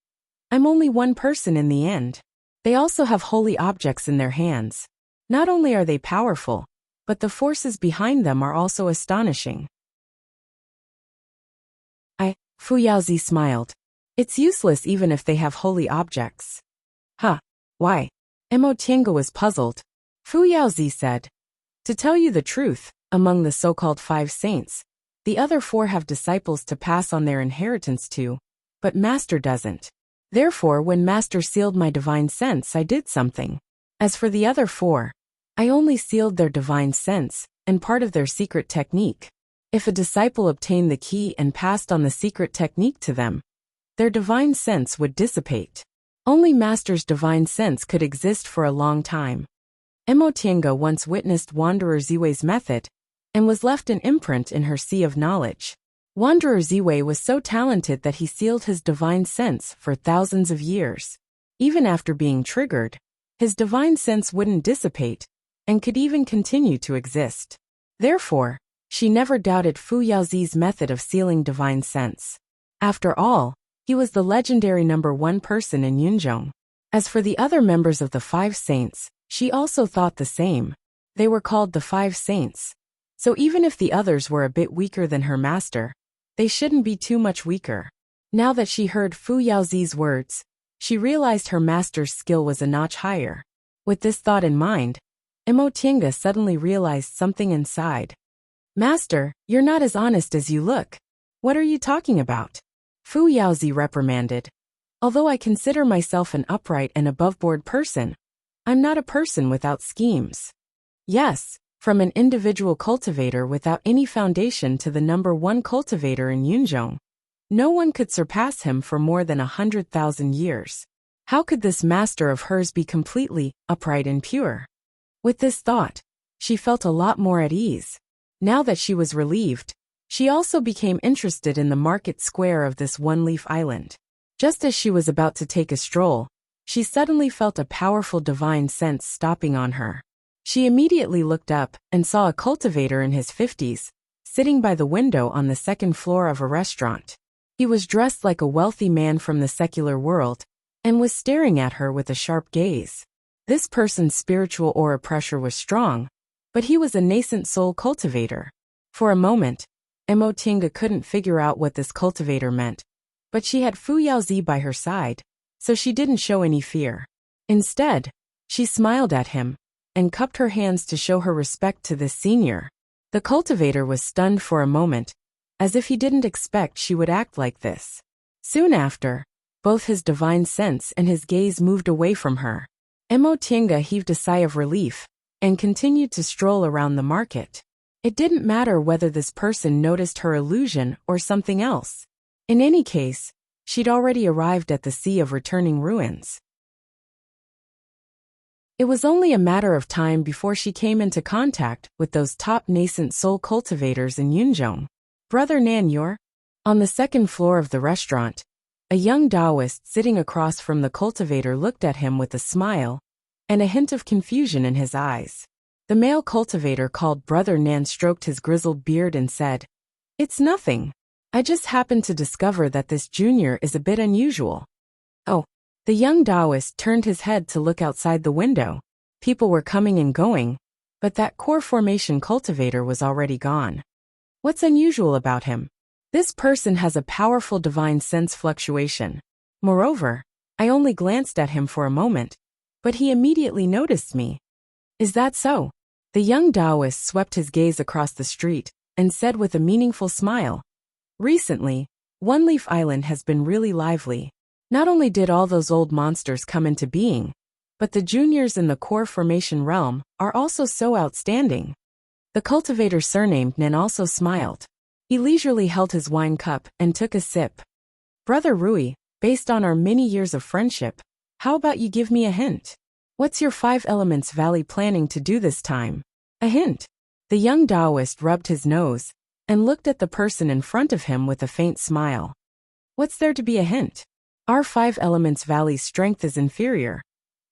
I'm only one person in the end. They also have holy objects in their hands. Not only are they powerful, but the forces behind them are also astonishing." Fu Yaozi smiled. "It's useless even if they have holy objects." "Huh. Why?" Emotinga was puzzled. Fu Yaozi said, "To tell you the truth, among the so-called 5 saints, the other 4 have disciples to pass on their inheritance to, but Master doesn't. Therefore, when Master sealed my divine sense, I did something. As for the other 4, I only sealed their divine sense and part of their secret technique. If a disciple obtained the key and passed on the secret technique to them, their divine sense would dissipate. Only Master's divine sense could exist for a long time." Emotinga once witnessed Wanderer Ziwei's method and was left an imprint in her sea of knowledge. Wanderer Ziwei was so talented that he sealed his divine sense for thousands of years. Even after being triggered, his divine sense wouldn't dissipate and could even continue to exist. Therefore, she never doubted Fu Yaozi's method of sealing divine sense. After all, he was the legendary #1 person in Yunzhong. As for the other members of the 5 saints, she also thought the same. They were called the 5 saints. So even if the others were a bit weaker than her master, they shouldn't be too much weaker. Now that she heard Fu Yaozi's words, she realized her master's skill was a notch higher. With this thought in mind, Emotinga suddenly realized something inside. "Master, you're not as honest as you look. What are you talking about?" Fu Yaozi reprimanded. "Although I consider myself an upright and above-board person, I'm not a person without schemes. Yes, from an individual cultivator without any foundation to the #1 cultivator in Yunzhong. No one could surpass him for more than 100,000 years. How could this master of hers be completely upright and pure? With this thought, she felt a lot more at ease. Now that she was relieved, she also became interested in the market square of this one-leaf island. Just as she was about to take a stroll, she suddenly felt a powerful divine sense stopping on her. She immediately looked up and saw a cultivator in his 50s, sitting by the window on the second floor of a restaurant. He was dressed like a wealthy man from the secular world, and was staring at her with a sharp gaze. This person's spiritual aura pressure was strong, but he was a nascent soul cultivator. For a moment, Mo Tinga couldn't figure out what this cultivator meant, but she had Fu Yaozi by her side, so she didn't show any fear. Instead, she smiled at him, and cupped her hands to show her respect to this senior. The cultivator was stunned for a moment, as if he didn't expect she would act like this. Soon after, both his divine sense and his gaze moved away from her. Mo Tinga heaved a sigh of relief, and continued to stroll around the market. It didn't matter whether this person noticed her illusion or something else. In any case, she'd already arrived at the Sea of Returning Ruins. It was only a matter of time before she came into contact with those top nascent soul cultivators in Yunzhong. Brother Nan, you're on the second floor of the restaurant. A young Taoist sitting across from the cultivator looked at him with a smile and a hint of confusion in his eyes. The male cultivator called Brother Nan stroked his grizzled beard and said, "It's nothing. I just happened to discover that this junior is a bit unusual." Oh. The young Taoist turned his head to look outside the window. People were coming and going, but that core formation cultivator was already gone. What's unusual about him? This person has a powerful divine sense fluctuation. Moreover, I only glanced at him for a moment, but he immediately noticed me. Is that so? The young Taoist swept his gaze across the street and said with a meaningful smile, "Recently, One Leaf Island has been really lively. Not only did all those old monsters come into being, but the juniors in the core formation realm are also so outstanding." The cultivator surnamed Nen also smiled. He leisurely held his wine cup and took a sip. "Brother Rui, based on our many years of friendship, how about you give me a hint? What's your 5 Elements Valley planning to do this time?" A hint. The young Taoist rubbed his nose and looked at the person in front of him with a faint smile. "What's there to be a hint? Our 5 Elements Valley's strength is inferior.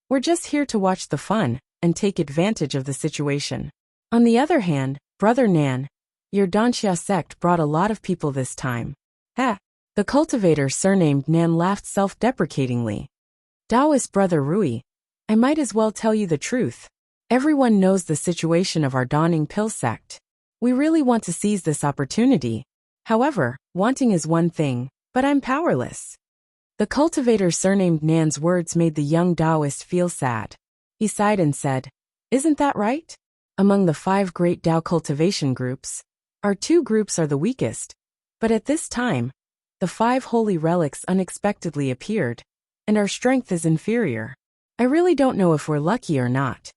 We're just here to watch the fun and take advantage of the situation. On the other hand, Brother Nan, your Danxia sect brought a lot of people this time." Ha! The cultivator surnamed Nan laughed self-deprecatingly. "Taoist Brother Rui, I might as well tell you the truth. Everyone knows the situation of our Dawning Pill sect. We really want to seize this opportunity. However, wanting is one thing, but I'm powerless." The cultivator surnamed Nan's words made the young Taoist feel sad. He sighed and said, "Isn't that right? Among the 5 great Tao cultivation groups, our 2 groups are the weakest. But at this time, the 5 holy relics unexpectedly appeared, and our strength is inferior. I really don't know if we're lucky or not."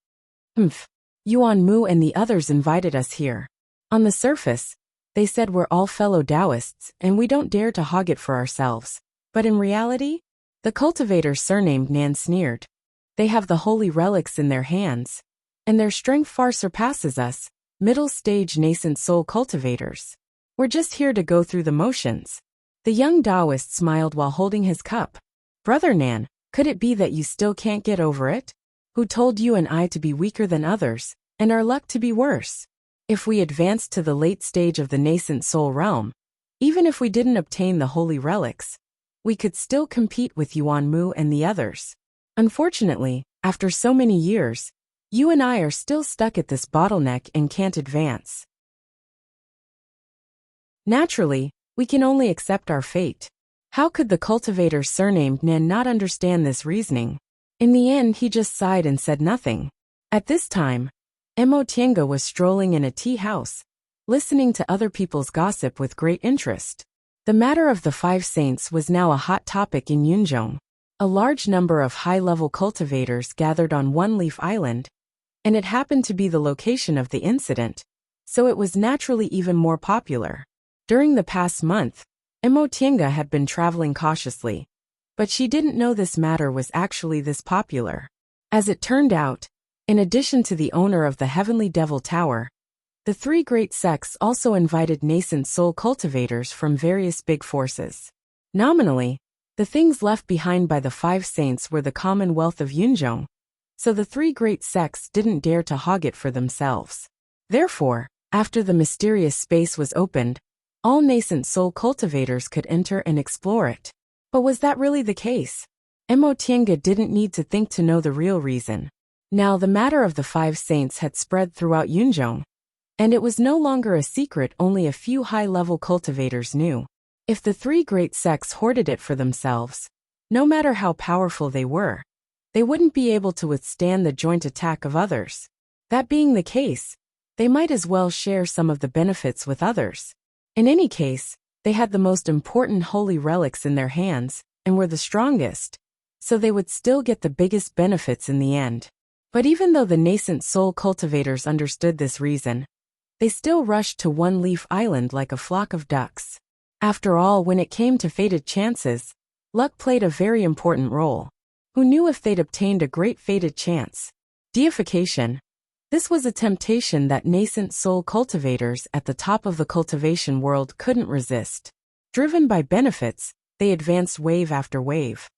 Yuan Mu and the others invited us here. On the surface, they said we're all fellow Taoists and we don't dare to hog it for ourselves. But in reality, the cultivator surnamed Nan sneered. They have the holy relics in their hands, and their strength far surpasses us, middle-stage nascent soul cultivators. We're just here to go through the motions. The young Taoist smiled while holding his cup. "Brother Nan, could it be that you still can't get over it? Who told you and I to be weaker than others, and our luck to be worse? If we advanced to the late stage of the nascent soul realm, even if we didn't obtain the holy relics, we could still compete with Yuan Mu and the others. Unfortunately, after so many years, you and I are still stuck at this bottleneck and can't advance. Naturally, we can only accept our fate." How could the cultivator surnamed Nen not understand this reasoning? In the end, he just sighed and said nothing. At this time, Mo Tiange was strolling in a tea house, listening to other people's gossip with great interest. The matter of the 5 saints was now a hot topic in Yunzhong. A large number of high-level cultivators gathered on One Leaf Island, and it happened to be the location of the incident, so it was naturally even more popular. During the past month, Emotienga had been traveling cautiously, but she didn't know this matter was actually this popular. As it turned out, in addition to the owner of the Heavenly Devil Tower, the three great sects also invited nascent soul cultivators from various big forces. Nominally, the things left behind by the five saints were the Commonwealth of Yunzhong, so the three great sects didn't dare to hog it for themselves. Therefore, after the mysterious space was opened, all nascent soul cultivators could enter and explore it. But was that really the case? Emotienga didn't need to think to know the real reason. Now the matter of the five saints had spread throughout Yunzhong, and it was no longer a secret only a few high-level cultivators knew. If the three great sects hoarded it for themselves, no matter how powerful they were, they wouldn't be able to withstand the joint attack of others. That being the case, they might as well share some of the benefits with others. In any case, they had the most important holy relics in their hands, and were the strongest, so they would still get the biggest benefits in the end. But even though the nascent soul cultivators understood this reason, they still rushed to One Leaf Island like a flock of ducks. After all, when it came to fated chances, luck played a very important role. Who knew if they'd obtained a great fated chance? Deification. This was a temptation that nascent soul cultivators at the top of the cultivation world couldn't resist. Driven by benefits, they advanced wave after wave.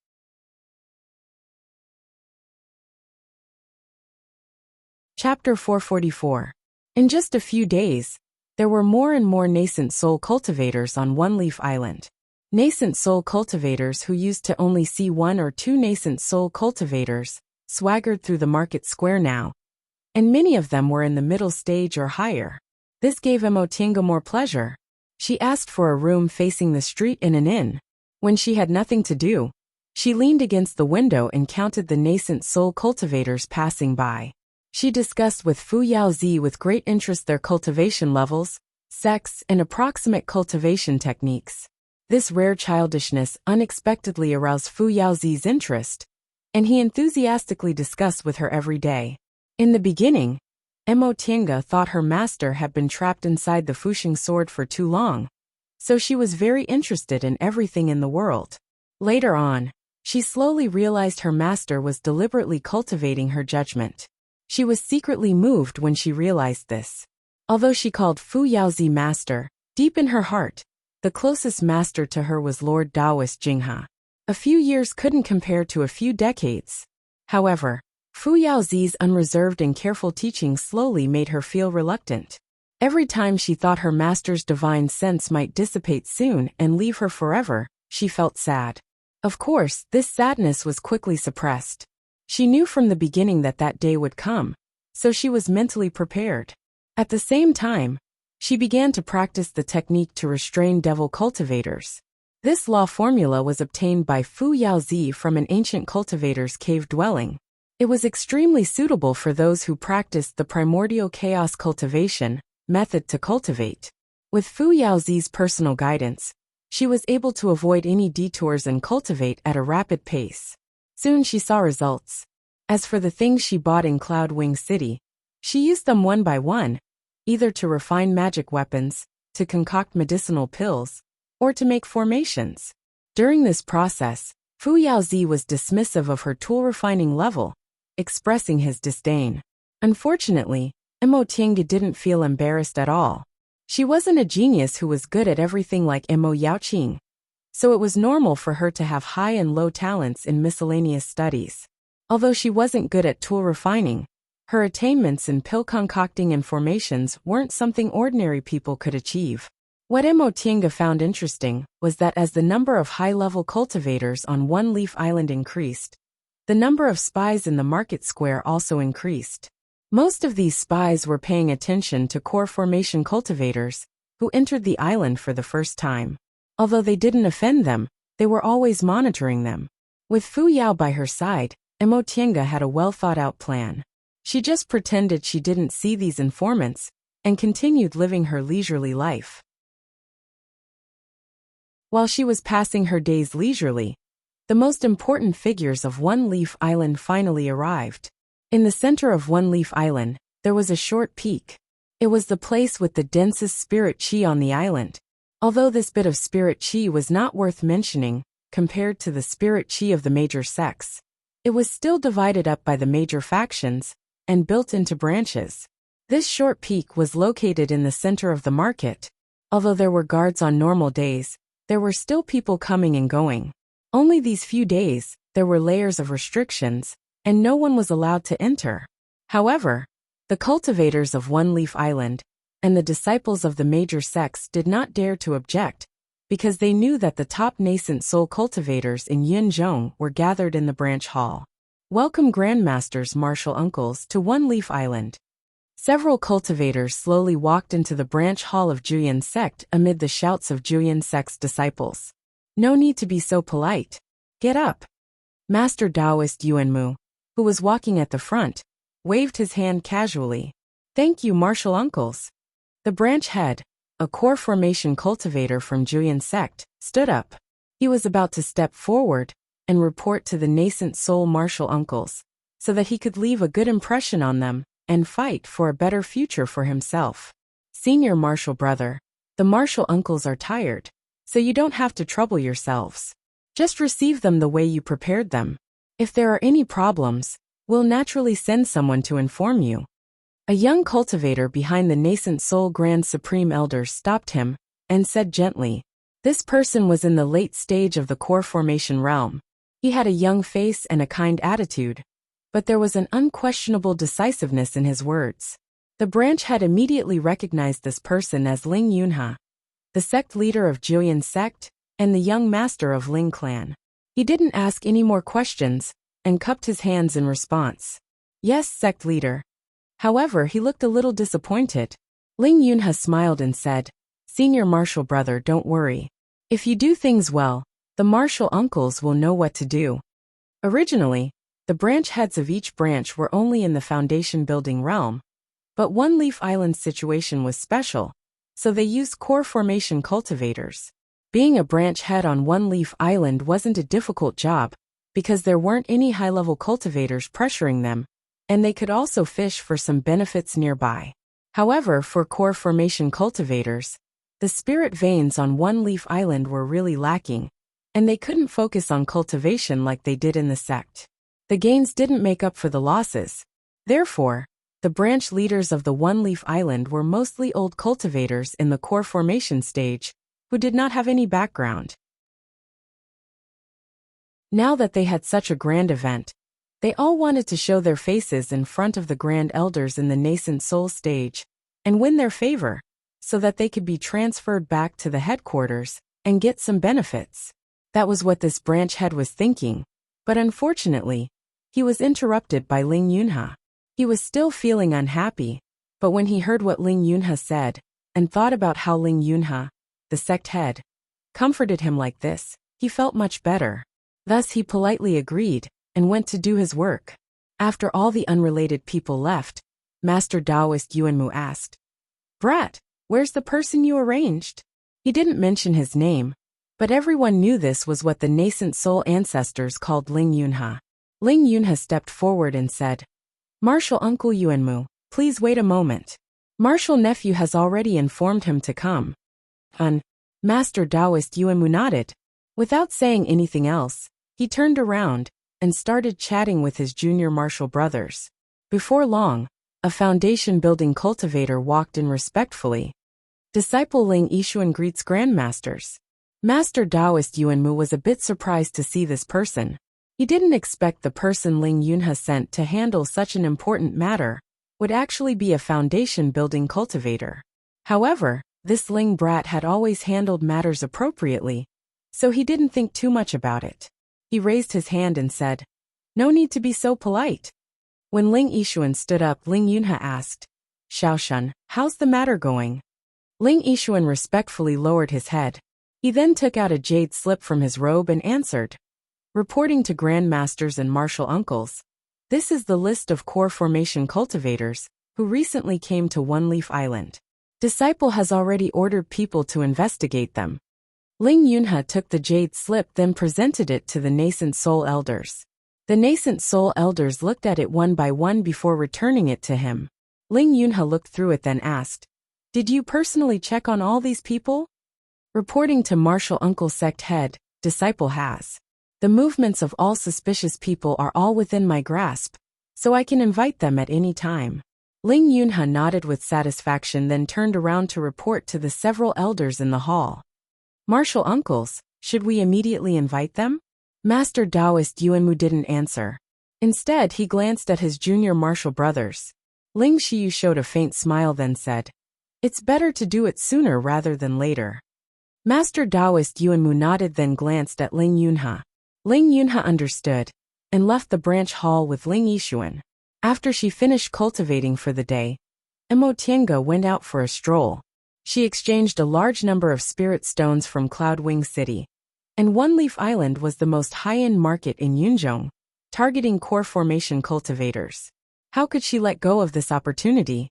Chapter 444. In just a few days, there were more and more nascent soul cultivators on One Leaf Island. Nascent soul cultivators who used to only see one or two nascent soul cultivators swaggered through the market square now, and many of them were in the middle stage or higher. This gave Emotienga more pleasure. She asked for a room facing the street in an inn. When she had nothing to do, she leaned against the window and counted the nascent soul cultivators passing by. She discussed with Fu Yaozi with great interest their cultivation levels, sex, and approximate cultivation techniques. This rare childishness unexpectedly aroused Fu Yaozi's interest, and he enthusiastically discussed with her every day. In the beginning, Emotienga thought her master had been trapped inside the Fuxing sword for too long, so she was very interested in everything in the world. Later on, she slowly realized her master was deliberately cultivating her judgment. She was secretly moved when she realized this. Although she called Fu Yaozi master, deep in her heart, the closest master to her was Lord Taoist Jinghe. A few years couldn't compare to a few decades. However, Fu Yaozi's unreserved and careful teaching slowly made her feel reluctant. Every time she thought her master's divine sense might dissipate soon and leave her forever, she felt sad. Of course, this sadness was quickly suppressed. She knew from the beginning that that day would come, so she was mentally prepared. At the same time, she began to practice the technique to restrain devil cultivators. This law formula was obtained by Fu Yaozi from an ancient cultivator's cave dwelling. It was extremely suitable for those who practiced the primordial chaos cultivation method to cultivate. With Fu Yaozi's personal guidance, she was able to avoid any detours and cultivate at a rapid pace. Soon she saw results. As for the things she bought in Cloudwing City, she used them one by one, either to refine magic weapons, to concoct medicinal pills, or to make formations. During this process, Fu Yaozi was dismissive of her tool refining level, expressing his disdain. Unfortunately, Emotienga didn't feel embarrassed at all. She wasn't a genius who was good at everything like Emo Yaoqing, so it was normal for her to have high and low talents in miscellaneous studies. Although she wasn't good at tool refining, her attainments in pill concocting and formations weren't something ordinary people could achieve. What Emotienga found interesting was that as the number of high-level cultivators on One Leaf Island increased, the number of spies in the market square also increased. Most of these spies were paying attention to core formation cultivators who entered the island for the first time. Although they didn't offend them, they were always monitoring them. With Fu Yao by her side, Emotienga had a well-thought-out plan. She just pretended she didn't see these informants and continued living her leisurely life. While she was passing her days leisurely, The most important figures of One Leaf Island finally arrived. In the center of One Leaf Island, there was a short peak. It was the place with the densest spirit chi on the island. Although this bit of spirit chi was not worth mentioning, compared to the spirit chi of the major sects, it was still divided up by the major factions and built into branches. This short peak was located in the center of the market. Although there were guards on normal days, there were still people coming and going. Only these few days, there were layers of restrictions, and no one was allowed to enter. However, the cultivators of One Leaf Island and the disciples of the major sects did not dare to object, because they knew that the top nascent soul cultivators in Yinzhong were gathered in the branch hall. Welcome Grandmasters, martial uncles, to One Leaf Island. Several cultivators slowly walked into the branch hall of Juyin sect amid the shouts of Juyin sect's disciples. No need to be so polite. Get up. Master Taoist Yuanmu, who was walking at the front, waved his hand casually. Thank you, martial uncles. The branch head, a core formation cultivator from Juyin sect, stood up. He was about to step forward and report to the nascent soul martial uncles, so that he could leave a good impression on them and fight for a better future for himself. Senior martial brother, the martial uncles are tired, so you don't have to trouble yourselves. Just receive them the way you prepared them. If there are any problems, we'll naturally send someone to inform you. A young cultivator behind the nascent soul Grand Supreme Elder stopped him and said gently. This person was in the late stage of the core formation realm. He had a young face and a kind attitude, but there was an unquestionable decisiveness in his words. The branch head immediately recognized this person as Ling Yunha, the sect leader of Juyin sect and the young master of Ling clan. He didn't ask any more questions and cupped his hands in response. Yes, sect leader. However, he looked a little disappointed. Ling Yunha smiled and said, Senior martial brother, don't worry. If you do things well, the martial uncles will know what to do. Originally, the branch heads of each branch were only in the foundation building realm, but One Leaf Island's situation was special, so they used core formation cultivators. Being a branch head on One Leaf Island wasn't a difficult job, because there weren't any high-level cultivators pressuring them, and they could also fish for some benefits nearby. However, for core formation cultivators, the spirit veins on One Leaf Island were really lacking, and they couldn't focus on cultivation like they did in the sect. The gains didn't make up for the losses. Therefore, the branch leaders of the One Leaf Island were mostly old cultivators in the core formation stage, who did not have any background. Now that they had such a grand event, they all wanted to show their faces in front of the grand elders in the nascent soul stage and win their favor, so that they could be transferred back to the headquarters and get some benefits. That was what this branch head was thinking, but unfortunately, he was interrupted by Ling Yunha. He was still feeling unhappy, but when he heard what Ling Yunha said and thought about how Ling Yunha, the sect head, comforted him like this, he felt much better. Thus he politely agreed and went to do his work. After all the unrelated people left, Master Taoist Yuanmu asked, Brat, where's the person you arranged? He didn't mention his name, but everyone knew this was what the nascent soul ancestors called Ling Yunha. Ling Yunha stepped forward and said, Martial Uncle Yuanmu, please wait a moment. Martial Nephew has already informed him to come. Master Taoist Yuanmu nodded. Without saying anything else, he turned around and started chatting with his junior martial brothers. Before long, a foundation-building cultivator walked in respectfully. Disciple Ling Yishuan greets Grandmasters. Master Taoist Yuanmu was a bit surprised to see this person. He didn't expect the person Ling Yunha sent to handle such an important matter would actually be a foundation-building cultivator. However, this Ling brat had always handled matters appropriately, so he didn't think too much about it. He raised his hand and said, No need to be so polite. When Ling Yishuan stood up, Ling Yunha asked, Shaoshun, how's the matter going? Ling Yishuan respectfully lowered his head. He then took out a jade slip from his robe and answered, Reporting to Grandmasters and Martial Uncles, this is the list of core formation cultivators who recently came to One Leaf Island. Disciple has already ordered people to investigate them. Ling Yunhe took the jade slip then presented it to the nascent soul elders. The nascent soul elders looked at it one by one before returning it to him. Ling Yunhe looked through it then asked, "Did you personally check on all these people?" Reporting to martial uncle sect head, disciple has. The movements of all suspicious people are all within my grasp, so I can invite them at any time. Ling Yunhe nodded with satisfaction then turned around to report to the several elders in the hall. "Martial uncles, should we immediately invite them?" Master Taoist Yuanmu didn't answer. Instead, he glanced at his junior martial brothers. Ling Xiyu showed a faint smile then said, "It's better to do it sooner rather than later." Master Taoist Yuanmu nodded then glanced at Ling Yunhe. Ling Yunhe understood, and left the branch hall with Ling Yishuan. After she finished cultivating for the day, Emo Tiange went out for a stroll. She exchanged a large number of spirit stones from Cloudwing City. And One Leaf Island was the most high-end market in Yunzhong, targeting core formation cultivators. How could she let go of this opportunity?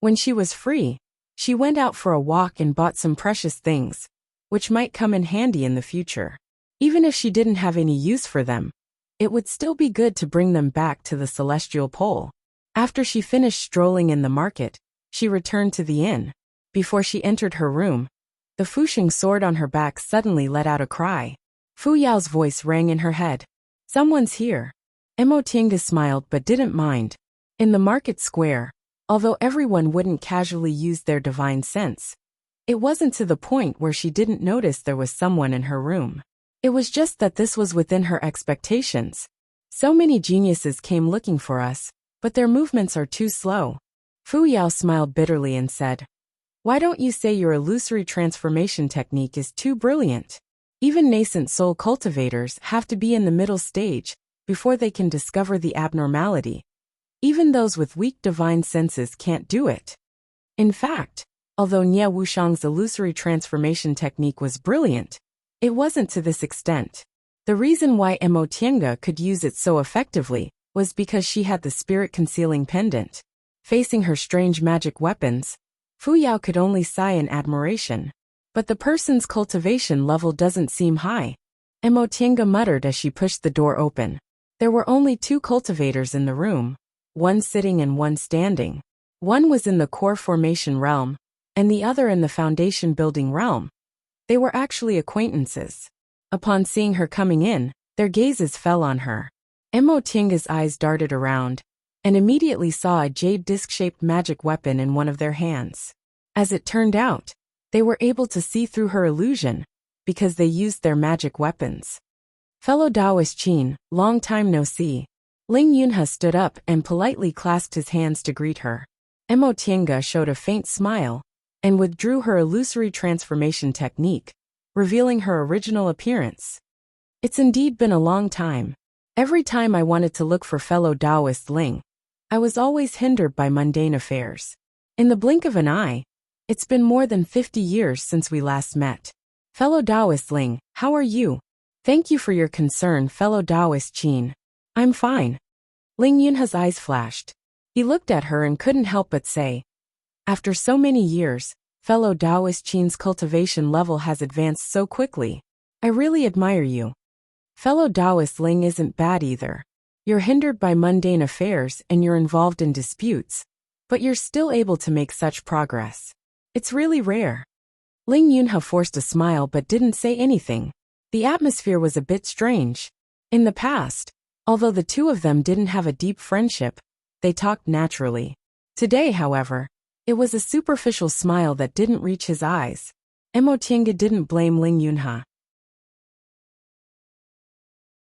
When she was free, she went out for a walk and bought some precious things, which might come in handy in the future. Even if she didn't have any use for them, it would still be good to bring them back to the celestial pole. After she finished strolling in the market, she returned to the inn. Before she entered her room, the Fuxing sword on her back suddenly let out a cry. Fu Yao's voice rang in her head. "Someone's here." Emo Tiange smiled but didn't mind. In the market square, although everyone wouldn't casually use their divine sense, it wasn't to the point where she didn't notice there was someone in her room. It was just that this was within her expectations. So many geniuses came looking for us, but their movements are too slow. Fu Yao smiled bitterly and said, "Why don't you say your illusory transformation technique is too brilliant? Even nascent soul cultivators have to be in the middle stage before they can discover the abnormality. Even those with weak divine senses can't do it." In fact, although Nie Wushang's illusory transformation technique was brilliant, it wasn't to this extent. The reason why Emo Tiange could use it so effectively was because she had the spirit-concealing pendant. Facing her strange magic weapons, Fu Yao could only sigh in admiration. But the person's cultivation level doesn't seem high, Emo Tiange muttered as she pushed the door open. There were only 2 cultivators in the room, one sitting and one standing. One was in the core formation realm, and the other in the foundation building realm. They were actually acquaintances. Upon seeing her coming in, their gazes fell on her. Emo Tiange's eyes darted around, and immediately saw a jade disc-shaped magic weapon in one of their hands. As it turned out, they were able to see through her illusion, because they used their magic weapons. "Fellow Taoist Qin, long time no see." Ling Yunhe stood up and politely clasped his hands to greet her. Emo Tiange showed a faint smile, and withdrew her illusory transformation technique, revealing her original appearance. "It's indeed been a long time. Every time I wanted to look for fellow Taoist Ling, I was always hindered by mundane affairs. In the blink of an eye, it's been more than 50 years since we last met. Fellow Taoist Ling, how are you?" "Thank you for your concern, fellow Taoist Qin. I'm fine." Ling Yunhe's eyes flashed. He looked at her and couldn't help but say, "After so many years, fellow Taoist Qin's cultivation level has advanced so quickly. I really admire you. Fellow Taoist Ling isn't bad either. You're hindered by mundane affairs and you're involved in disputes, but you're still able to make such progress. It's really rare." Ling Yunhe forced a smile but didn't say anything. The atmosphere was a bit strange. In the past, although the two of them didn't have a deep friendship, they talked naturally. Today, however, it was a superficial smile that didn't reach his eyes. Emo Tiange didn't blame Ling Yunhe.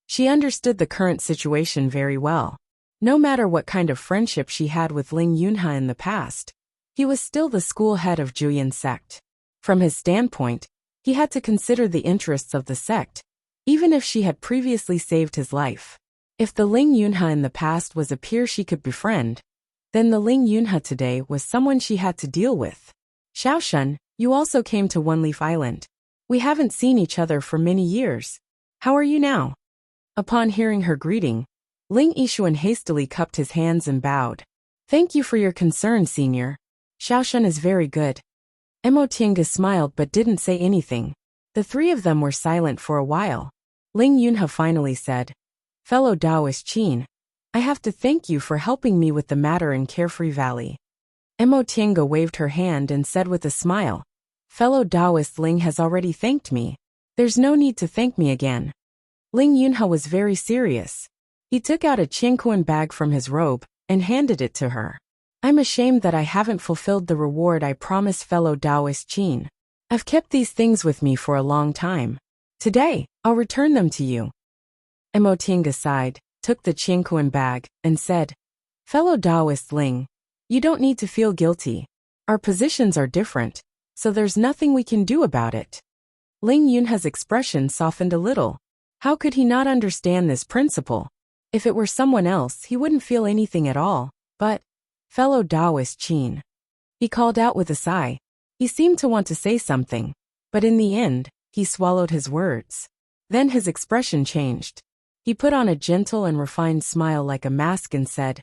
She understood the current situation very well. No matter what kind of friendship she had with Ling Yunhe in the past, he was still the school head of Juyin sect. From his standpoint, he had to consider the interests of the sect, even if she had previously saved his life. If the Ling Yunhe in the past was a peer she could befriend, then the Ling Yunhe today was someone she had to deal with. "Xiaoshun, you also came to One Leaf Island. We haven't seen each other for many years. How are you now?" Upon hearing her greeting, Ling Yishuan hastily cupped his hands and bowed. "Thank you for your concern, senior. Xiaoshun is very good." Emotinga smiled but didn't say anything. The three of them were silent for a while. Ling Yunhe finally said, "Fellow Taoist Qin, I have to thank you for helping me with the matter in Carefree Valley." Emotinga waved her hand and said with a smile, "Fellow Taoist Ling has already thanked me. There's no need to thank me again." Ling Yunhe was very serious. He took out a Qianquan bag from his robe and handed it to her. "I'm ashamed that I haven't fulfilled the reward I promised fellow Taoist Qin. I've kept these things with me for a long time. Today, I'll return them to you." Emotinga sighed, took the Qianquan bag, and said, "Fellow Taoist Ling, you don't need to feel guilty. Our positions are different, so there's nothing we can do about it." Ling Yunhe's expression softened a little. How could he not understand this principle? If it were someone else, he wouldn't feel anything at all, but, "Fellow Taoist Qin," he called out with a sigh. He seemed to want to say something, but in the end, he swallowed his words. Then his expression changed. He put on a gentle and refined smile like a mask and said,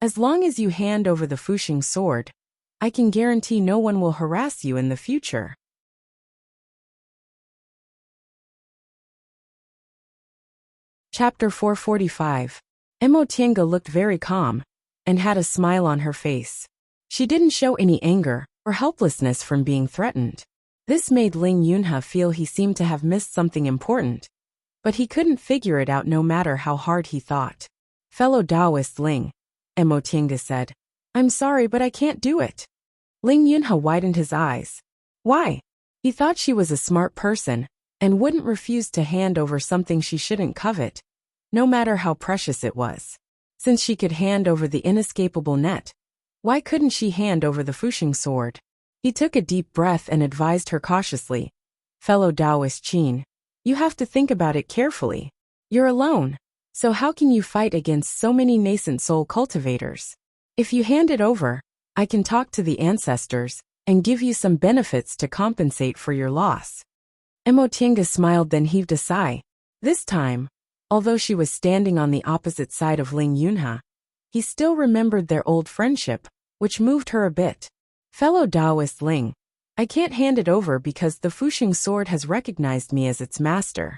"As long as you hand over the Fuxing sword, I can guarantee no one will harass you in the future." Chapter 445. Emotinga looked very calm and had a smile on her face. She didn't show any anger or helplessness from being threatened. This made Ling Yunhe feel he seemed to have missed something important, but he couldn't figure it out no matter how hard he thought. "Fellow Taoist Ling," Emotinga said, "I'm sorry but I can't do it." Ling Yunhe widened his eyes. Why? He thought she was a smart person and wouldn't refuse to hand over something she shouldn't covet, no matter how precious it was. Since she could hand over the inescapable net, why couldn't she hand over the Fuxing sword? He took a deep breath and advised her cautiously, "Fellow Taoist Qin, you have to think about it carefully. You're alone, so how can you fight against so many nascent soul cultivators? If you hand it over, I can talk to the ancestors and give you some benefits to compensate for your loss." Emotinga smiled then heaved a sigh. This time, although she was standing on the opposite side of Ling Yunhe, he still remembered their old friendship, which moved her a bit. "Fellow Taoist Ling, I can't hand it over because the Fuxing sword has recognized me as its master."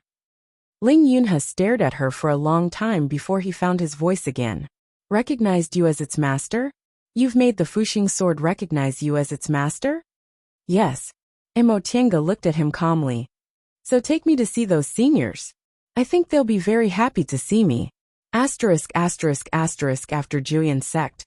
Ling Yunhe stared at her for a long time before he found his voice again. "Recognized you as its master? You've made the Fuxing sword recognize you as its master?" "Yes." Emotinga looked at him calmly. "So take me to see those seniors. I think they'll be very happy to see me." After Juyan sect,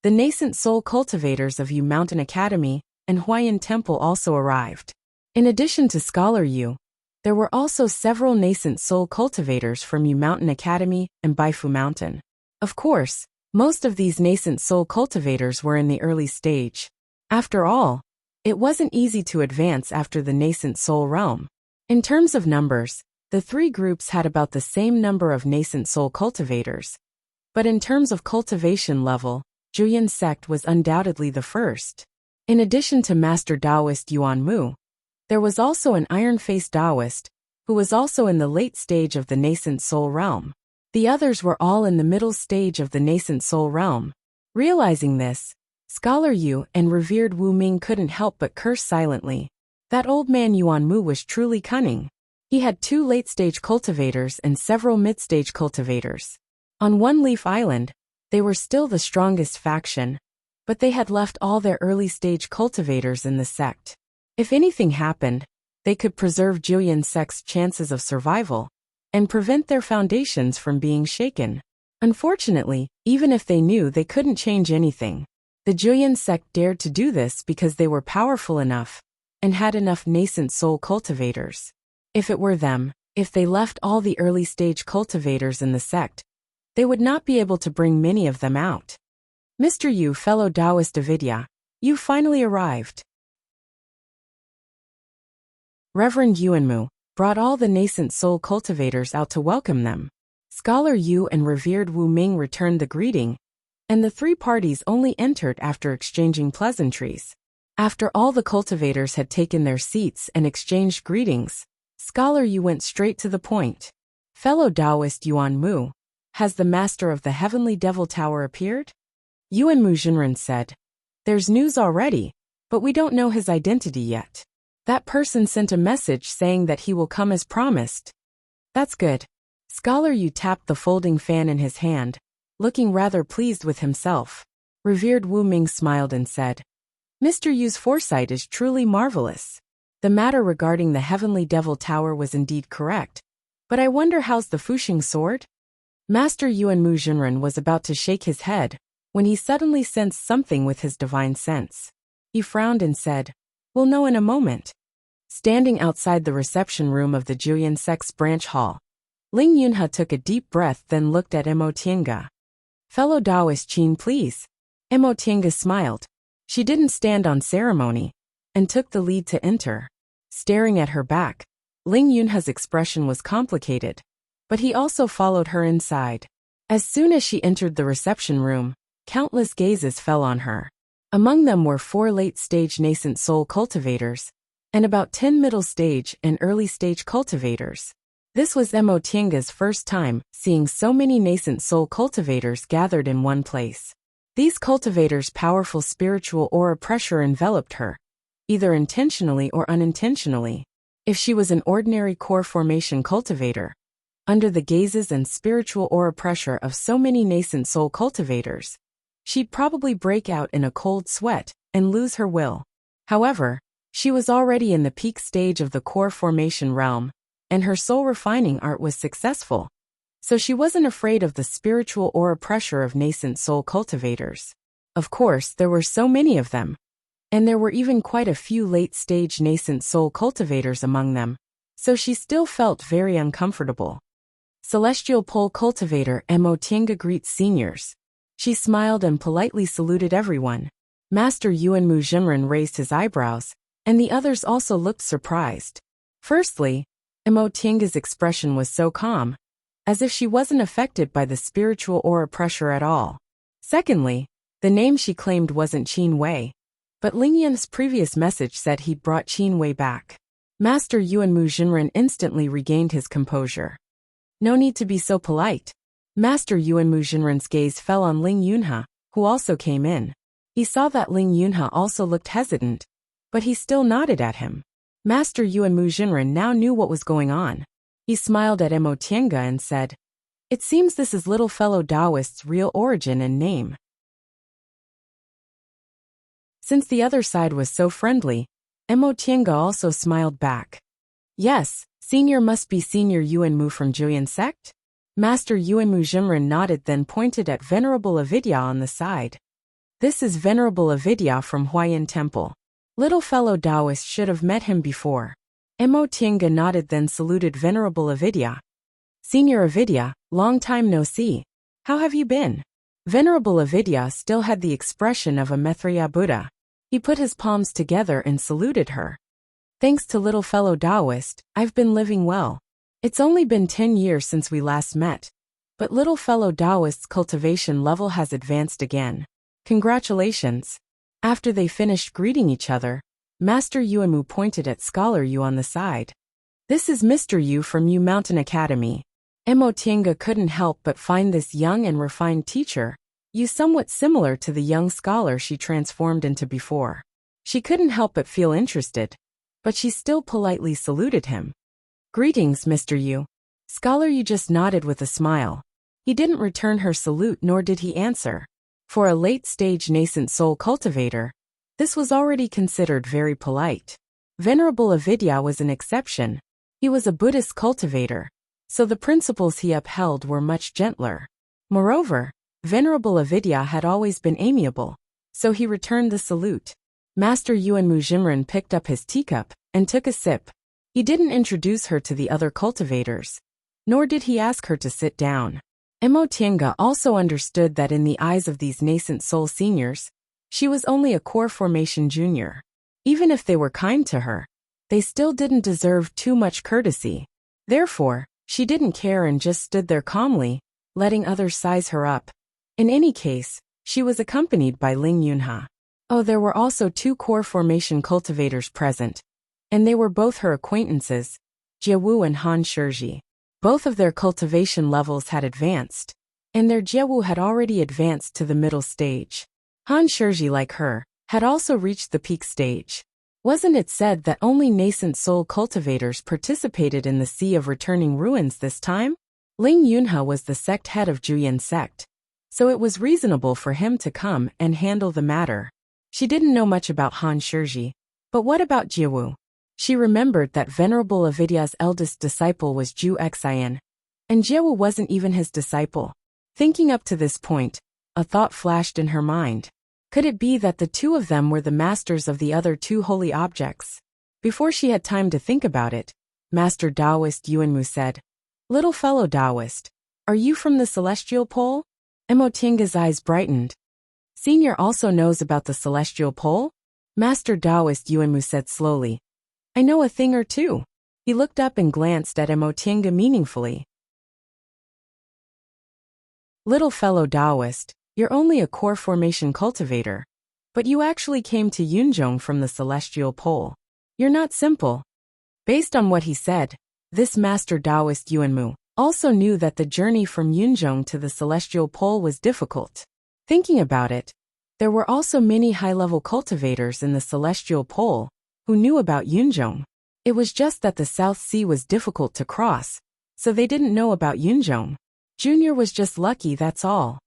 the nascent soul cultivators of Yu Mountain Academy and Huayan Temple also arrived. In addition to Scholar Yu, there were also several nascent soul cultivators from Yu Mountain Academy and Baifu Mountain. Of course, most of these nascent soul cultivators were in the early stage. After all, it wasn't easy to advance after the nascent soul realm. In terms of numbers, the three groups had about the same number of nascent soul cultivators. But in terms of cultivation level, Juyan sect was undoubtedly the first. In addition to Master Taoist Yuan Mu, there was also an iron-faced Taoist, who was also in the late stage of the nascent soul realm. The others were all in the middle stage of the nascent soul realm. Realizing this, Scholar Yu and revered Wu Ming couldn't help but curse silently. That old man Yuan Mu was truly cunning. He had 2 late-stage cultivators and several mid-stage cultivators. On One Leaf Island, they were still the strongest faction, but they had left all their early-stage cultivators in the sect. If anything happened, they could preserve Juyan sect's chances of survival and prevent their foundations from being shaken. Unfortunately, even if they knew they couldn't change anything, the Juyan sect dared to do this because they were powerful enough and had enough nascent soul cultivators. If it were them, if they left all the early-stage cultivators in the sect, they would not be able to bring many of them out. "Mr. Yu, fellow Taoist Avidya, you finally arrived." Reverend Yuanmu brought all the nascent soul cultivators out to welcome them. Scholar Yu and revered Wu Ming returned the greeting, and the 3 parties only entered after exchanging pleasantries. After all the cultivators had taken their seats and exchanged greetings, Scholar Yu went straight to the point. "Fellow Taoist Yuan Mu, has the master of the Heavenly Devil Tower appeared?" Yuan Mu Jinren said, "There's news already. but we don't know his identity yet. That person sent a message saying that he will come as promised. That's good. Scholar Yu tapped the folding fan in his hand, looking rather pleased with himself. Revered Wu Ming smiled and said, Mr. Yu's foresight is truly marvelous. The matter regarding the Heavenly Devil Tower was indeed correct, but I wonder how's the Fuxing sword? Master Yuan Mu Jinren was about to shake his head when he suddenly sensed something with his divine sense. He frowned and said, We'll know in a moment. Standing outside the reception room of the Juyan Sect's branch hall, Ling Yunhe took a deep breath then looked at Mo Tiange. Fellow Taoist Qin, please. Mo Tiange smiled. She didn't stand on ceremony and took the lead to enter. Staring at her back, Ling Yunhe's expression was complicated, but he also followed her inside. As soon as she entered the reception room, countless gazes fell on her. Among them were 4 late-stage nascent soul cultivators, and about 10 middle-stage and early-stage cultivators. This was Mo Tiange's first time seeing so many nascent soul cultivators gathered in one place. These cultivators' powerful spiritual aura pressure enveloped her, either intentionally or unintentionally. If she was an ordinary core formation cultivator, under the gazes and spiritual aura pressure of so many nascent soul cultivators, she'd probably break out in a cold sweat and lose her will. However, she was already in the peak stage of the core formation realm, and her soul refining art was successful, so she wasn't afraid of the spiritual aura pressure of nascent soul cultivators. Of course, there were so many of them, and there were even quite a few late-stage nascent soul cultivators among them, so she still felt very uncomfortable. Celestial Pole Cultivator Mo Tiange greets seniors. She smiled and politely saluted everyone. Master Yuan Mu Jinren raised his eyebrows, and the others also looked surprised. Firstly, Mo Tiange's expression was so calm, as if she wasn't affected by the spiritual aura pressure at all. Secondly, the name she claimed wasn't Qin Wei, but Ling Yun's previous message said he'd brought Qin Wei back. Master Yuan Mu Jinren instantly regained his composure. No need to be so polite. Master Yuan Mu Jinren's gaze fell on Ling Yunhe, who also came in. He saw that Ling Yunhe also looked hesitant, but he still nodded at him. Master Yuan Mu Jinren now knew what was going on. He smiled at Mo Tiange and said, It seems this is little fellow Taoist's real origin and name. Since the other side was so friendly, Mo Tiange also smiled back. Yes, senior must be Senior Yuan Mu from Juyan Sect? Master Yuan Mu Jinren nodded then pointed at Venerable Avidya on the side. This is Venerable Avidya from Huayan Temple. Little fellow Taoist should have met him before. Mo Tiange nodded then saluted Venerable Avidya. Senior Avidya, long time no see. How have you been? Venerable Avidya still had the expression of a Maitreya Buddha. He put his palms together and saluted her. Thanks to little fellow Taoist, I've been living well. It's only been 10 years since we last met, but little fellow Taoist's cultivation level has advanced again. Congratulations. After they finished greeting each other, Master Yuanmu pointed at Scholar Yu on the side. This is Mr. Yu from Yu Mountain Academy. Mo Tiange couldn't help but find this young and refined teacher, Yu, somewhat similar to the young scholar she transformed into before. She couldn't help but feel interested, but she still politely saluted him. Greetings, Mr. Yu. Scholar Yu just nodded with a smile. He didn't return her salute nor did he answer. For a late-stage nascent soul cultivator, this was already considered very polite. Venerable Avidya was an exception. He was a Buddhist cultivator, so the principles he upheld were much gentler. Moreover, Venerable Avidya had always been amiable, so he returned the salute. Master Yuanmu Jinren picked up his teacup and took a sip. He didn't introduce her to the other cultivators, nor did he ask her to sit down. Mo Tiange also understood that in the eyes of these nascent soul seniors, she was only a core formation junior. Even if they were kind to her, they still didn't deserve too much courtesy. Therefore, she didn't care and just stood there calmly, letting others size her up. In any case, she was accompanied by Ling Yunhe. Oh, there were also 2 core formation cultivators present, and they were both her acquaintances, Jie Wu and Han Shizhi. Both of their cultivation levels had advanced, and their Jie Wu had already advanced to the middle stage. Han Shizhi, like her, had also reached the peak stage. Wasn't it said that only nascent soul cultivators participated in the Sea of Returning Ruins this time? Ling Yunhe was the sect head of Juyin sect, so it was reasonable for him to come and handle the matter. She didn't know much about Han Shizhi, but what about Jiewu? She remembered that Venerable Avidya's eldest disciple was Ju Xian, and Jiewu wasn't even his disciple. Thinking up to this point, a thought flashed in her mind. Could it be that the two of them were the masters of the other two holy objects? Before she had time to think about it, Master Taoist Yuanmu said, "Little fellow Taoist, are you from the celestial pole?" Emotinga's eyes brightened. "Senior also knows about the celestial pole?" Master Taoist Yuanmu said slowly. "I know a thing or two." He looked up and glanced at Emotinga meaningfully. "Little fellow Taoist, you're only a core formation cultivator, but you actually came to Yunzhong from the celestial pole. You're not simple." Based on what he said, this Master Taoist Yuanmu also knew that the journey from Yunzhong to the celestial pole was difficult. Thinking about it, there were also many high-level cultivators in the celestial pole who knew about Yunzhong. It was just that the South Sea was difficult to cross, so they didn't know about Yunzhong. Junior was just lucky, that's all.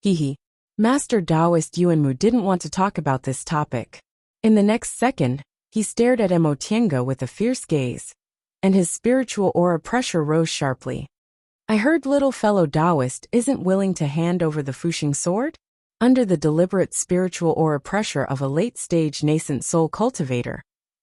Hehe. Master Taoist Yuanmu didn't want to talk about this topic. In the next second, he stared at Emotinga with a fierce gaze, and his spiritual aura pressure rose sharply. "I heard little fellow Taoist isn't willing to hand over the Fuxing sword?" Under the deliberate spiritual aura pressure of a late-stage nascent soul cultivator,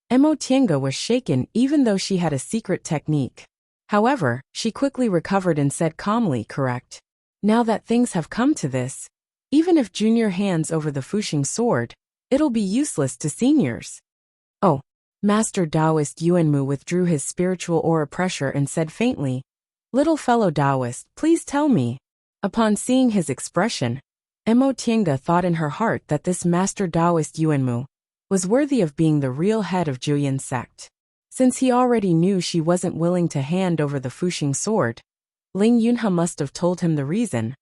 Emotinga was shaken even though she had a secret technique. However, she quickly recovered and said calmly, "Correct. Now that things have come to this, even if Junior hands over the Fuxing sword, it'll be useless to seniors." "Oh." Master Taoist Yuanmu withdrew his spiritual aura pressure and said faintly, "Little fellow Taoist, please tell me." Upon seeing his expression, Emotinga thought in her heart that this Master Taoist Yuanmu was worthy of being the real head of Juyin sect. Since he already knew she wasn't willing to hand over the Fuxing sword, Ling Yunhe must have told him the reason,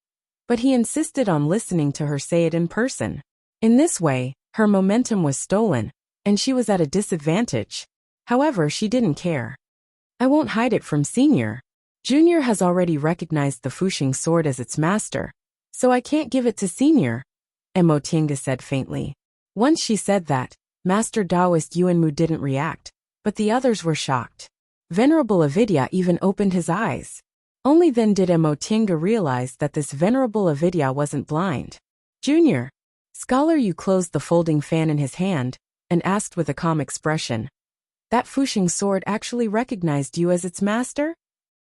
but he insisted on listening to her say it in person. In this way, her momentum was stolen, and she was at a disadvantage. However, she didn't care. "I won't hide it from Senior. Junior has already recognized the Fuxing sword as its master, so I can't give it to Senior," Emotinga said faintly. Once she said that, Master Taoist Yuanmu didn't react, but the others were shocked. Venerable Avidya even opened his eyes. Only then did Emotinga realize that this Venerable Avidya wasn't blind. "Junior." Scholar Yu closed the folding fan in his hand and asked with a calm expression, "That Fuxing sword actually recognized you as its master?"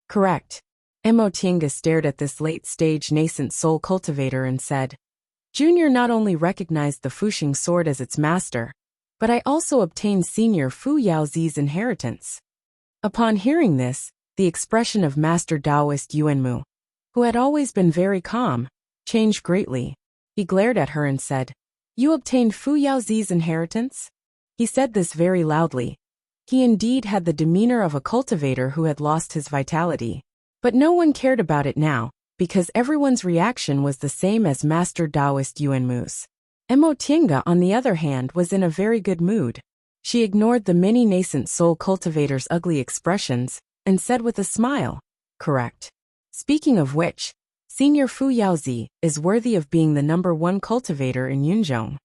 "Correct." Emotinga stared at this late-stage nascent soul cultivator and said, "Junior not only recognized the Fuxing sword as its master, but I also obtained Senior Fu Yaozi's inheritance." Upon hearing this, the expression of Master Taoist Yuanmu, who had always been very calm, changed greatly. He glared at her and said, "You obtained Fu Yaozi's inheritance?" He said this very loudly. He indeed had the demeanor of a cultivator who had lost his vitality. But no one cared about it now, because everyone's reaction was the same as Master Taoist Yuanmu's. Emotinga, on the other hand, was in a very good mood. She ignored the many nascent soul cultivators' ugly expressions and said with a smile, "Correct. Speaking of which, Senior Fu Yaozi is worthy of being the #1 cultivator in Yunzhong.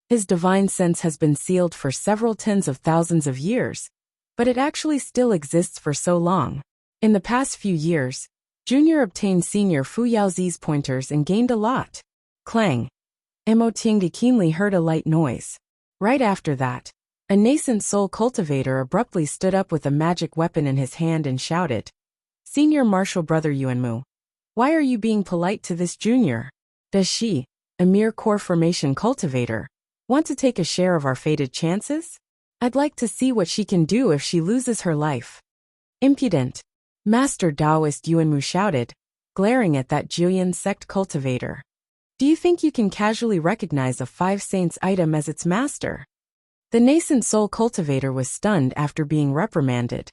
His divine sense has been sealed for several tens of thousands of years, but it actually still exists for so long. In the past few years, Junior obtained Senior Fu Yaozi's pointers and gained a lot." Clang. Emotinga keenly heard a light noise. Right after that, a nascent soul cultivator abruptly stood up with a magic weapon in his hand and shouted, "Senior Martial Brother Yuanmu, why are you being polite to this Junior? Does she, a mere core formation cultivator, want to take a share of our fated chances? I'd like to see what she can do if she loses her life." "Impudent!" Master Taoist Yuanmu shouted, glaring at that Juyin sect cultivator. "Do you think you can casually recognize a Five Saints item as its master?" The nascent soul cultivator was stunned after being reprimanded.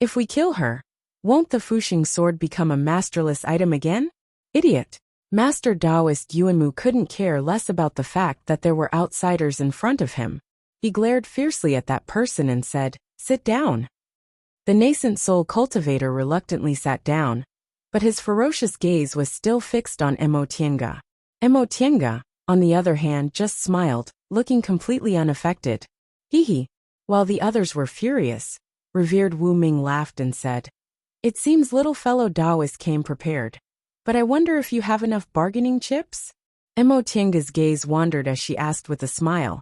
"If we kill her, won't the Fuxing sword become a masterless item again? Idiot! Master Taoist Yuanmu couldn't care less about the fact that there were outsiders in front of him. He glared fiercely at that person and said, "Sit down." The nascent soul cultivator reluctantly sat down, but his ferocious gaze was still fixed on Emotienga. Emotienga, on the other hand, just smiled, looking completely unaffected. Hee. While the others were furious, revered Wu Ming laughed and said, "It seems little fellow Taoist came prepared. But I wonder if you have enough bargaining chips?" Emotienga's gaze wandered as she asked with a smile.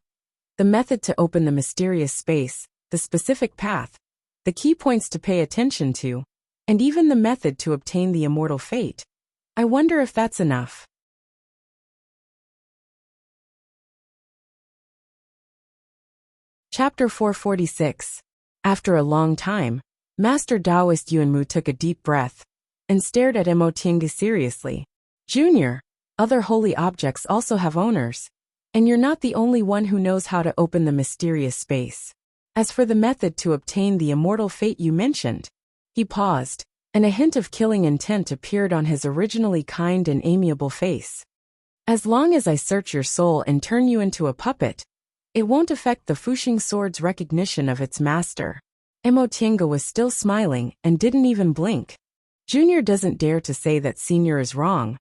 The method to open the mysterious space, the specific path, the key points to pay attention to, and even the method to obtain the immortal fate. I wonder if that's enough. Chapter 446. After a long time, Master Taoist Yuanmu took a deep breath and stared at Emotienga seriously. "Junior, other holy objects also have owners, and you're not the only one who knows how to open the mysterious space. As for the method to obtain the immortal fate you mentioned," he paused, and a hint of killing intent appeared on his originally kind and amiable face. "As long as I search your soul and turn you into a puppet, it won't affect the Fuxing sword's recognition of its master." Emotienga was still smiling and didn't even blink. Junior doesn't dare to say that Senior is wrong.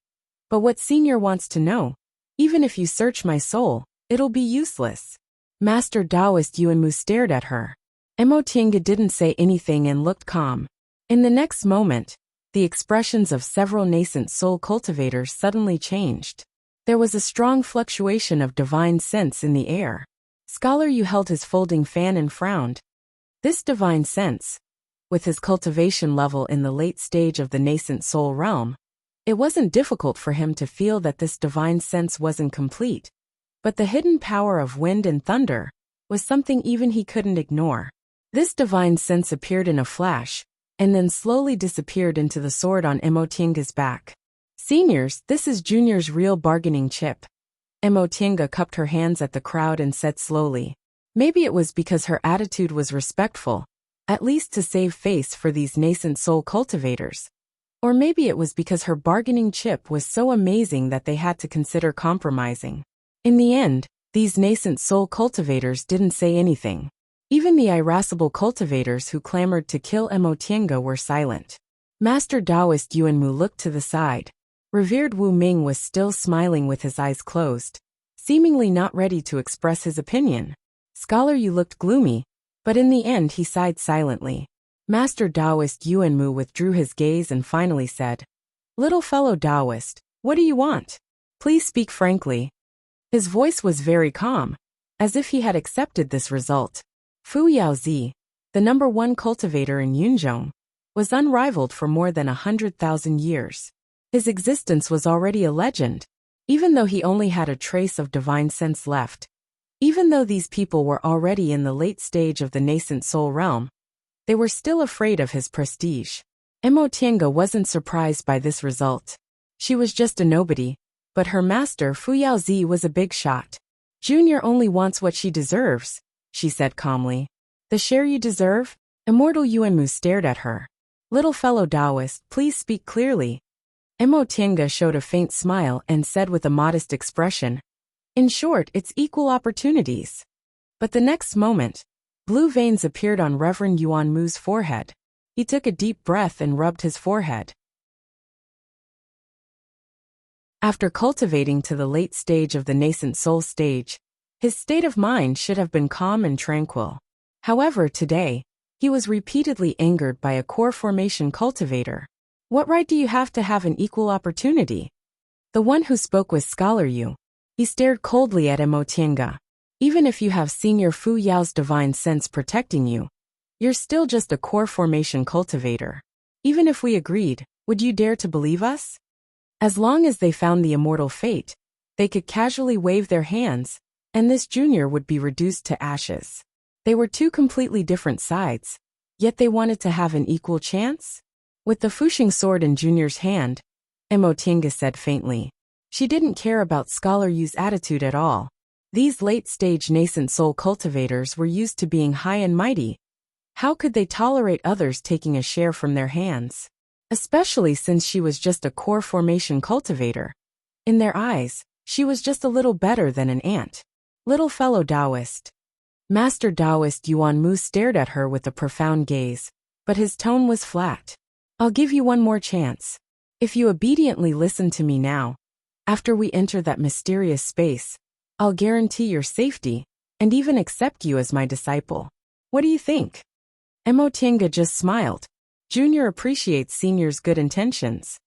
But what Senior wants to know, even if you search my soul, it'll be useless. Master Taoist Yuanmu stared at her. Emotienga didn't say anything and looked calm. In the next moment, the expressions of several nascent soul cultivators suddenly changed. There was a strong fluctuation of divine sense in the air. Scholar Yu held his folding fan and frowned. This divine sense, with his cultivation level in the late stage of the nascent soul realm, it wasn't difficult for him to feel that this divine sense wasn't complete. But the hidden power of wind and thunder was something even he couldn't ignore. This divine sense appeared in a flash, and then slowly disappeared into the sword on Emotienga's back. "Seniors, this is Junior's real bargaining chip." Emotienga cupped her hands at the crowd and said slowly. Maybe it was because her attitude was respectful, at least to save face for these nascent soul cultivators. Or maybe it was because her bargaining chip was so amazing that they had to consider compromising. In the end, these nascent soul cultivators didn't say anything. Even the irascible cultivators who clamored to kill Emotienga were silent. Master Taoist Yuanmu looked to the side. Revered Wu Ming was still smiling with his eyes closed, seemingly not ready to express his opinion. Scholar Yu looked gloomy, but in the end he sighed silently. Master Taoist Yuanmu withdrew his gaze and finally said, "Little fellow Taoist, what do you want? Please speak frankly." His voice was very calm, as if he had accepted this result. Fu Yaozi, the #1 cultivator in Yunzhong, was unrivaled for more than 100,000 years. His existence was already a legend, even though he only had a trace of divine sense left. Even though these people were already in the late stage of the nascent soul realm, they were still afraid of his prestige. Emotienga wasn't surprised by this result. She was just a nobody, but her master Fu Yaozi was a big shot. "Junior only wants what she deserves," she said calmly. "The share you deserve?" Immortal Yuanmu stared at her. "Little fellow Taoist, please speak clearly." Emotienga showed a faint smile and said with a modest expression, "In short, it's equal opportunities." But the next moment, blue veins appeared on Reverend Yuanmu's forehead. He took a deep breath and rubbed his forehead. After cultivating to the late stage of the nascent soul stage, his state of mind should have been calm and tranquil. However, today, he was repeatedly angered by a core formation cultivator. "What right do you have to have an equal opportunity?" The one who spoke was Scholar Yu. He stared coldly at Emotienga. "Even if you have Senior Fu Yao's divine sense protecting you, you're still just a core formation cultivator. Even if we agreed, would you dare to believe us?" As long as they found the immortal fate, they could casually wave their hands, and this junior would be reduced to ashes. They were two completely different sides, yet they wanted to have an equal chance? With the Fuxing sword in Junior's hand, Emotienga said faintly. She didn't care about Scholar Yu's attitude at all. These late-stage nascent soul cultivators were used to being high and mighty. How could they tolerate others taking a share from their hands? Especially since she was just a core formation cultivator. In their eyes, she was just a little better than an ant. Little fellow Taoist. Master Taoist Yuan Mu stared at her with a profound gaze, but his tone was flat. I'll give you one more chance. If you obediently listen to me now, after we enter that mysterious space, I'll guarantee your safety, and even accept you as my disciple. What do you think? Emotienga just smiled. Junior appreciates Senior's good intentions.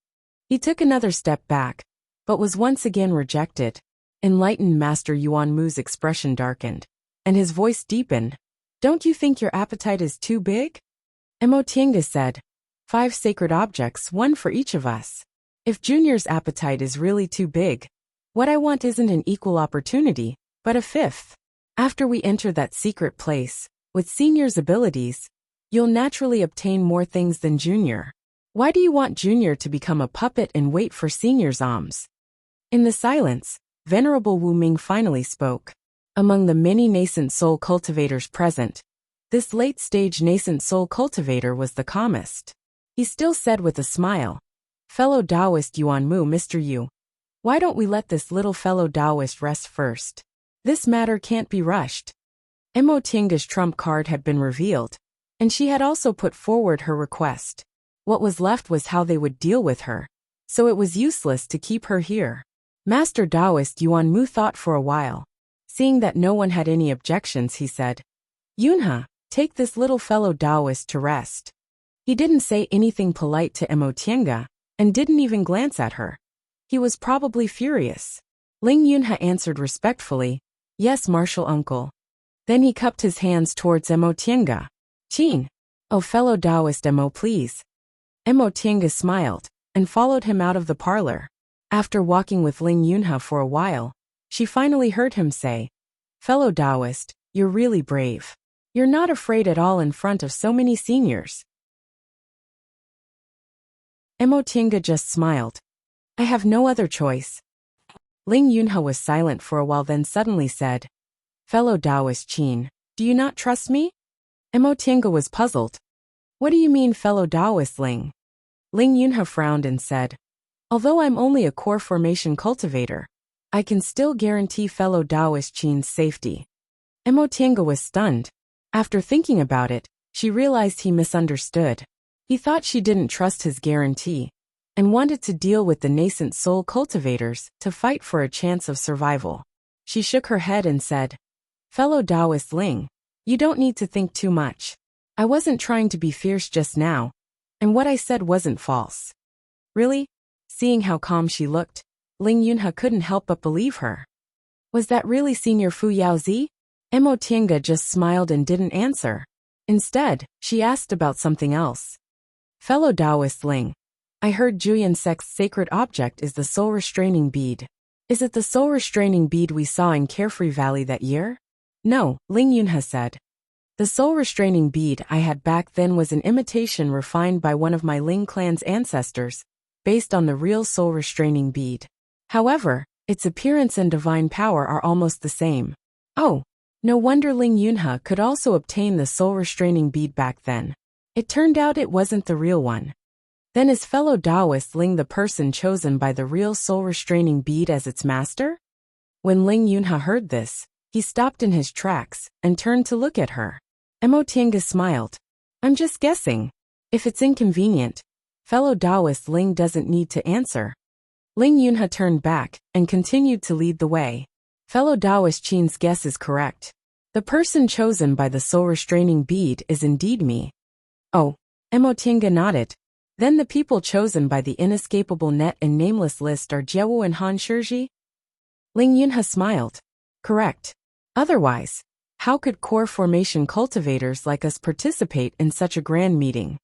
He took another step back, but was once again rejected. Enlightened Master Yuan Mu's expression darkened, and his voice deepened. Don't you think your appetite is too big? Emotienga said, 5 sacred objects, 1 for each of us. If Junior's appetite is really too big, what I want isn't an equal opportunity, but a 5th. After we enter that secret place, with Senior's abilities, you'll naturally obtain more things than Junior. Why do you want Junior to become a puppet and wait for Senior's alms? In the silence, Venerable Wu Ming finally spoke. Among the many nascent soul cultivators present, this late-stage nascent soul cultivator was the calmest. He still said with a smile, Fellow Taoist Yuan Mu, Mr. Yu, why don't we let this little fellow Taoist rest first? This matter can't be rushed. Emotienga's trump card had been revealed, and she had also put forward her request. What was left was how they would deal with her, so it was useless to keep her here. Master Taoist Yuan Mu thought for a while. Seeing that no one had any objections, he said, Yunhe, take this little fellow Taoist to rest. He didn't say anything polite to Emotienga, and didn't even glance at her. He was probably furious. Ling Yunhe answered respectfully, Yes, martial uncle. Then he cupped his hands towards Emotienga. Qin. Oh, fellow Taoist Emo, please. Emotienga smiled, and followed him out of the parlor. After walking with Ling Yunhe for a while, she finally heard him say, Fellow Taoist, you're really brave. You're not afraid at all in front of so many seniors. Emotienga just smiled. I have no other choice. Ling Yunhe was silent for a while, then suddenly said, Fellow Taoist Qin, do you not trust me? Emotienga was puzzled. What do you mean, fellow Taoist Ling? Ling Yunhe frowned and said, Although I'm only a core formation cultivator, I can still guarantee fellow Taoist Qin's safety. Emotienga was stunned. After thinking about it, she realized he misunderstood. He thought she didn't trust his guarantee, and wanted to deal with the nascent soul cultivators to fight for a chance of survival. She shook her head and said, Fellow Taoist Ling, you don't need to think too much. I wasn't trying to be fierce just now, and what I said wasn't false. Really? Seeing how calm she looked, Ling Yunhe couldn't help but believe her. Was that really Senior Fu Yaozi? Emotienga just smiled and didn't answer. Instead, she asked about something else. Fellow Taoist Ling, I heard Juyan Sect's sacred object is the soul restraining bead. Is it the soul restraining bead we saw in Carefree Valley that year? No, Ling Yunhe said. The soul restraining bead I had back then was an imitation refined by one of my Ling clan's ancestors, based on the real soul restraining bead. However, its appearance and divine power are almost the same. Oh, no wonder Ling Yunhe could also obtain the soul restraining bead back then. It turned out it wasn't the real one. Then is fellow Taoist Ling the person chosen by the real soul restraining bead as its master? When Ling Yunhe heard this, he stopped in his tracks and turned to look at her. Emotienga smiled. I'm just guessing. If it's inconvenient, fellow Taoist Ling doesn't need to answer. Ling Yunhe turned back and continued to lead the way. Fellow Taoist Qin's guess is correct. The person chosen by the soul restraining bead is indeed me. Oh, Emotienga nodded. Then the people chosen by the inescapable net and nameless list are Jiewu and Han Shizhi? Ling Yunhe smiled. Correct. Otherwise, how could core formation cultivators like us participate in such a grand meeting?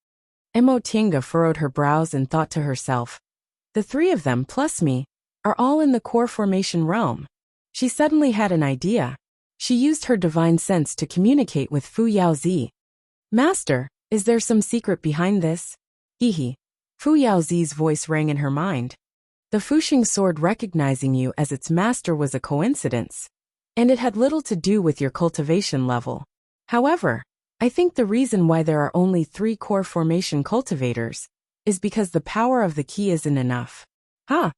Emotienga furrowed her brows and thought to herself, the 3 of them plus me are all in the core formation realm. She suddenly had an idea. She used her divine sense to communicate with Fu Yaozi. Master, is there some secret behind this? Hehe. Fu Yaozi's voice rang in her mind. The Fuxing sword recognizing you as its master was a coincidence, and it had little to do with your cultivation level. However, I think the reason why there are only 3 core formation cultivators is because the power of the key isn't enough. Huh?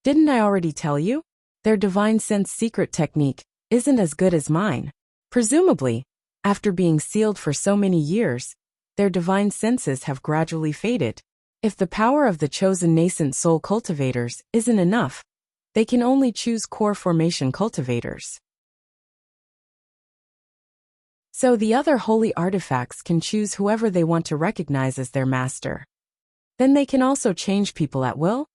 Didn't I already tell you? Their divine sense secret technique isn't as good as mine. Presumably, after being sealed for so many years, their divine senses have gradually faded. If the power of the chosen nascent soul cultivators isn't enough, they can only choose core formation cultivators. So the other holy artifacts can choose whoever they want to recognize as their master. Then they can also change people at will?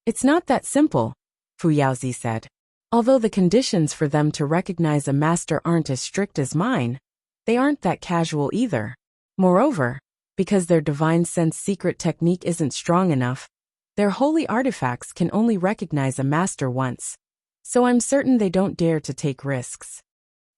It's not that simple, Fu Yaozi said. Although the conditions for them to recognize a master aren't as strict as mine, they aren't that casual either. Moreover, because their divine sense secret technique isn't strong enough, their holy artifacts can only recognize a master once. So I'm certain they don't dare to take risks.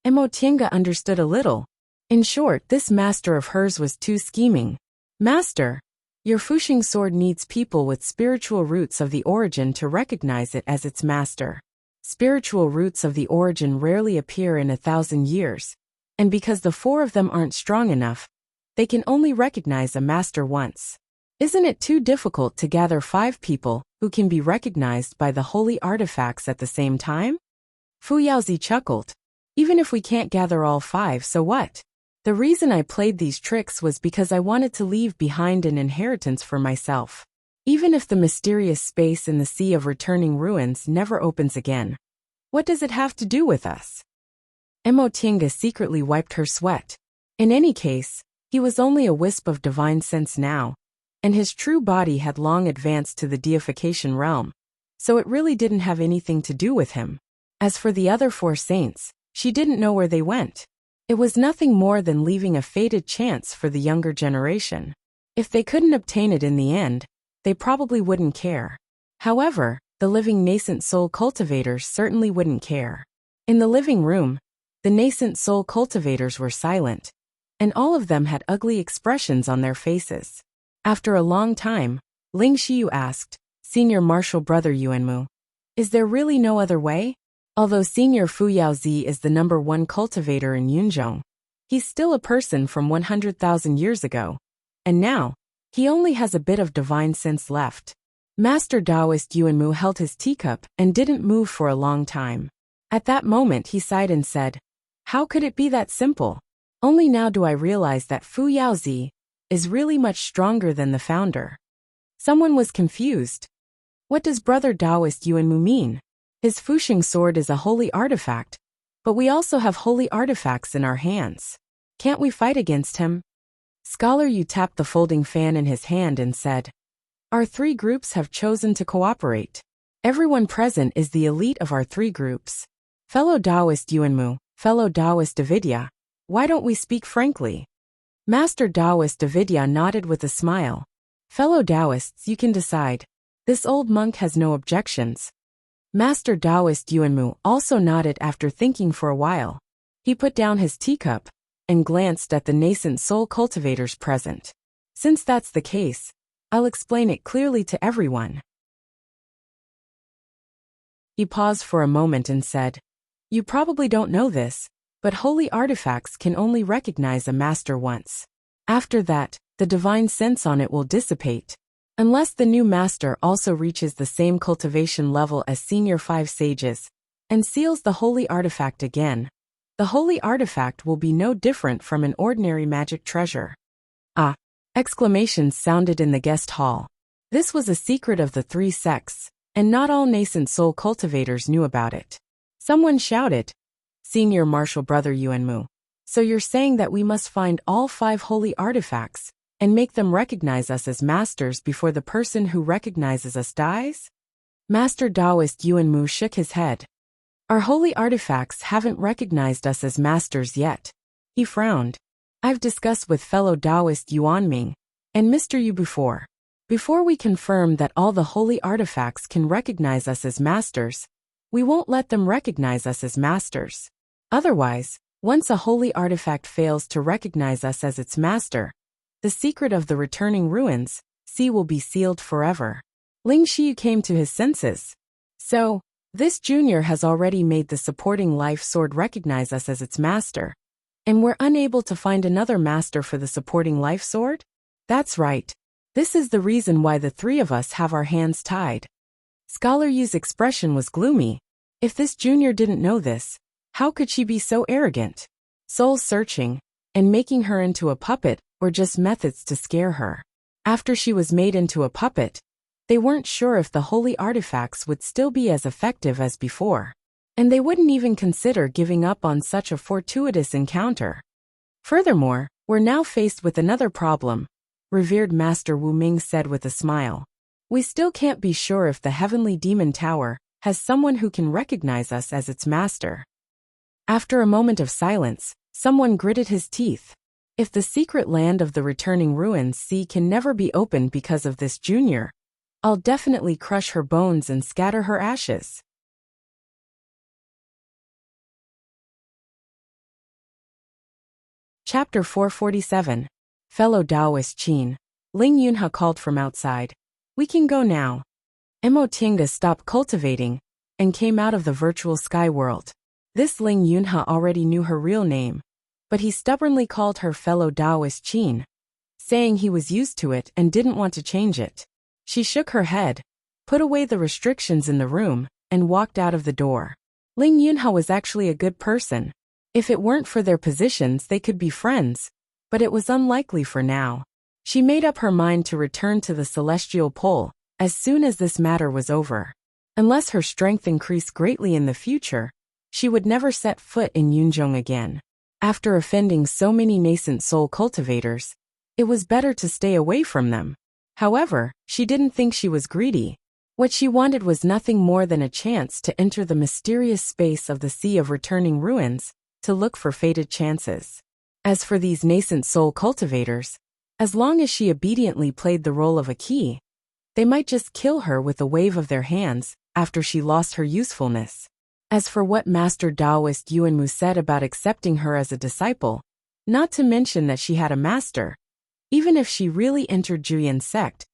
Mo Tiange understood a little. In short, this master of hers was too scheming. Master, your Fuxing sword needs people with spiritual roots of the origin to recognize it as its master. Spiritual roots of the origin rarely appear in 1,000 years, and because the 4 of them aren't strong enough, they can only recognize a master once. Isn't it too difficult to gather 5 people who can be recognized by the holy artifacts at the same time? Fu Yaozi chuckled. Even if we can't gather all 5, so what? The reason I played these tricks was because I wanted to leave behind an inheritance for myself. Even if the mysterious space in the sea of returning ruins never opens again, what does it have to do with us? Mo Tiange secretly wiped her sweat. In any case, he was only a wisp of divine sense now, and his true body had long advanced to the deification realm, so it really didn't have anything to do with him. As for the other 4 saints, she didn't know where they went. It was nothing more than leaving a fated chance for the younger generation. If they couldn't obtain it in the end, they probably wouldn't care. However, the living nascent soul cultivators certainly wouldn't care. In the living room, the nascent soul cultivators were silent, and all of them had ugly expressions on their faces. After a long time, Ling Xiyu asked, Senior Martial Brother Yuanmu, is there really no other way? Although Senior Fu Yaozi is the #1 cultivator in Yunzhong, he's still a person from 100,000 years ago, and now, he only has a bit of divine sense left. Master Taoist Yuanmu held his teacup and didn't move for a long time. At that moment he sighed and said, how could it be that simple? Only now do I realize that Fu Yaozi is really much stronger than the founder. Someone was confused. What does Brother Taoist Yuanmu mean? His Fuxing sword is a holy artifact, but we also have holy artifacts in our hands. Can't we fight against him? Scholar Yu tapped the folding fan in his hand and said, our 3 groups have chosen to cooperate. Everyone present is the elite of our 3 groups. Fellow Taoist Yuanmu, fellow Taoist Davidya, why don't we speak frankly? Master Taoist Davidya nodded with a smile. Fellow Taoists, you can decide. This old monk has no objections. Master Taoist Yuanmu also nodded after thinking for a while. He put down his teacup and glanced at the nascent soul cultivators present. Since that's the case, I'll explain it clearly to everyone. He paused for a moment and said, you probably don't know this, but holy artifacts can only recognize a master once. After that, the divine sense on it will dissipate. Unless the new master also reaches the same cultivation level as senior 5 sages, and seals the holy artifact again, the holy artifact will be no different from an ordinary magic treasure. Ah! Exclamations sounded in the guest hall. This was a secret of the 3 sects, and not all nascent soul cultivators knew about it. Someone shouted, Senior Martial Brother Yuanmu, so you're saying that we must find all 5 holy artifacts, and make them recognize us as masters before the person who recognizes us dies? Master Taoist Yuanmu shook his head. Our holy artifacts haven't recognized us as masters yet. He frowned. I've discussed with fellow Taoist Yuanming and Mr. Yu before. Before we confirm that all the holy artifacts can recognize us as masters, we won't let them recognize us as masters. Otherwise, once a holy artifact fails to recognize us as its master, the secret of the returning ruins, will be sealed forever. Ling Xiyu came to his senses. So, this junior has already made the supporting life sword recognize us as its master. And we're unable to find another master for the supporting life sword? That's right. This is the reason why the 3 of us have our hands tied. Scholar Yu's expression was gloomy. If this junior didn't know this, how could she be so arrogant? Soul searching and making her into a puppet were just methods to scare her. After she was made into a puppet, they weren't sure if the holy artifacts would still be as effective as before. And they wouldn't even consider giving up on such a fortuitous encounter. Furthermore, we're now faced with another problem, revered Master Wu Ming said with a smile. We still can't be sure if the Heavenly Demon Tower has someone who can recognize us as its master. After a moment of silence, someone gritted his teeth. If the secret land of the returning ruins sea can never be opened because of this junior, I'll definitely crush her bones and scatter her ashes. Chapter 447. Fellow Taoist Qin. Ling Yunhe called from outside. We can go now. Mo Tinga stopped cultivating and came out of the virtual sky world. This Ling Yunhe already knew her real name, but he stubbornly called her fellow Taoist Qin, saying he was used to it and didn't want to change it. She shook her head, put away the restrictions in the room, and walked out of the door. Ling Yunhe was actually a good person. If it weren't for their positions, they could be friends, but it was unlikely for now. She made up her mind to return to the celestial pole as soon as this matter was over. Unless her strength increased greatly in the future, she would never set foot in Yunzhong again. After offending so many nascent soul cultivators, it was better to stay away from them. However, she didn't think she was greedy. What she wanted was nothing more than a chance to enter the mysterious space of the Sea of Returning Ruins, to look for fated chances. As for these nascent soul cultivators, as long as she obediently played the role of a key, they might just kill her with a wave of their hands after she lost her usefulness. As for what Master Taoist Yuanmu said about accepting her as a disciple, not to mention that she had a master, even if she really entered Juyan's sect,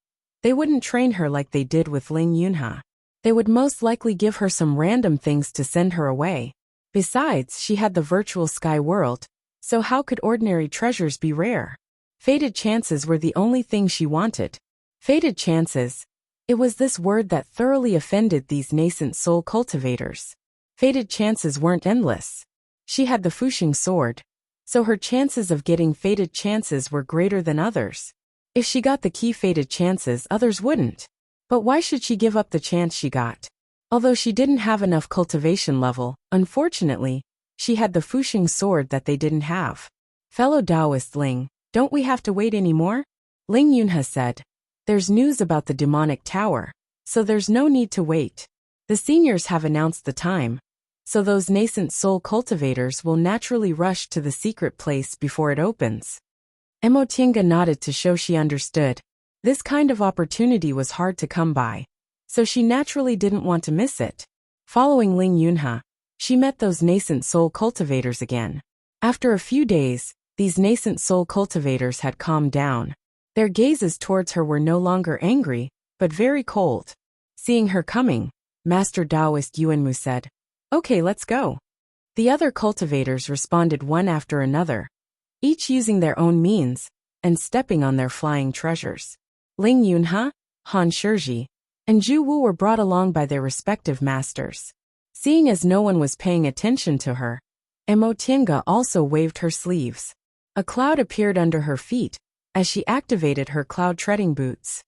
they wouldn't train her like they did with Ling Yunhe. They would most likely give her some random things to send her away. Besides, she had the virtual sky world, so how could ordinary treasures be rare? Fated chances were the only thing she wanted. Fated chances. It was this word that thoroughly offended these nascent soul cultivators. Fated chances weren't endless. She had the Fuxing sword, so her chances of getting fated chances were greater than others. If she got the key fated chances, others wouldn't. But why should she give up the chance she got? Although she didn't have enough cultivation level, unfortunately, she had the Fuxing sword that they didn't have. Fellow Taoist Ling, don't we have to wait anymore? Ling Yunhe said. There's news about the demonic tower, so there's no need to wait. The seniors have announced the time, so those nascent soul cultivators will naturally rush to the secret place before it opens. Mo Tinga nodded to show she understood. This kind of opportunity was hard to come by, so she naturally didn't want to miss it. Following Ling Yunhe, she met those nascent soul cultivators again. After a few days, these nascent soul cultivators had calmed down. Their gazes towards her were no longer angry, but very cold. Seeing her coming, Master Taoist Yuanmu said, "Okay, let's go." The other cultivators responded one after another, each using their own means, and stepping on their flying treasures. Ling Yunhe, Han Shizhi, and Zhu Wu were brought along by their respective masters. Seeing as no one was paying attention to her, Mo Tinga also waved her sleeves. A cloud appeared under her feet as she activated her cloud treading boots.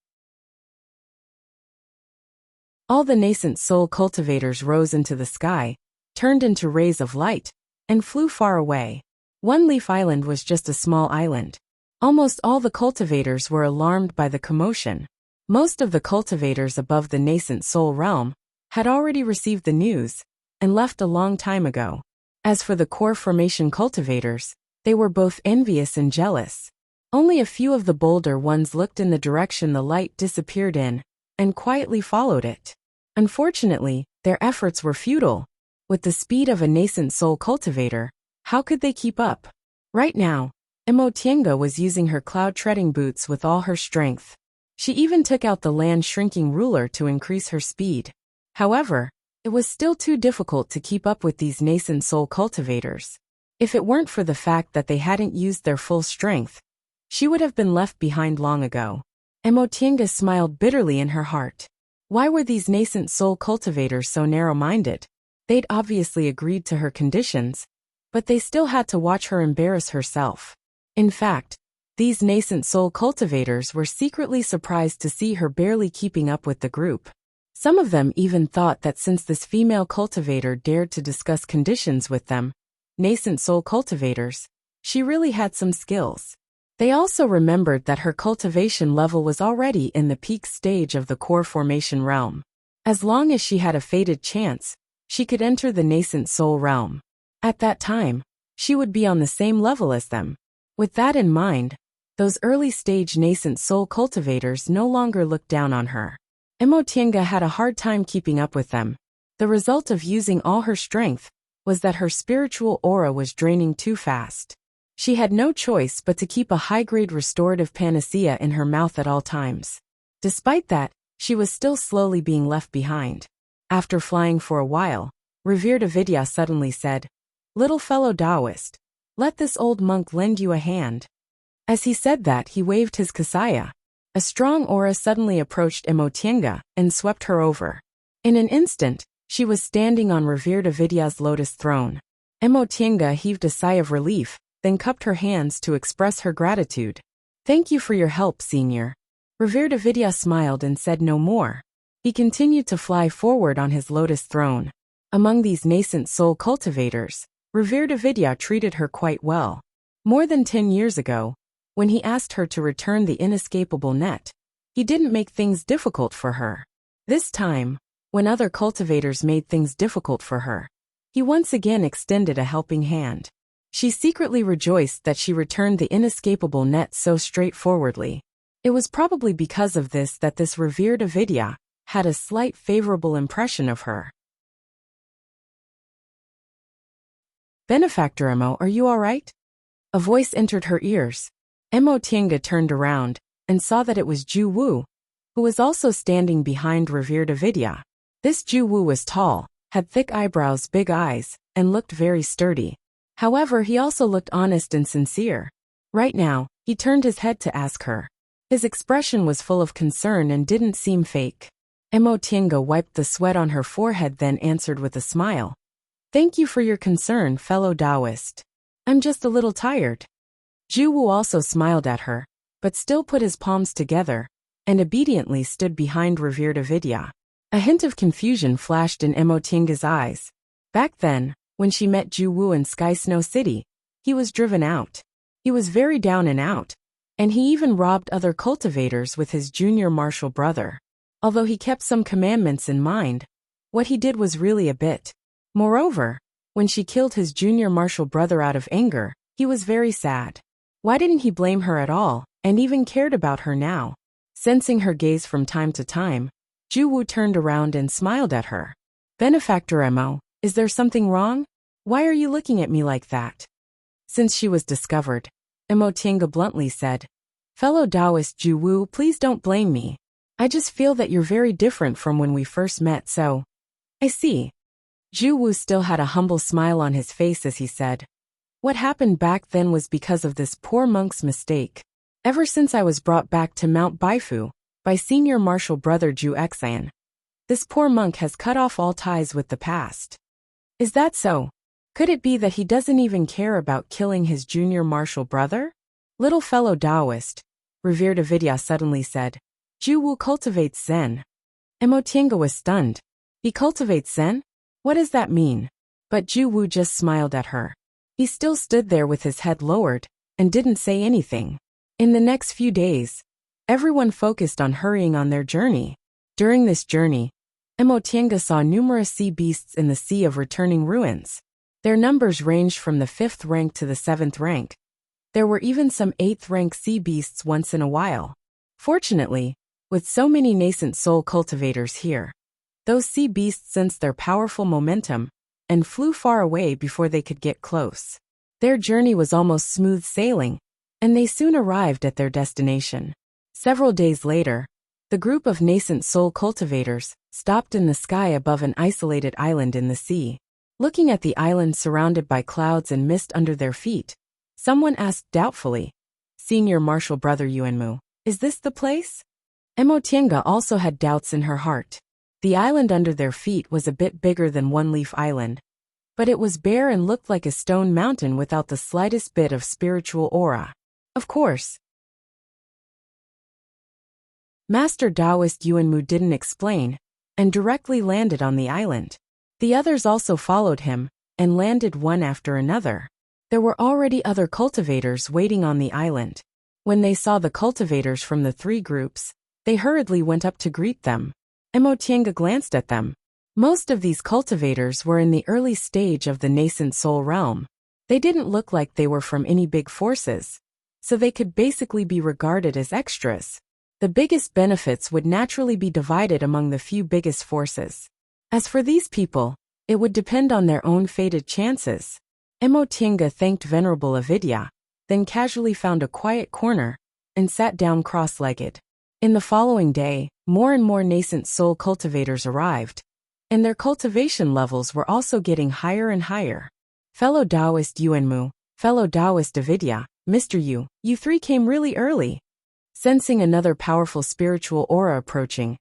All the nascent soul cultivators rose into the sky, turned into rays of light, and flew far away. One Leaf Island was just a small island. Almost all the cultivators were alarmed by the commotion. Most of the cultivators above the nascent soul realm had already received the news and left a long time ago. As for the core formation cultivators, they were both envious and jealous. Only a few of the bolder ones looked in the direction the light disappeared in and quietly followed it. Unfortunately, their efforts were futile. With the speed of a nascent soul cultivator, how could they keep up? Right now, Mo Tinga was using her cloud treading boots with all her strength. She even took out the land shrinking ruler to increase her speed. However, it was still too difficult to keep up with these nascent soul cultivators. If it weren't for the fact that they hadn't used their full strength, she would have been left behind long ago. Mo Tinga smiled bitterly in her heart. Why were these nascent soul cultivators so narrow-minded? They'd obviously agreed to her conditions, but they still had to watch her embarrass herself. In fact, these nascent soul cultivators were secretly surprised to see her barely keeping up with the group. Some of them even thought that since this female cultivator dared to discuss conditions with them, nascent soul cultivators, she really had some skills. They also remembered that her cultivation level was already in the peak stage of the core formation realm. As long as she had a fated chance, she could enter the nascent soul realm. At that time, she would be on the same level as them. With that in mind, those early-stage nascent soul cultivators no longer looked down on her. Emotienga had a hard time keeping up with them. The result of using all her strength was that her spiritual aura was draining too fast. She had no choice but to keep a high-grade restorative panacea in her mouth at all times. Despite that, she was still slowly being left behind. After flying for a while, Revered Avidya suddenly said, "Little fellow Taoist, let this old monk lend you a hand." As he said that, he waved his kasaya. A strong aura suddenly approached Emotienga and swept her over. In an instant, she was standing on Revered Avidya's lotus throne. Emotienga heaved a sigh of relief, then cupped her hands to express her gratitude. "Thank you for your help, Senior." Revered Avidya smiled and said no more. He continued to fly forward on his lotus throne. Among these nascent soul cultivators, Revered Avidya treated her quite well. More than 10 years ago, when he asked her to return the inescapable net, he didn't make things difficult for her. This time, when other cultivators made things difficult for her, he once again extended a helping hand. She secretly rejoiced that she returned the inescapable net so straightforwardly. It was probably because of this that this Revered Avidya had a slight favorable impression of her. "Benefactor Emo, are you all right?" A voice entered her ears. Emotienga turned around and saw that it was Ju Wu, who was also standing behind Revered Avidya. This Ju Wu was tall, had thick eyebrows, big eyes, and looked very sturdy. However, he also looked honest and sincere. Right now, he turned his head to ask her. His expression was full of concern and didn't seem fake. Emotienga wiped the sweat on her forehead, then answered with a smile. "Thank you for your concern, fellow Taoist. I'm just a little tired." Ju Wu also smiled at her, but still put his palms together, and obediently stood behind Revered Avidya. A hint of confusion flashed in Emotienga's eyes. Back then, when she met Ju Wu in Sky Snow City, he was driven out. He was very down and out, and he even robbed other cultivators with his junior martial brother. Although he kept some commandments in mind, what he did was really a bit. Moreover, when she killed his junior martial brother out of anger, he was very sad. Why didn't he blame her at all, and even cared about her now? Sensing her gaze from time to time, Ju Wu turned around and smiled at her. "Benefactor Emo, is there something wrong? Why are you looking at me like that?" Since she was discovered, Emotienga bluntly said, "Fellow Taoist Ju Wu, please don't blame me. I just feel that you're very different from when we first met, so." "I see." Ju Wu still had a humble smile on his face as he said, "What happened back then was because of this poor monk's mistake. Ever since I was brought back to Mount Baifu by senior martial brother Ju Xan, this poor monk has cut off all ties with the past." "Is that so? Could it be that he doesn't even care about killing his junior martial brother?" "Little fellow Taoist," Revered Avidya suddenly said, "Ju Wu cultivates Zen." Emotienga was stunned. "He cultivates Zen? What does that mean?" But Ju Wu just smiled at her. He still stood there with his head lowered and didn't say anything. In the next few days, everyone focused on hurrying on their journey. During this journey, Emotienga saw numerous sea beasts in the Sea of Returning Ruins. Their numbers ranged from the 5th rank to the 7th rank. There were even some 8th rank sea beasts once in a while. Fortunately, with so many nascent soul cultivators here, those sea beasts sensed their powerful momentum and flew far away before they could get close. Their journey was almost smooth sailing, and they soon arrived at their destination. Several days later, the group of nascent soul cultivators stopped in the sky above an isolated island in the sea. Looking at the island surrounded by clouds and mist under their feet, someone asked doubtfully, "Senior martial brother Yuanmu, is this the place?" Emotienga also had doubts in her heart. The island under their feet was a bit bigger than One Leaf Island, but it was bare and looked like a stone mountain without the slightest bit of spiritual aura. Of course, Master Taoist Yuanmu didn't explain, and directly landed on the island. The others also followed him, and landed one after another. There were already other cultivators waiting on the island. When they saw the cultivators from the three groups, they hurriedly went up to greet them. Emotienga glanced at them. Most of these cultivators were in the early stage of the nascent soul realm. They didn't look like they were from any big forces, so they could basically be regarded as extras. The biggest benefits would naturally be divided among the few biggest forces. As for these people, it would depend on their own fated chances. Emotienga thanked Venerable Avidya, then casually found a quiet corner, and sat down cross-legged. In the following day, more and more nascent soul cultivators arrived, and their cultivation levels were also getting higher and higher. Fellow Taoist Yuanmu, fellow Taoist Avidya, Mr. Yu, you three came really early. Sensing another powerful spiritual aura approaching,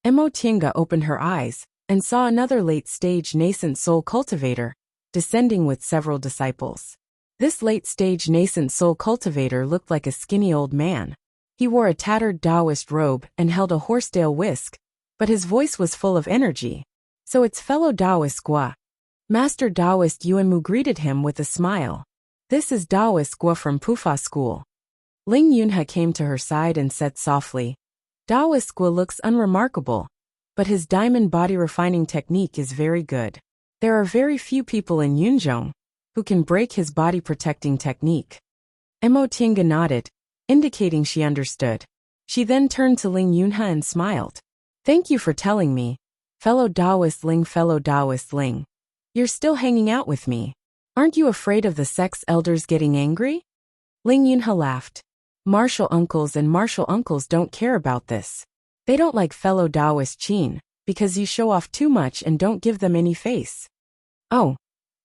Emotienga opened her eyes and saw another late-stage nascent soul cultivator descending with several disciples. This late-stage nascent soul cultivator looked like a skinny old man. He wore a tattered Taoist robe and held a horsetail whisk, but his voice was full of energy. So it's fellow Taoist Gua. Master Taoist Yuanmu greeted him with a smile. This is Taoist Gua from Pufa School. Ling Yunhe came to her side and said softly, Taoist Gua looks unremarkable, but his diamond body refining technique is very good. There are very few people in Yunzhong who can break his body protecting technique. Emotienga nodded, indicating she understood. She then turned to Ling Yunhe and smiled. Thank you for telling me, fellow Taoist Ling, fellow Taoist Ling. You're still hanging out with me. Aren't you afraid of the sect's elders getting angry? Ling Yunhe laughed. Martial uncles and martial uncles don't care about this. They don't like fellow Taoist Qin, because you show off too much and don't give them any face. Oh,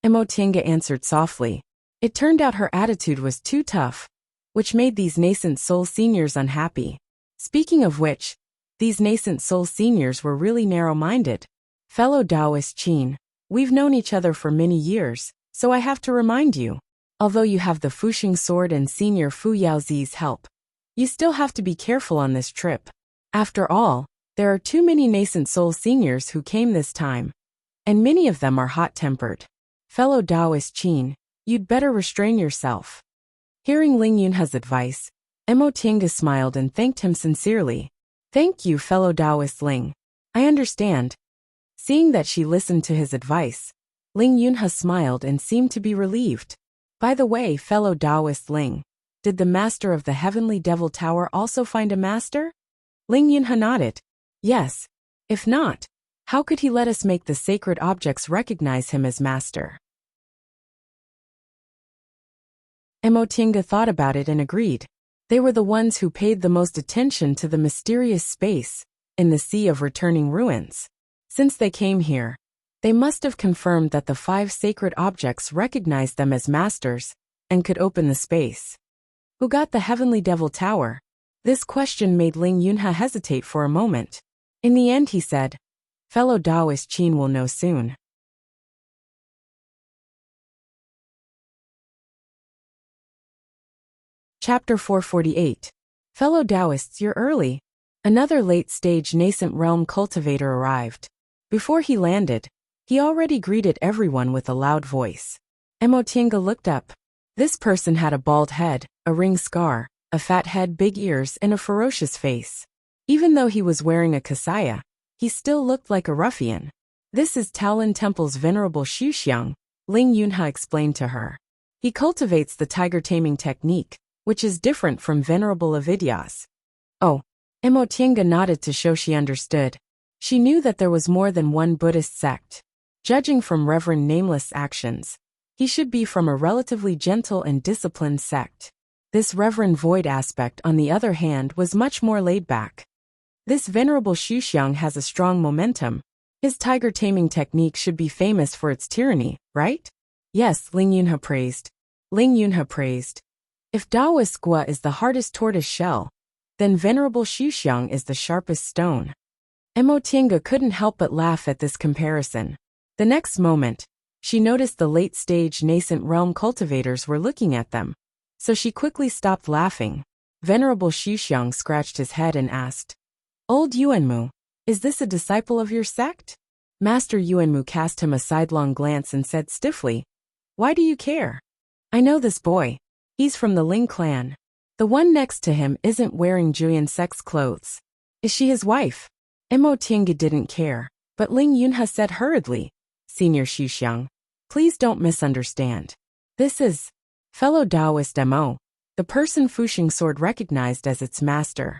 Emotienga answered softly. It turned out her attitude was too tough, which made these nascent soul seniors unhappy. Speaking of which, these nascent soul seniors were really narrow-minded. Fellow Taoist Qin, we've known each other for many years, so I have to remind you. Although you have the Fuxing sword and senior Fu Yaozi's help, you still have to be careful on this trip. After all, there are too many nascent soul seniors who came this time, and many of them are hot-tempered. Fellow Taoist Qin, you'd better restrain yourself. Hearing Ling Yunhe's advice, Emotienga smiled and thanked him sincerely. Thank you, fellow Taoist Ling. I understand. Seeing that she listened to his advice, Ling Yunhe smiled and seemed to be relieved. By the way, fellow Taoist Ling, did the master of the Heavenly Devil Tower also find a master? Ling Yunhe nodded. Yes. If not, how could he let us make the sacred objects recognize him as master? Emotienga thought about it and agreed. They were the ones who paid the most attention to the mysterious space in the Sea of Returning Ruins. Since they came here, they must have confirmed that the 5 sacred objects recognized them as masters and could open the space. Who got the Heavenly Devil Tower? This question made Ling Yunhe hesitate for a moment. In the end he said, fellow Taoist Qin will know soon. Chapter 448. Fellow Taoists, you're early. Another late-stage nascent realm cultivator arrived. Before he landed, he already greeted everyone with a loud voice. Emotienga looked up. This person had a bald head, a ring scar, a fat head, big ears, and a ferocious face. Even though he was wearing a kasaya, he still looked like a ruffian. This is Taolin Temple's venerable Xuxiang, Ling Yunhe explained to her. He cultivates the tiger taming technique, which is different from venerable Avidya's. Oh, Emotienga nodded to show she understood. She knew that there was more than one Buddhist sect. Judging from Reverend Nameless' actions, he should be from a relatively gentle and disciplined sect. This Reverend Void aspect, on the other hand, was much more laid back. This venerable Xuxiang has a strong momentum. His tiger taming technique should be famous for its tyranny, right? Yes, Ling Yunhe praised. Ling Yunhe praised. If Taoist Gua is the hardest tortoise shell, then Venerable Xuxiang is the sharpest stone. Emotianga couldn't help but laugh at this comparison. The next moment, she noticed the late-stage nascent realm cultivators were looking at them, so she quickly stopped laughing. Venerable Xuxiang scratched his head and asked, "Old Yuanmu, is this a disciple of your sect?" Master Yuanmu cast him a sidelong glance and said stiffly, "Why do you care? I know this boy. He's from the Ling clan. The one next to him isn't wearing Juyan sex clothes. Is she his wife?" Emotianga didn't care, but Ling Yunhe said hurriedly, "Senior Xuxiang, please don't misunderstand. This is fellow Taoist Mo, the person Fuxing Sword recognized as its master."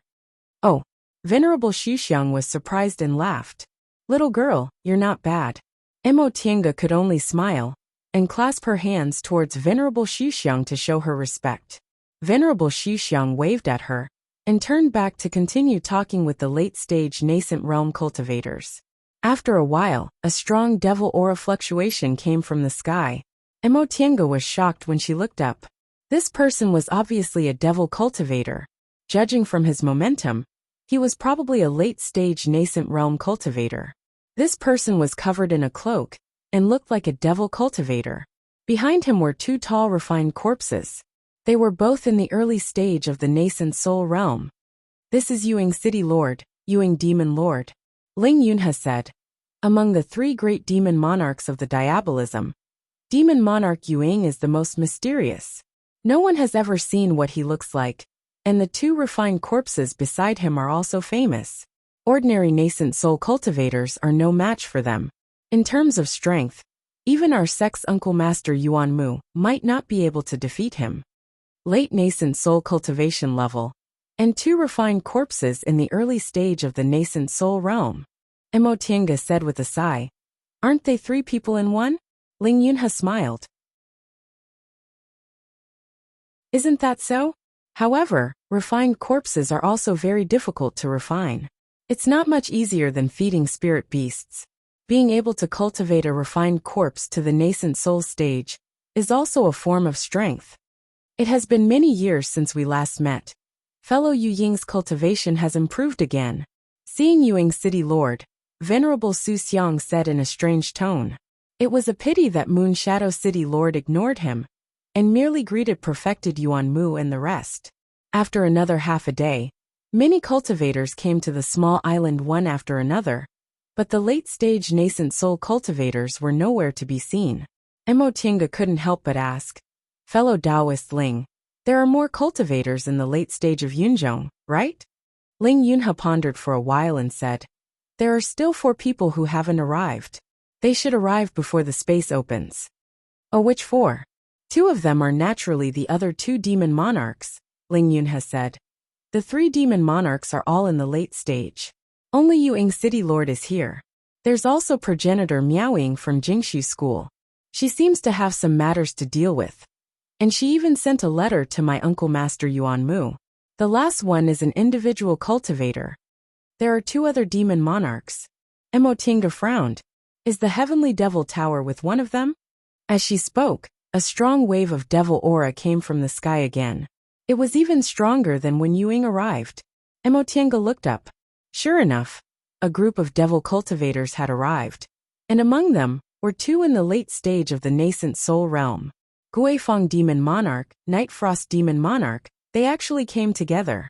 "Oh." Venerable Xuxiang was surprised and laughed. "Little girl, you're not bad." Emotianga could only smile and clasp her hands towards Venerable Xuxiang to show her respect. Venerable Xuxiang waved at her and turned back to continue talking with the late-stage nascent realm cultivators. After a while, a strong devil aura fluctuation came from the sky. Emotianga was shocked when she looked up. This person was obviously a devil cultivator. Judging from his momentum, he was probably a late-stage nascent realm cultivator. This person was covered in a cloak and looked like a devil cultivator. Behind him were two tall refined corpses. They were both in the early stage of the nascent soul realm. "This is Yuing City Lord, Yuing Demon Lord," Ling Yunhe said. "Among the three great demon monarchs of the diabolism, Demon Monarch Yuing is the most mysterious. No one has ever seen what he looks like, and the two refined corpses beside him are also famous. Ordinary nascent soul cultivators are no match for them. In terms of strength, even our sect's uncle Master Yuan Mu might not be able to defeat him. Late nascent soul cultivation level, and two refined corpses in the early stage of the nascent soul realm." Emotianga said with a sigh, "Aren't they three people in one?" Ling Yunhe smiled. "Isn't that so? However, refined corpses are also very difficult to refine. It's not much easier than feeding spirit beasts. Being able to cultivate a refined corpse to the nascent soul stage is also a form of strength. It has been many years since we last met. Fellow Yu Ying's cultivation has improved again." Seeing Yuing City Lord, Venerable Su Xiang said in a strange tone. It was a pity that Moon Shadow City Lord ignored him and merely greeted perfected Yuan Mu and the rest. After another half a day, many cultivators came to the small island one after another, but the late-stage nascent soul cultivators were nowhere to be seen. Emotianga couldn't help but ask, "Fellow Taoist Ling, there are more cultivators in the late stage of Yunzhong, right?" Ling Yunhe pondered for a while and said, "There are still 4 people who haven't arrived. They should arrive before the space opens." "Oh, which 4? 2 of them are naturally the other 2 demon monarchs," Ling Yunhe said. "The 3 demon monarchs are all in the late stage. Only Yuing City Lord is here. There's also progenitor Miaoying from Jingshu School. She seems to have some matters to deal with. And she even sent a letter to my uncle Master Yuan Mu. The last one is an individual cultivator. There are 2 other demon monarchs." Emotianga frowned. "Is the Heavenly Devil Tower with one of them?" As she spoke, a strong wave of devil aura came from the sky again. It was even stronger than when Yuing arrived. Emotianga looked up. Sure enough, a group of devil cultivators had arrived, and among them were 2 in the late stage of the nascent soul realm. Guifeng Demon Monarch, Night Frost Demon Monarch, they actually came together.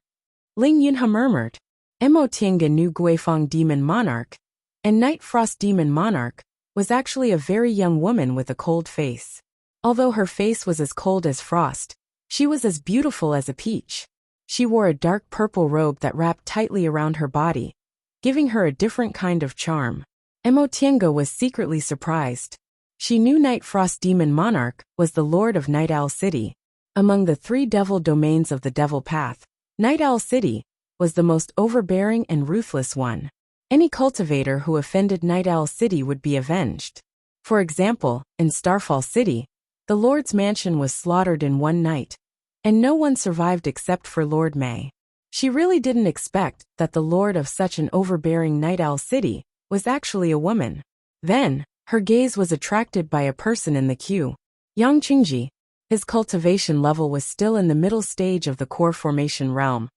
Ling Yunhe murmured. Emotianga knew Guifeng Demon Monarch, and Night Frost Demon Monarch was actually a very young woman with a cold face. Although her face was as cold as frost, she was as beautiful as a peach. She wore a dark purple robe that wrapped tightly around her body, giving her a different kind of charm. Emotianga was secretly surprised. She knew Night Frost Demon Monarch was the Lord of Night Owl City. Among the 3 devil domains of the Devil Path, Night Owl City was the most overbearing and ruthless one. Any cultivator who offended Night Owl City would be avenged. For example, in Starfall City, the Lord's mansion was slaughtered in one night, and no one survived except for Lord May. She really didn't expect that the Lord of such an overbearing Night Owl City was actually a woman. Then, her gaze was attracted by a person in the queue. Yang Qingji. His cultivation level was still in the middle stage of the core formation realm.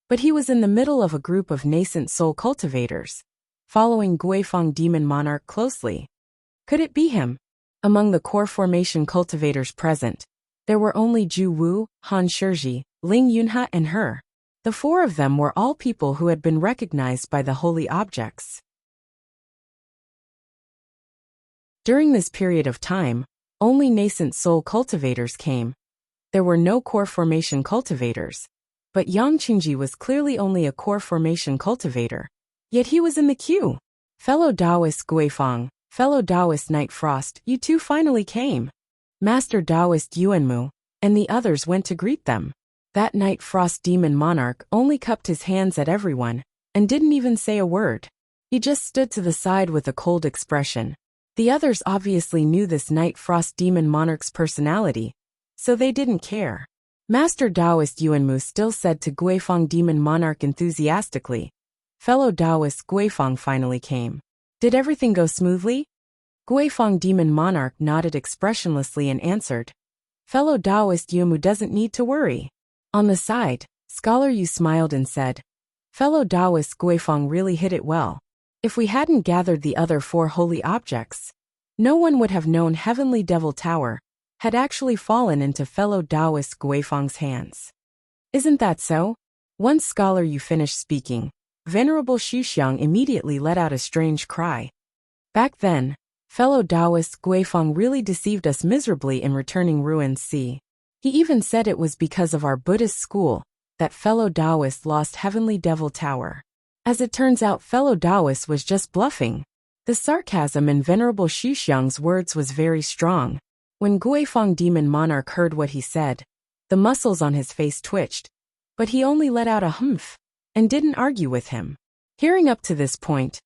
But he was in the middle of a group of nascent soul cultivators, following Guifang Demon Monarch closely. Could it be him? Among the core formation cultivators present, there were only Ju Wu, Han Shizhi, Ling Yunhe and her. The four of them were all people who had been recognized by the holy objects. During this period of time, only nascent soul cultivators came. There were no core formation cultivators, but Yang Qingji was clearly only a core formation cultivator. Yet he was in the queue. Fellow Taoist Guifang, fellow Taoist Night Frost, you two finally came. Master Taoist Yuanmu, and the others went to greet them. That Night Frost Demon Monarch only cupped his hands at everyone, and didn't even say a word. He just stood to the side with a cold expression. The others obviously knew this Night Frost Demon Monarch's personality, so they didn't care. Master Taoist Yuanmu still said to Guifang Demon Monarch enthusiastically, fellow Taoist Guifang finally came. Did everything go smoothly? Guifang Demon Monarch nodded expressionlessly and answered, fellow Taoist Yuanmu doesn't need to worry. On the side, Scholar Yu smiled and said, fellow Taoist Guifang really hit it well. If we hadn't gathered the other four holy objects, no one would have known Heavenly Devil Tower had actually fallen into fellow Taoist Guifang's hands. Isn't that so? Once Scholar Yu finished speaking, Venerable Xuxiang immediately let out a strange cry. Back then, fellow Taoist Guifang really deceived us miserably in returning ruins. See. He even said it was because of our Buddhist school that fellow Taoist lost Heavenly Devil Tower. As it turns out, fellow Taoist was just bluffing. The sarcasm in Venerable Xuxiang's words was very strong. When Guifang Demon Monarch heard what he said, the muscles on his face twitched, but he only let out a humph and didn't argue with him. Hearing up to this point,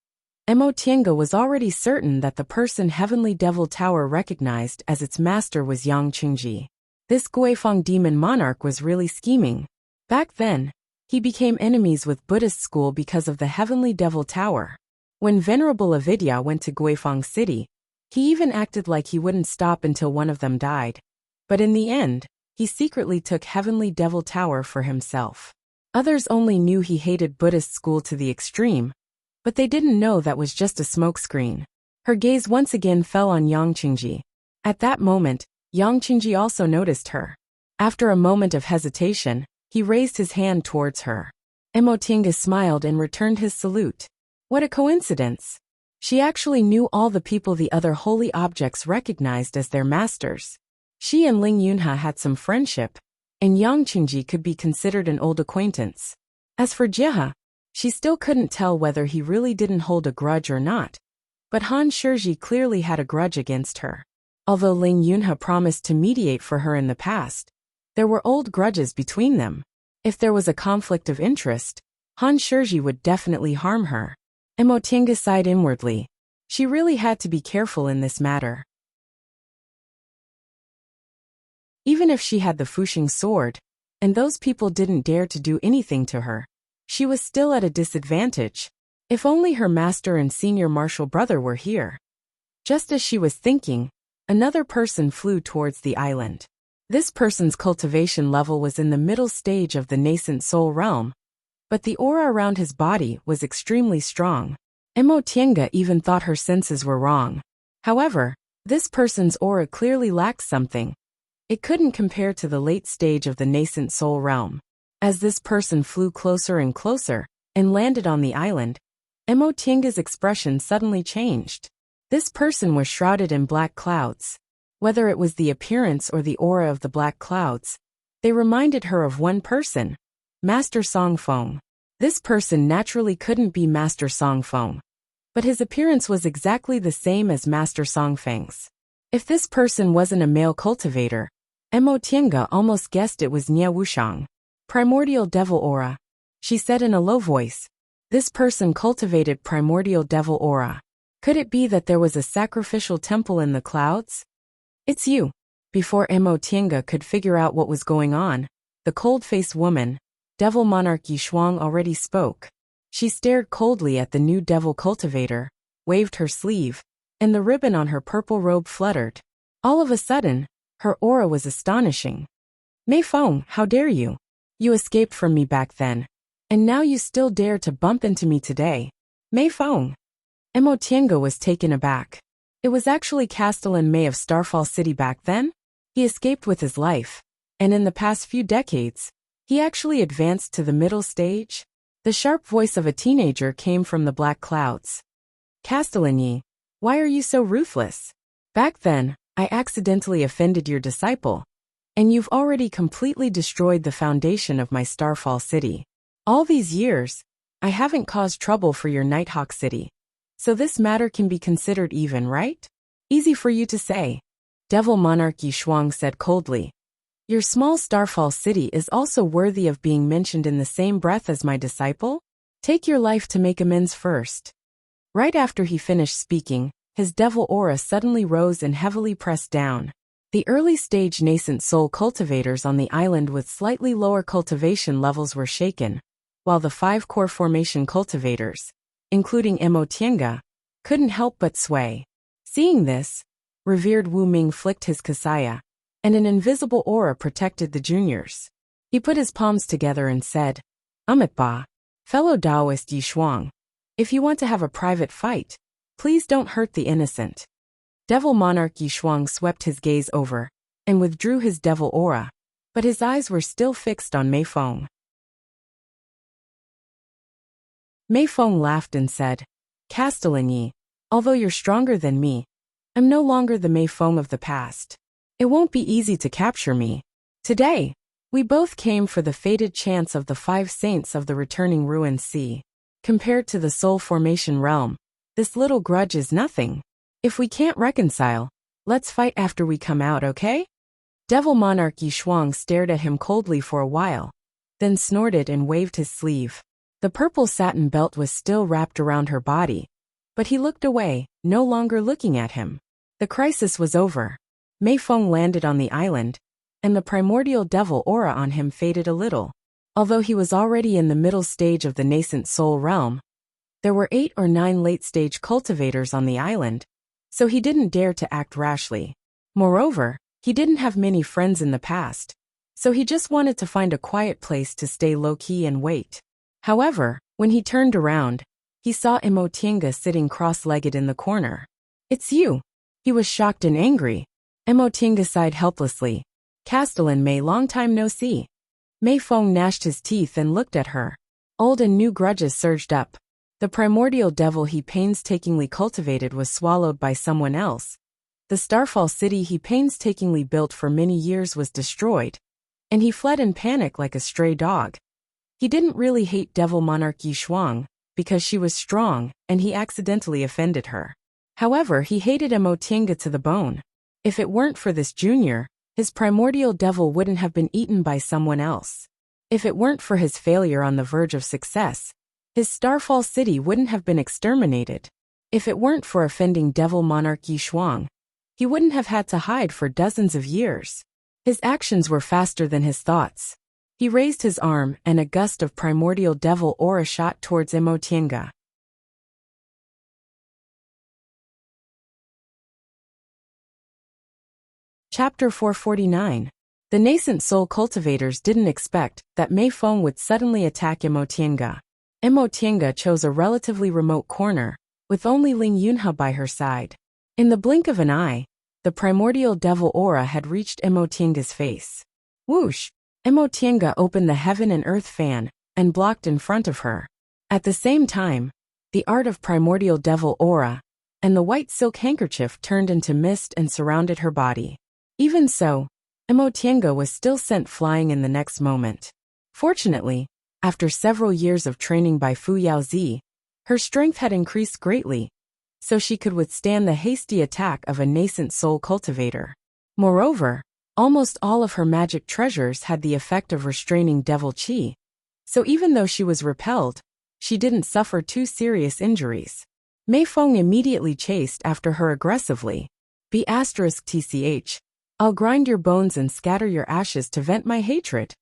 Mo Tiange was already certain that the person Heavenly Devil Tower recognized as its master was Yang Qingji. This Guifang Demon Monarch was really scheming. Back then, he became enemies with Buddhist school because of the Heavenly Devil Tower. When Venerable Avidya went to Guifang City, he even acted like he wouldn't stop until one of them died. But in the end, he secretly took Heavenly Devil Tower for himself. Others only knew he hated Buddhist school to the extreme, but they didn't know that was just a smokescreen. Her gaze once again fell on Yang Qingji. At that moment, Yang Qingji also noticed her. After a moment of hesitation, he raised his hand towards her. Mo Tiange smiled and returned his salute. What a coincidence! She actually knew all the people the other holy objects recognized as their masters. She and Ling Yunhe had some friendship, and Yang Qingji could be considered an old acquaintance. As for Jiehe, she still couldn't tell whether he really didn't hold a grudge or not, but Han Shizhi clearly had a grudge against her. Although Ling Yunhe promised to mediate for her in the past, there were old grudges between them. If there was a conflict of interest, Han Shizhi would definitely harm her. Mo Tiange sighed inwardly. She really had to be careful in this matter. Even if she had the Fuxing sword, and those people didn't dare to do anything to her, she was still at a disadvantage. If only her master and senior martial brother were here. Just as she was thinking, another person flew towards the island. This person's cultivation level was in the middle stage of the nascent soul realm, but the aura around his body was extremely strong. Mo Tiange even thought her senses were wrong. However, this person's aura clearly lacked something. It couldn't compare to the late stage of the nascent soul realm. As this person flew closer and closer, and landed on the island, Mo Tiange's expression suddenly changed. This person was shrouded in black clouds. Whether it was the appearance or the aura of the black clouds, they reminded her of one person, Master Songfeng. This person naturally couldn't be Master Songfeng, but his appearance was exactly the same as Master Songfeng's. If this person wasn't a male cultivator, Mo Tiange almost guessed it was Nie Wuxiang. Primordial Devil Aura, she said in a low voice. This person cultivated Primordial Devil Aura. Could it be that there was a sacrificial temple in the clouds? It's you. Before Mo Tiange could figure out what was going on, the cold-faced woman, Devil Monarch Yishuang, already spoke. She stared coldly at the new devil cultivator, waved her sleeve, and the ribbon on her purple robe fluttered. All of a sudden, her aura was astonishing. Mei Feng, how dare you? You escaped from me back then. And now you still dare to bump into me today. Mei Feng. Mo Tiange was taken aback. It was actually Castellan Mei of Starfall City back then? He escaped with his life. And in the past few decades, he actually advanced to the middle stage? The sharp voice of a teenager came from the black clouds. Castellan Yi, why are you so ruthless? Back then, I accidentally offended your disciple. And you've already completely destroyed the foundation of my Starfall City. All these years, I haven't caused trouble for your Nighthawk City. So this matter can be considered even, right? Easy for you to say. Devil Monarch Yi Shuang said coldly. Your small Starfall City is also worthy of being mentioned in the same breath as my disciple? Take your life to make amends first. Right after he finished speaking, his devil aura suddenly rose and heavily pressed down. The early-stage nascent soul cultivators on the island with slightly lower cultivation levels were shaken, while the 5 core formation cultivators, including Mo Tiange, couldn't help but sway. Seeing this, revered Wu Ming flicked his kasaya, and an invisible aura protected the juniors. He put his palms together and said, Ba, fellow Taoist Yi Shuang, if you want to have a private fight, please don't hurt the innocent. Devil Monarch Yi Shuang swept his gaze over, and withdrew his devil aura, but his eyes were still fixed on Mei Feng. Mei Feng laughed and said, Castellan Yi, although you're stronger than me, I'm no longer the Mei Feng of the past. It won't be easy to capture me. Today, we both came for the fated chance of the 5 saints of the returning ruined sea. Compared to the soul formation realm, this little grudge is nothing. If we can't reconcile, let's fight after we come out, okay? Devil Monarch Yi Shuang stared at him coldly for a while, then snorted and waved his sleeve. The purple satin belt was still wrapped around her body, but he looked away, no longer looking at him. The crisis was over. Mei Feng landed on the island, and the primordial devil aura on him faded a little. Although he was already in the middle stage of the nascent soul realm, there were 8 or 9 late-stage cultivators on the island, so he didn't dare to act rashly. Moreover, he didn't have many friends in the past, so he just wanted to find a quiet place to stay low-key and wait. However, when he turned around, he saw Mo Tiange sitting cross-legged in the corner. It's you. He was shocked and angry. Mo Tiange sighed helplessly. Castellan Mei, long time no see. Mei Feng gnashed his teeth and looked at her. Old and new grudges surged up. The primordial devil he painstakingly cultivated was swallowed by someone else. The Starfall City he painstakingly built for many years was destroyed, and he fled in panic like a stray dog. He didn't really hate Devil Monarch Yi Shuang, because she was strong, and he accidentally offended her. However, he hated Mo Tiange to the bone. If it weren't for this junior, his primordial devil wouldn't have been eaten by someone else. If it weren't for his failure on the verge of success, his Starfall City wouldn't have been exterminated. If it weren't for offending Devil Monarch Yi Shuang, he wouldn't have had to hide for dozens of years. His actions were faster than his thoughts. He raised his arm, and a gust of primordial devil aura shot towards Mo Tiange. Chapter 449. The nascent soul cultivators didn't expect that Mei Feng would suddenly attack Mo Tiange. Mo Tiange chose a relatively remote corner, with only Ling Yunhe by her side. In the blink of an eye, the primordial devil aura had reached Mo Tiange's face. Whoosh! Mo Tiange opened the heaven and earth fan, and blocked in front of her. At the same time, the art of primordial devil aura, and the white silk handkerchief turned into mist and surrounded her body. Even so, Mo Tiange was still sent flying in the next moment. Fortunately, after several years of training by Fu Yaozi, her strength had increased greatly, so she could withstand the hasty attack of a nascent soul cultivator. Moreover, almost all of her magic treasures had the effect of restraining devil qi, so even though she was repelled, she didn't suffer too serious injuries. Mei Feng immediately chased after her aggressively. *TCH. I'll grind your bones and scatter your ashes to vent my hatred.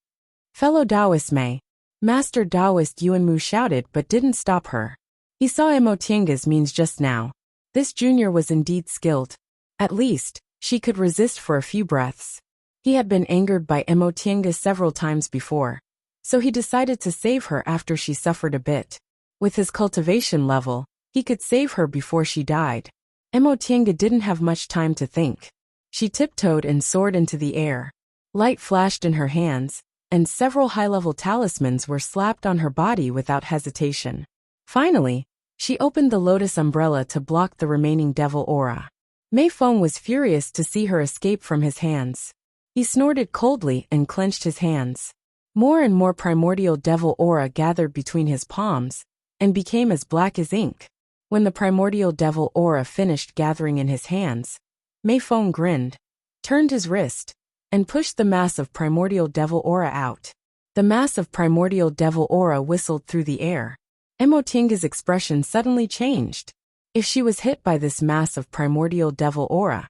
Fellow Taoist Mei. Master Taoist Yuanmu shouted but didn't stop her. He saw Mo Tiange's means just now. This junior was indeed skilled. At least, she could resist for a few breaths. He had been angered by Mo Tiange several times before, so he decided to save her after she suffered a bit. With his cultivation level, he could save her before she died. Emotienga didn't have much time to think. She tiptoed and soared into the air. Light flashed in her hands, and several high-level talismans were slapped on her body without hesitation. Finally, she opened the lotus umbrella to block the remaining devil aura. Mei Feng was furious to see her escape from his hands. He snorted coldly and clenched his hands. More and more primordial devil aura gathered between his palms and became as black as ink. When the primordial devil aura finished gathering in his hands, Mei Feng grinned, turned his wrist, and pushed the mass of primordial devil aura out. The mass of primordial devil aura whistled through the air. Emotienga's expression suddenly changed. If she was hit by this mass of primordial devil aura,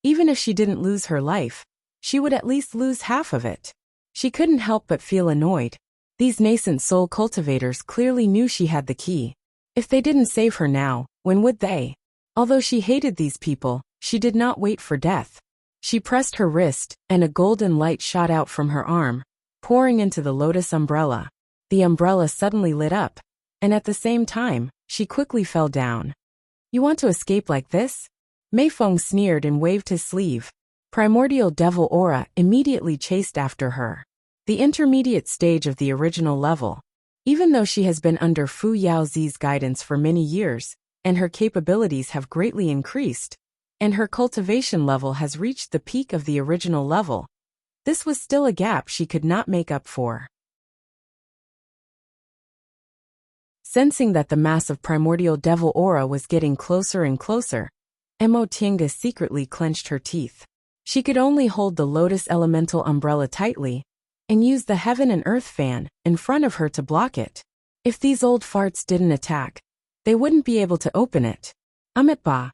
even if she didn't lose her life, she would at least lose half of it. She couldn't help but feel annoyed. These nascent soul cultivators clearly knew she had the key. If they didn't save her now, when would they? Although she hated these people, she did not wait for death. She pressed her wrist, and a golden light shot out from her arm, pouring into the lotus umbrella. The umbrella suddenly lit up, and at the same time, she quickly fell down. You want to escape like this? Mei Feng sneered and waved his sleeve. Primordial devil aura immediately chased after her. The intermediate stage of the original level. Even though she has been under Fu Yaozi's guidance for many years, and her capabilities have greatly increased, and her cultivation level has reached the peak of the original level, this was still a gap she could not make up for. Sensing that the mass of primordial devil aura was getting closer and closer, Emotienga secretly clenched her teeth. She could only hold the lotus elemental umbrella tightly, and use the heaven and earth fan in front of her to block it. If these old farts didn't attack, they wouldn't be able to open it. Amitabha.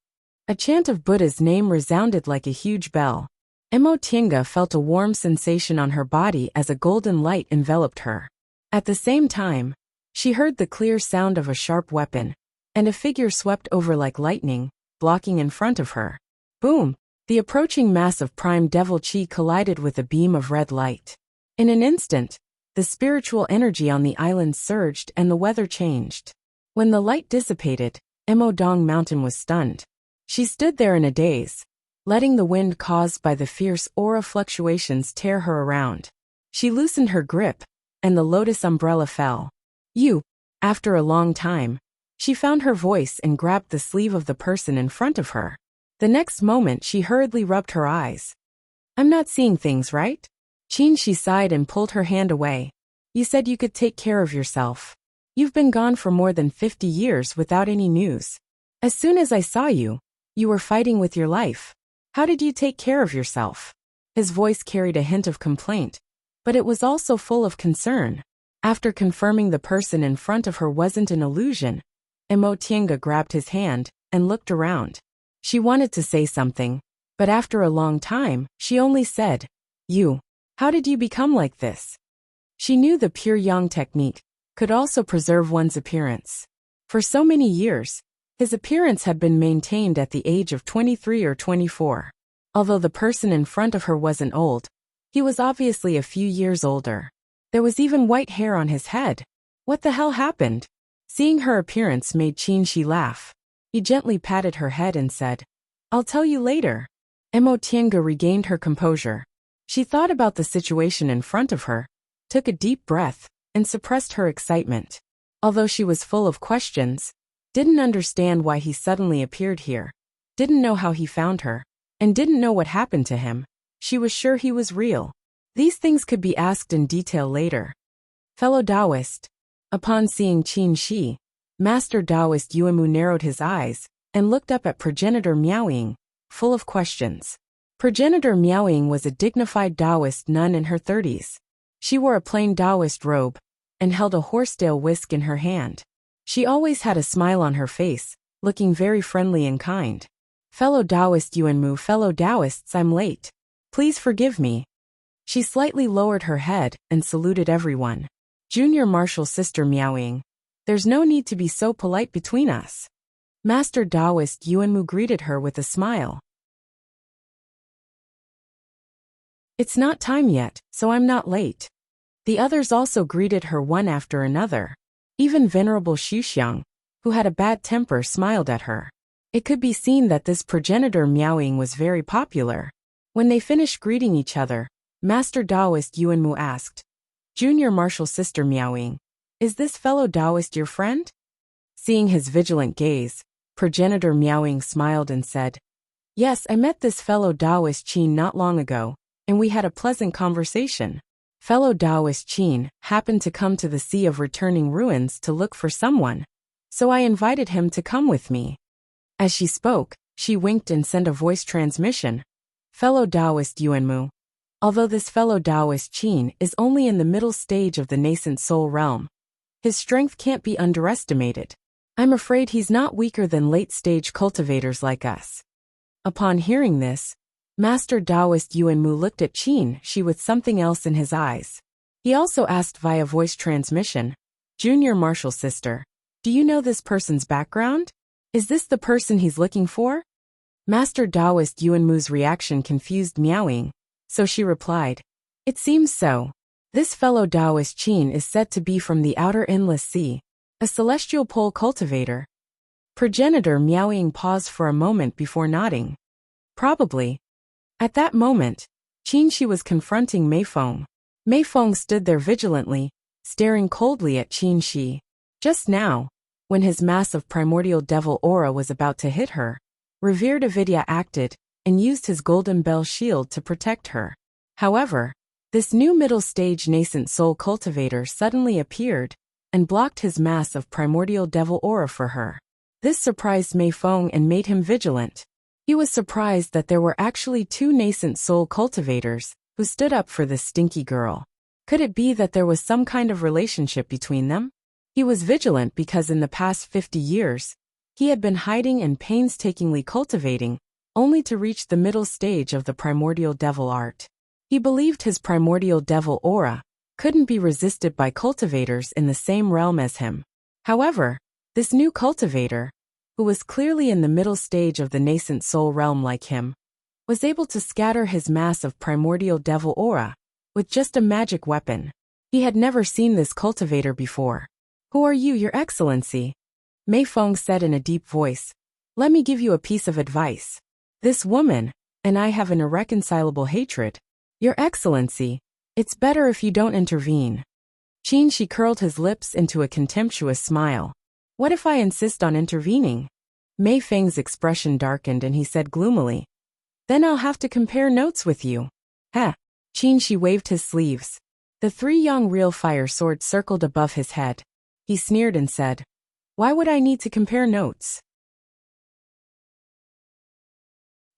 A chant of Buddha's name resounded like a huge bell. Emotienga felt a warm sensation on her body as a golden light enveloped her. At the same time, she heard the clear sound of a sharp weapon, and a figure swept over like lightning, blocking in front of her. Boom! The approaching mass of prime devil chi collided with a beam of red light. In an instant, the spiritual energy on the island surged and the weather changed. When the light dissipated, Emodong Mountain was stunned. She stood there in a daze, letting the wind caused by the fierce aura fluctuations tear her around. She loosened her grip, and the lotus umbrella fell. After a long time, she found her voice and grabbed the sleeve of the person in front of her. The next moment she hurriedly rubbed her eyes. I'm not seeing things right? She sighed and pulled her hand away. You said you could take care of yourself. You've been gone for more than 50 years without any news. As soon as I saw you, you were fighting with your life. How did you take care of yourself? His voice carried a hint of complaint, but it was also full of concern. After confirming the person in front of her wasn't an illusion, Emotienga grabbed his hand and looked around. She wanted to say something, but after a long time, she only said, how did you become like this? She knew the pure yang technique could also preserve one's appearance. For so many years, his appearance had been maintained at the age of 23 or 24. Although the person in front of her wasn't old, he was obviously a few years older. There was even white hair on his head. What the hell happened? Seeing her appearance made Qinshi laugh. He gently patted her head and said, I'll tell you later. Emotienga regained her composure. She thought about the situation in front of her, took a deep breath, and suppressed her excitement. Although she was full of questions, didn't understand why he suddenly appeared here, didn't know how he found her, and didn't know what happened to him, she was sure he was real. These things could be asked in detail later. Fellow Taoist. Upon seeing Qin Shi, Master Taoist Yuemu narrowed his eyes and looked up at Progenitor Miaoying, full of questions. Progenitor Miaoying was a dignified Taoist nun in her 30s. She wore a plain Taoist robe and held a horsetail whisk in her hand. She always had a smile on her face, looking very friendly and kind. Fellow Taoist Yuenmu, fellow Taoists, I'm late. Please forgive me. She slightly lowered her head and saluted everyone. Junior Martial Sister Miaoying. There's no need to be so polite between us. Master Taoist Yuenmu greeted her with a smile. It's not time yet, so I'm not late. The others also greeted her one after another. Even Venerable Xuxiang, who had a bad temper, smiled at her. It could be seen that this progenitor Miaoying was very popular. When they finished greeting each other, Master Taoist Yuanmu asked, "Junior martial sister Miaoying, is this fellow Taoist your friend?" Seeing his vigilant gaze, progenitor Miaoying smiled and said, "Yes, I met this fellow Taoist Qin not long ago, and we had a pleasant conversation. Fellow Taoist Qin happened to come to the Sea of Returning Ruins to look for someone, so I invited him to come with me." As she spoke, she winked and sent a voice transmission. Fellow Taoist Yuanmu. Although this fellow Taoist Qin is only in the middle stage of the nascent soul realm, his strength can't be underestimated. I'm afraid he's not weaker than late-stage cultivators like us. Upon hearing this, Master Taoist Yuanmu looked at Qin Shi with something else in his eyes. He also asked via voice transmission, "Junior martial sister, do you know this person's background? Is this the person he's looking for?" Master Taoist Yuanmu's reaction confused Miaoying, so she replied, "It seems so. This fellow Taoist Qin is said to be from the outer endless sea, a celestial pole cultivator." Progenitor Miaoying paused for a moment before nodding. Probably. At that moment, Qin Shi was confronting Mei Feng. Mei Feng stood there vigilantly, staring coldly at Qin Shi. Just now, when his mass of primordial devil aura was about to hit her, Revered Avidya acted and used his golden bell shield to protect her. However, this new middle-stage nascent soul cultivator suddenly appeared and blocked his mass of primordial devil aura for her. This surprised Mei Feng and made him vigilant. He was surprised that there were actually two nascent soul cultivators who stood up for this stinky girl. Could it be that there was some kind of relationship between them? He was vigilant because in the past 50 years, he had been hiding and painstakingly cultivating, only to reach the middle stage of the primordial devil art. He believed his primordial devil aura couldn't be resisted by cultivators in the same realm as him. However, this new cultivator, who was clearly in the middle stage of the nascent soul realm like him, was able to scatter his mass of primordial devil aura with just a magic weapon. He had never seen this cultivator before. "Who are you, Your Excellency?" Mei Feng said in a deep voice. "Let me give you a piece of advice. This woman and I have an irreconcilable hatred. Your Excellency, it's better if you don't intervene." Qin Shi curled his lips into a contemptuous smile. "What if I insist on intervening?" Mei Feng's expression darkened and he said gloomily, "Then I'll have to compare notes with you." "Heh." Qin Shi waved his sleeves. The three young real fire swords circled above his head. He sneered and said, "Why would I need to compare notes?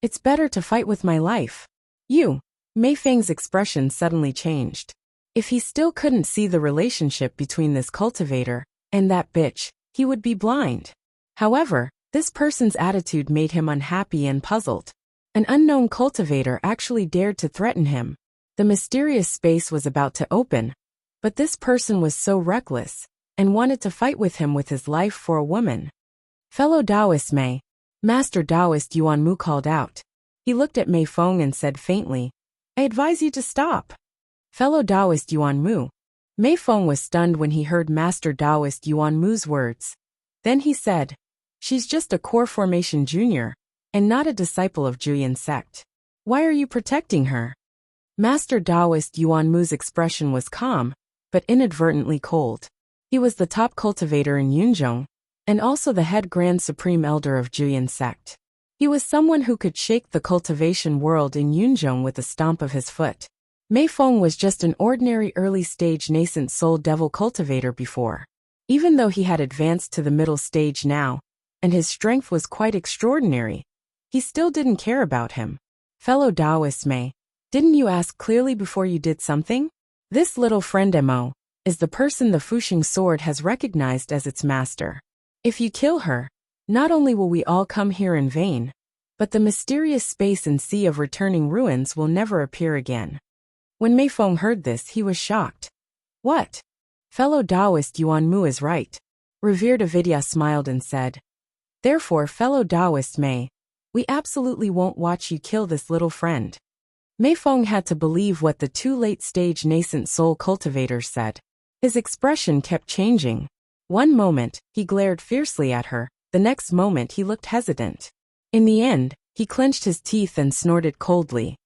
It's better to fight with my life." "You." Mei Feng's expression suddenly changed. If he still couldn't see the relationship between this cultivator and that bitch, he would be blind. However, this person's attitude made him unhappy and puzzled. An unknown cultivator actually dared to threaten him. The mysterious space was about to open, but this person was so reckless and wanted to fight with him with his life for a woman. "Fellow Taoist Mei," Master Taoist Yuanmu called out. He looked at Mei Feng and said faintly, "I advise you to stop." "Fellow Taoist Yuanmu." Mei Feng was stunned when he heard Master Taoist Yuanmu's words. Then he said, "She's just a core formation junior, and not a disciple of Juyin sect. Why are you protecting her?" Master Taoist Yuanmu's expression was calm, but inadvertently cold. He was the top cultivator in Yunzhong, and also the head Grand Supreme Elder of Juyin sect. He was someone who could shake the cultivation world in Yunzhong with a stomp of his foot. Mei Feng was just an ordinary early-stage nascent soul devil cultivator before. Even though he had advanced to the middle stage now, and his strength was quite extraordinary, he still didn't care about him. "Fellow Taoist Mei, didn't you ask clearly before you did something? This little friend Mo is the person the Fuxing sword has recognized as its master. If you kill her, not only will we all come here in vain, but the mysterious space and sea of returning ruins will never appear again." When Mei Feng heard this, he was shocked. "What? Fellow Taoist Yuanmu is right." Revered Avidya smiled and said, "Therefore, fellow Taoist Mei, we absolutely won't watch you kill this little friend." Mei Feng had to believe what the two late-stage nascent soul cultivators said. His expression kept changing. One moment, he glared fiercely at her, the next moment he looked hesitant. In the end, he clenched his teeth and snorted coldly.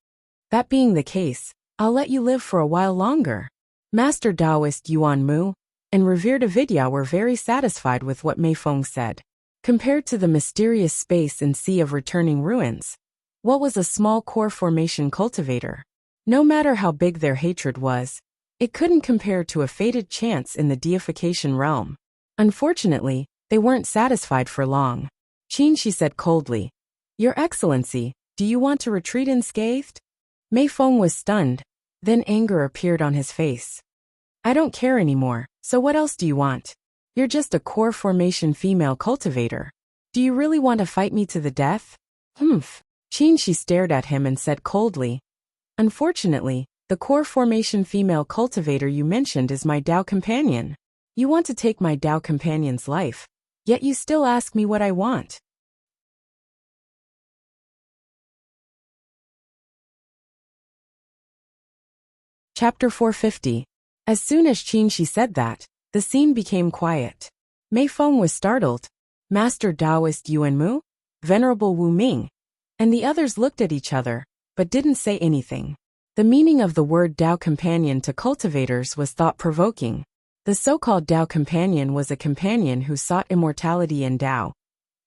That being the case, I'll let you live for a while longer. Master Taoist Yuan Mu and revered Avidya were very satisfied with what Mei Feng said. Compared to the mysterious space and sea of returning ruins, what was a small core formation cultivator? No matter how big their hatred was, it couldn't compare to a fated chance in the deification realm. Unfortunately, they weren't satisfied for long. Qin, she said coldly. Your Excellency, do you want to retreat unscathed? Mei Feng was stunned, then anger appeared on his face. I don't care anymore, so what else do you want? You're just a core formation female cultivator. Do you really want to fight me to the death? Humph. Qin, she stared at him and said coldly. Unfortunately, the core formation female cultivator you mentioned is my Dao companion. You want to take my Dao companion's life, yet you still ask me what I want. Chapter 450. As soon as Qin she said that, the scene became quiet. Mei Feng was startled. Master Taoist Yuan Mu, Venerable Wu Ming, and the others looked at each other, but didn't say anything. The meaning of the word Dao companion to cultivators was thought-provoking. The so-called Dao companion was a companion who sought immortality in Dao,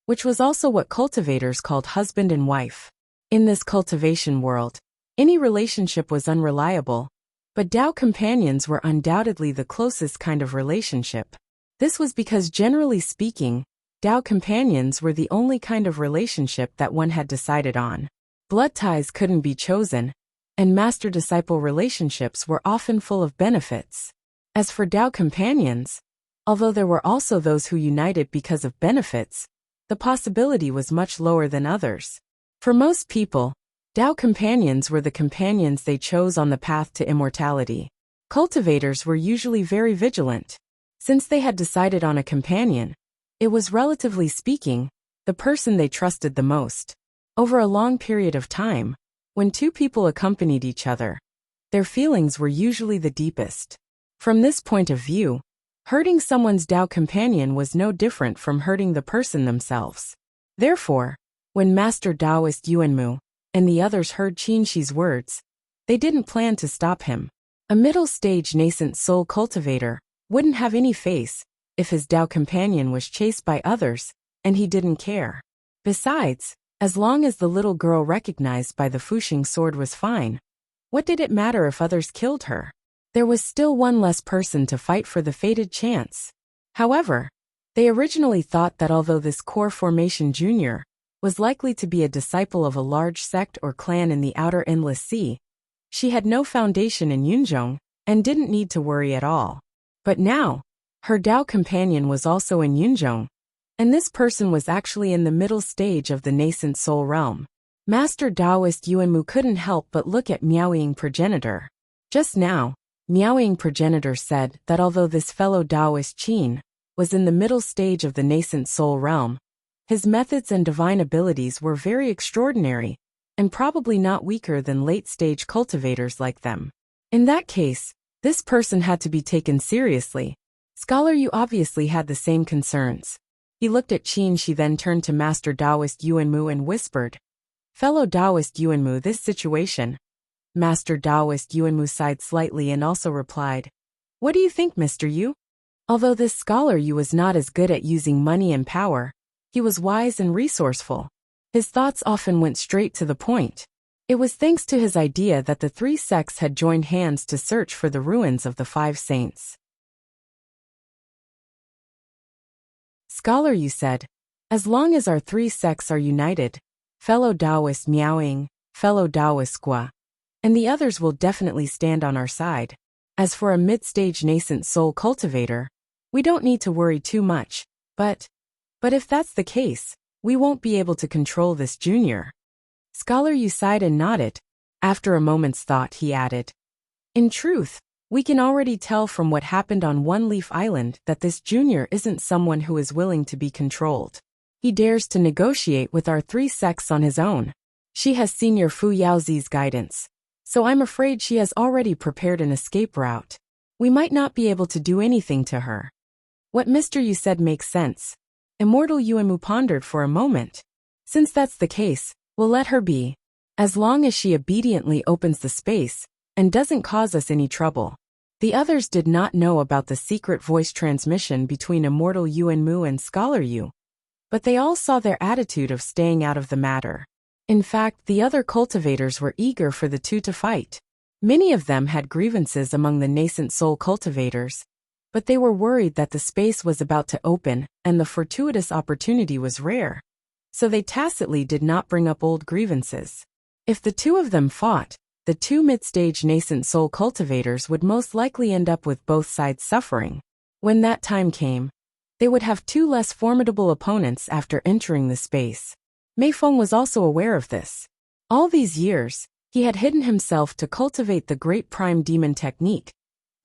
which was also what cultivators called husband and wife. In this cultivation world, any relationship was unreliable, but Dao companions were undoubtedly the closest kind of relationship. This was because, generally speaking, Dao companions were the only kind of relationship that one had decided on. Blood ties couldn't be chosen, and master-disciple relationships were often full of benefits. As for Dao companions, although there were also those who united because of benefits, the possibility was much lower than others. For most people, Dao companions were the companions they chose on the path to immortality. Cultivators were usually very vigilant. Since they had decided on a companion, it was, relatively speaking, the person they trusted the most. Over a long period of time, when two people accompanied each other, their feelings were usually the deepest. From this point of view, hurting someone's Dao companion was no different from hurting the person themselves. Therefore, when Master Taoist Yuan Mu and the others heard Qin Shi's words, they didn't plan to stop him. A middle-stage nascent soul cultivator wouldn't have any face if his Dao companion was chased by others, and he didn't care. Besides, as long as the little girl recognized by the Fuxing sword was fine, what did it matter if others killed her? There was still one less person to fight for the fated chance. However, they originally thought that although this core formation junior was likely to be a disciple of a large sect or clan in the outer endless sea, she had no foundation in Yunzhong and didn't need to worry at all. But now, her Dao companion was also in Yunzhong, and this person was actually in the middle stage of the nascent soul realm. Master Taoist Yuan Mu couldn't help but look at Miaoying progenitor. Just now, Miaoying progenitor said that although this fellow Taoist Qin was in the middle stage of the nascent soul realm, his methods and divine abilities were very extraordinary, and probably not weaker than late-stage cultivators like them. In that case, this person had to be taken seriously. Scholar, you obviously had the same concerns. He looked at Qin Shi, then turned to Master Taoist Yuan Mu and whispered, Fellow Taoist Yuan Mu, this situation. Master Taoist Yuan Mu sighed slightly and also replied, What do you think, Mr. Yu? Although this scholar Yu was not as good at using money and power, he was wise and resourceful. His thoughts often went straight to the point. It was thanks to his idea that the three sects had joined hands to search for the ruins of the 5 saints. Scholar Yu said, As long as our 3 sects are united, fellow Taoist Miaoying, fellow Taoist Gua, and the others will definitely stand on our side. As for a mid-stage nascent soul cultivator, we don't need to worry too much, but if that's the case, we won't be able to control this junior. Scholar Yu sighed and nodded. After a moment's thought, he added, In truth, we can already tell from what happened on One Leaf Island that this junior isn't someone who is willing to be controlled. He dares to negotiate with our 3 sects on his own. She has Senior Fu Yaozi's guidance, so I'm afraid she has already prepared an escape route. We might not be able to do anything to her. What Mr. Yu said makes sense. Immortal Yuanmu pondered for a moment. Since that's the case, we'll let her be. As long as she obediently opens the space and doesn't cause us any trouble. The others did not know about the secret voice transmission between Immortal Yuanmu and Scholar Yu, but they all saw their attitude of staying out of the matter. In fact, the other cultivators were eager for the two to fight. Many of them had grievances among the nascent soul cultivators, but they were worried that the space was about to open and the fortuitous opportunity was rare. So they tacitly did not bring up old grievances. If the two of them fought, the two mid-stage nascent soul cultivators would most likely end up with both sides suffering. When that time came, they would have two less formidable opponents after entering the space. Mei Feng was also aware of this. All these years, he had hidden himself to cultivate the Great Prime Demon technique,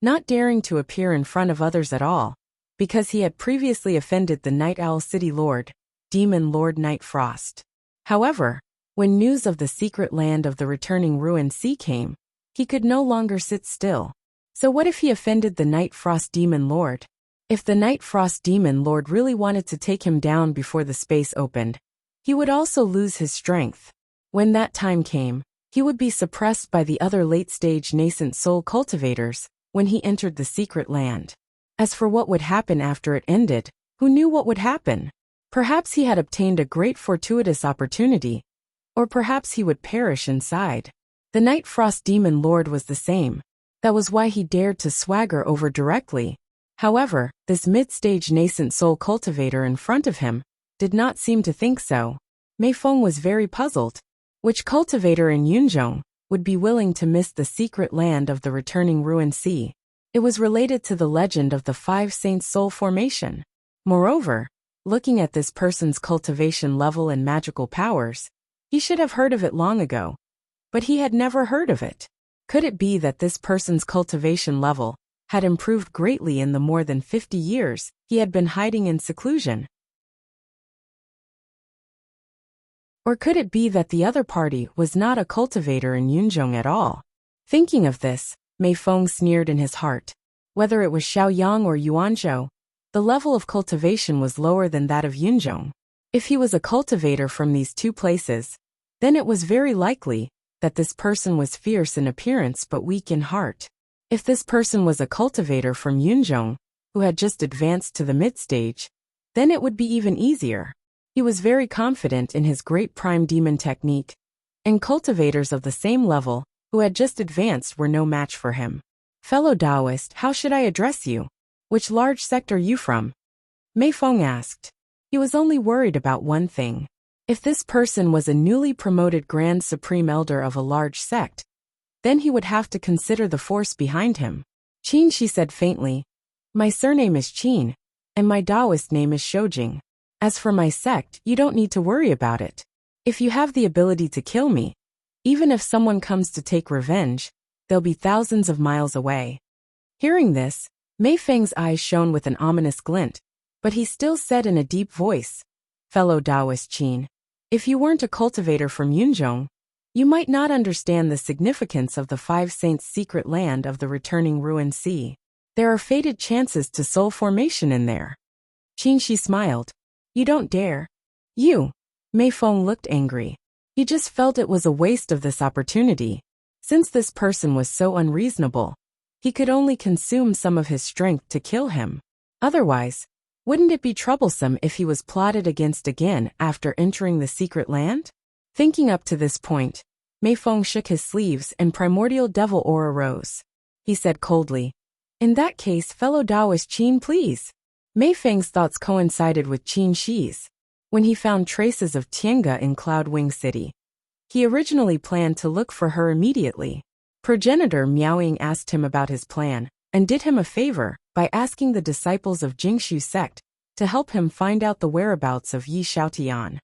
not daring to appear in front of others at all, because he had previously offended the Night Owl City Lord, Demon Lord Night Frost. However, when news of the secret land of the returning ruined sea came, he could no longer sit still. So what if he offended the Night Frost Demon Lord? If the Night Frost Demon Lord really wanted to take him down before the space opened, he would also lose his strength. When that time came, he would be suppressed by the other late-stage nascent soul cultivators when he entered the secret land. As for what would happen after it ended, who knew what would happen? Perhaps he had obtained a great fortuitous opportunity, or perhaps he would perish inside. The Night Frost Demon Lord was the same. That was why he dared to swagger over directly. However, this mid-stage nascent soul cultivator in front of him did not seem to think so. Mei Feng was very puzzled. Which cultivator in Yunzhong would be willing to miss the secret land of the returning ruined sea? It was related to the legend of the Five Saints Soul Formation. Moreover, looking at this person's cultivation level and magical powers, he should have heard of it long ago. But he had never heard of it. Could it be that this person's cultivation level had improved greatly in the more than 50 years he had been hiding in seclusion? Or could it be that the other party was not a cultivator in Yunzhong at all? Thinking of this, Mei Feng sneered in his heart. Whether it was Shaoyang or Yuanzhou, the level of cultivation was lower than that of Yunzhong. If he was a cultivator from these two places, then it was very likely that this person was fierce in appearance but weak in heart. If this person was a cultivator from Yunzhong, who had just advanced to the mid-stage, then it would be even easier. He was very confident in his Great Prime Demon technique, and cultivators of the same level, who had just advanced, were no match for him. Fellow Taoist, how should I address you? Which large sect are you from? Mei Feng asked. He was only worried about one thing. If this person was a newly promoted Grand Supreme Elder of a large sect, then he would have to consider the force behind him. Qin, she said faintly. My surname is Qin, and my Taoist name is Shoujing. As for my sect, you don't need to worry about it. If you have the ability to kill me, even if someone comes to take revenge, they'll be thousands of miles away. Hearing this, Mei Feng's eyes shone with an ominous glint, but he still said in a deep voice, Fellow Taoist Qin, if you weren't a cultivator from Yunzhong, you might not understand the significance of the Five Saints' secret land of the returning ruined sea. There are fated chances to soul formation in there. Qin, she smiled. You don't dare. You. Mei Feng looked angry. He just felt it was a waste of this opportunity. Since this person was so unreasonable, he could only consume some of his strength to kill him. Otherwise, wouldn't it be troublesome if he was plotted against again after entering the secret land? Thinking up to this point, Mei Feng shook his sleeves and primordial devil aura rose. He said coldly, In that case, fellow Taoist Qin, please. Mei Feng's thoughts coincided with Qin Shi's. When he found traces of Tiange in Cloudwing City, he originally planned to look for her immediately. Progenitor Miaoying asked him about his plan, and did him a favor by asking the disciples of Jingshu sect to help him find out the whereabouts of Yi Xiaotian.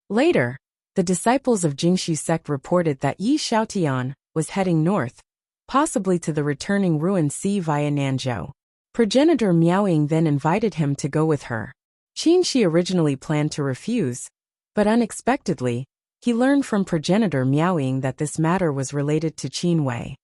Later, the disciples of Jingshu sect reported that Yi Xiaotian was heading north, possibly to the returning ruined sea via Nanzhou. Progenitor Miaoying then invited him to go with her. Qin Shi originally planned to refuse, but unexpectedly, he learned from progenitor Miaoying that this matter was related to Qin Wei.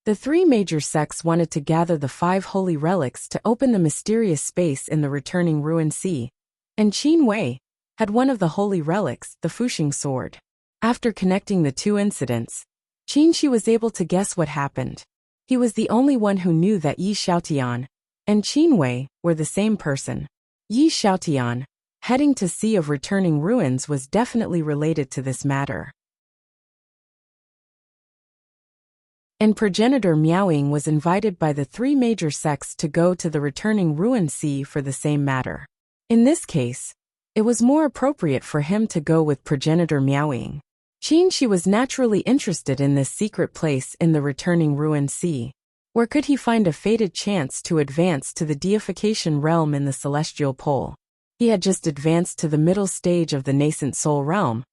The three major sects wanted to gather the 5 holy relics to open the mysterious space in the returning ruined sea, and Qin Wei had one of the holy relics, the Fuxing sword. After connecting the two incidents, Qin Shi was able to guess what happened. He was the only one who knew that Yi Xiaotian and Qin Wei were the same person. Yi Xiaotian, heading to Sea of Returning Ruins, was definitely related to this matter. And progenitor Miaoying was invited by the 3 major sects to go to the returning ruined sea for the same matter. In this case, it was more appropriate for him to go with progenitor Miaoying. Qin Shi was naturally interested in this secret place in the returning ruined sea. Where could he find a fated chance to advance to the deification realm in the celestial pole? He had just advanced to the middle stage of the nascent soul realm,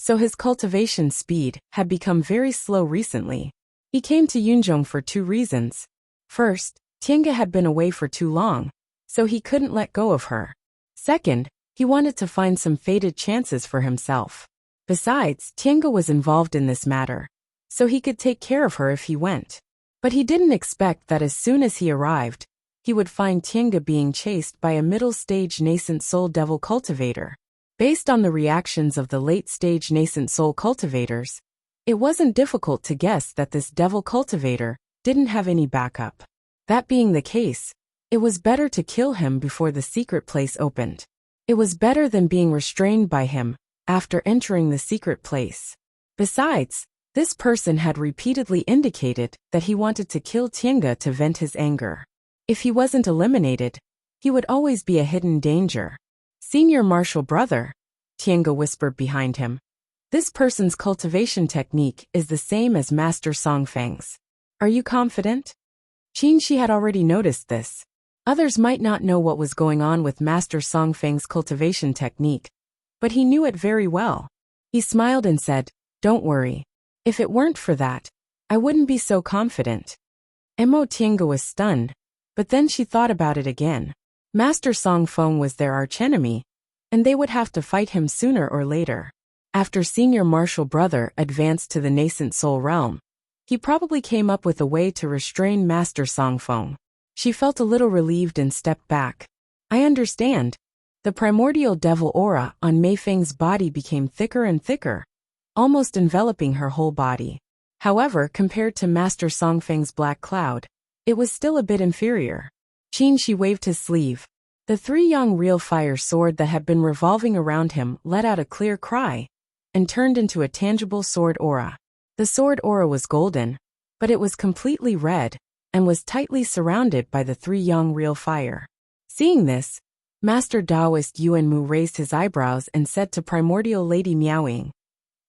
so his cultivation speed had become very slow recently. He came to Yunzhong for 2 reasons. First, Tiange had been away for too long, so he couldn't let go of her. Second, he wanted to find some fated chances for himself. Besides, Tiange was involved in this matter, so he could take care of her if he went. But he didn't expect that as soon as he arrived, he would find Tiange being chased by a middle-stage nascent soul devil cultivator. Based on the reactions of the late-stage nascent soul cultivators, it wasn't difficult to guess that this devil cultivator didn't have any backup. That being the case, it was better to kill him before the secret place opened. It was better than being restrained by him after entering the secret place. Besides, this person had repeatedly indicated that he wanted to kill Tiange to vent his anger. If he wasn't eliminated, he would always be a hidden danger. Senior Marshal Brother, Tiange whispered behind him. This person's cultivation technique is the same as Master Songfang's. Are you confident? Qin Shi had already noticed this. Others might not know what was going on with Master Songfang's cultivation technique, but he knew it very well. He smiled and said, "Don't worry. If it weren't for that, I wouldn't be so confident." Mo Tiange was stunned, but then she thought about it again. Master Songfeng was their archenemy, and they would have to fight him sooner or later. After Senior Marshal Brother advanced to the nascent soul realm, he probably came up with a way to restrain Master Songfeng. She felt a little relieved and stepped back. I understand. The primordial devil aura on Mei Feng's body became thicker and thicker, almost enveloping her whole body. However, compared to Master Songfeng's black cloud, it was still a bit inferior. Qin Shi waved his sleeve. The 3-yang real fire sword that had been revolving around him let out a clear cry and turned into a tangible sword aura. The sword aura was golden, but it was completely red and was tightly surrounded by the 3-yang real fire. Seeing this, Master Taoist Yuanmu raised his eyebrows and said to Primordial Lady Miaoying,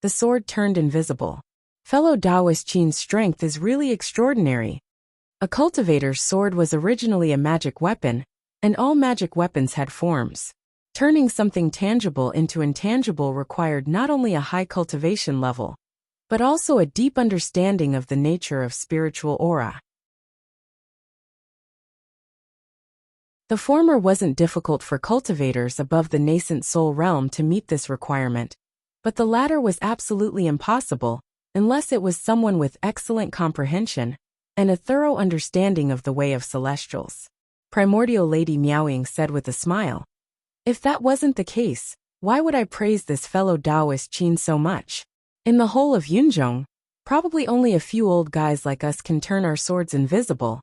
"The sword turned invisible. Fellow Taoist Qin's strength is really extraordinary." A cultivator's sword was originally a magic weapon, and all magic weapons had forms. Turning something tangible into intangible required not only a high cultivation level, but also a deep understanding of the nature of spiritual aura. The former wasn't difficult for cultivators above the nascent soul realm to meet this requirement, but the latter was absolutely impossible unless it was someone with excellent comprehension and a thorough understanding of the way of celestials. Primordial Lady Miaoying said with a smile, "If that wasn't the case, why would I praise this fellow Taoist Qin so much? In the whole of Yunzhong, probably only a few old guys like us can turn our swords invisible,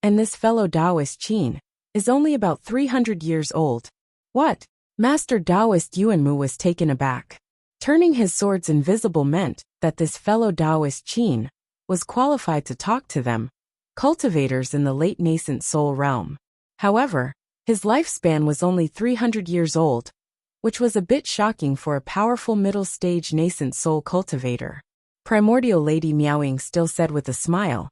and this fellow Taoist Qin is only about 300 years old." What? Master Taoist Yuanmu was taken aback. Turning his swords invisible meant that this fellow Taoist Qin was qualified to talk to them, cultivators in the late nascent soul realm. However, his lifespan was only 300 years old, which was a bit shocking for a powerful middle-stage nascent soul cultivator. Primordial Lady Miaoying still said with a smile,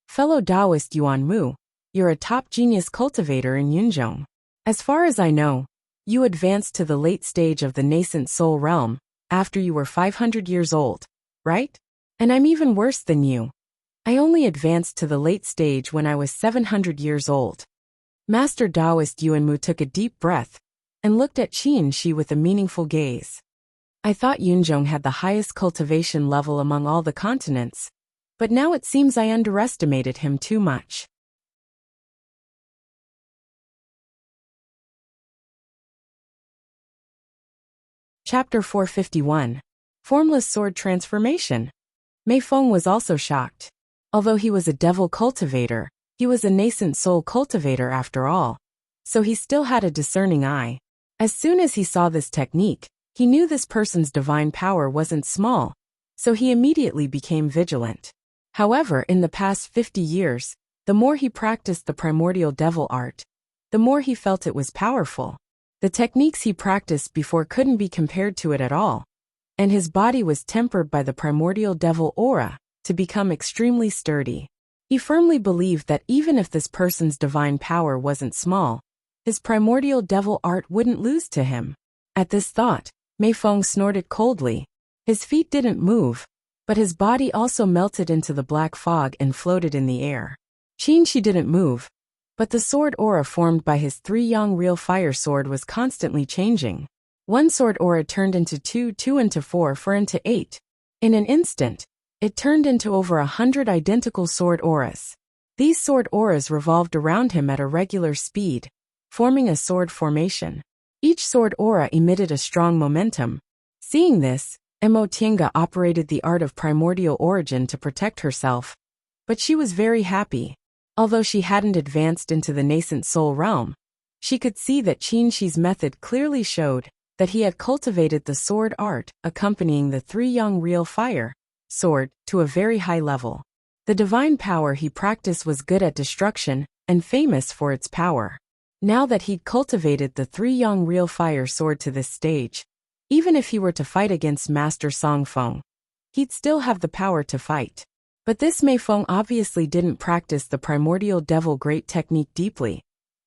"Fellow Taoist Yuanmu, you're a top genius cultivator in Yunzhong. As far as I know, you advanced to the late stage of the nascent soul realm after you were 500 years old, right? And I'm even worse than you. I only advanced to the late stage when I was 700 years old." Master Taoist Yuanmu took a deep breath and looked at Qin Shi with a meaningful gaze. I thought Yunzhong had the highest cultivation level among all the continents, but now it seems I underestimated him too much. Chapter 451. Formless Sword Transformation. Mei Feng was also shocked. Although he was a devil cultivator, he was a nascent soul cultivator after all, so he still had a discerning eye. As soon as he saw this technique, he knew this person's divine power wasn't small, so he immediately became vigilant. However, in the past 50 years, the more he practiced the primordial devil art, the more he felt it was powerful. The techniques he practiced before couldn't be compared to it at all, and his body was tempered by the primordial devil aura to become extremely sturdy. He firmly believed that even if this person's divine power wasn't small, his primordial devil art wouldn't lose to him. At this thought, Mei Feng snorted coldly. His feet didn't move, but his body also melted into the black fog and floated in the air. Qin didn't move, but the sword aura formed by his 3-yang real fire sword was constantly changing. One sword aura turned into 2, 2 into 4, 4 into 8. In an instant, it turned into over 100 identical sword auras. These sword auras revolved around him at a regular speed, forming a sword formation. Each sword aura emitted a strong momentum. Seeing this, Mo Tiange operated the art of primordial origin to protect herself, but she was very happy. Although she hadn't advanced into the nascent soul realm, she could see that Qin Shi's method clearly showed that he had cultivated the sword art accompanying the 3-yang real fire sword to a very high level. The divine power he practiced was good at destruction and famous for its power. Now that he'd cultivated the 3-yang real fire sword to this stage, even if he were to fight against Master Song Feng, he'd still have the power to fight. But this Mei Feng obviously didn't practice the primordial devil great technique deeply,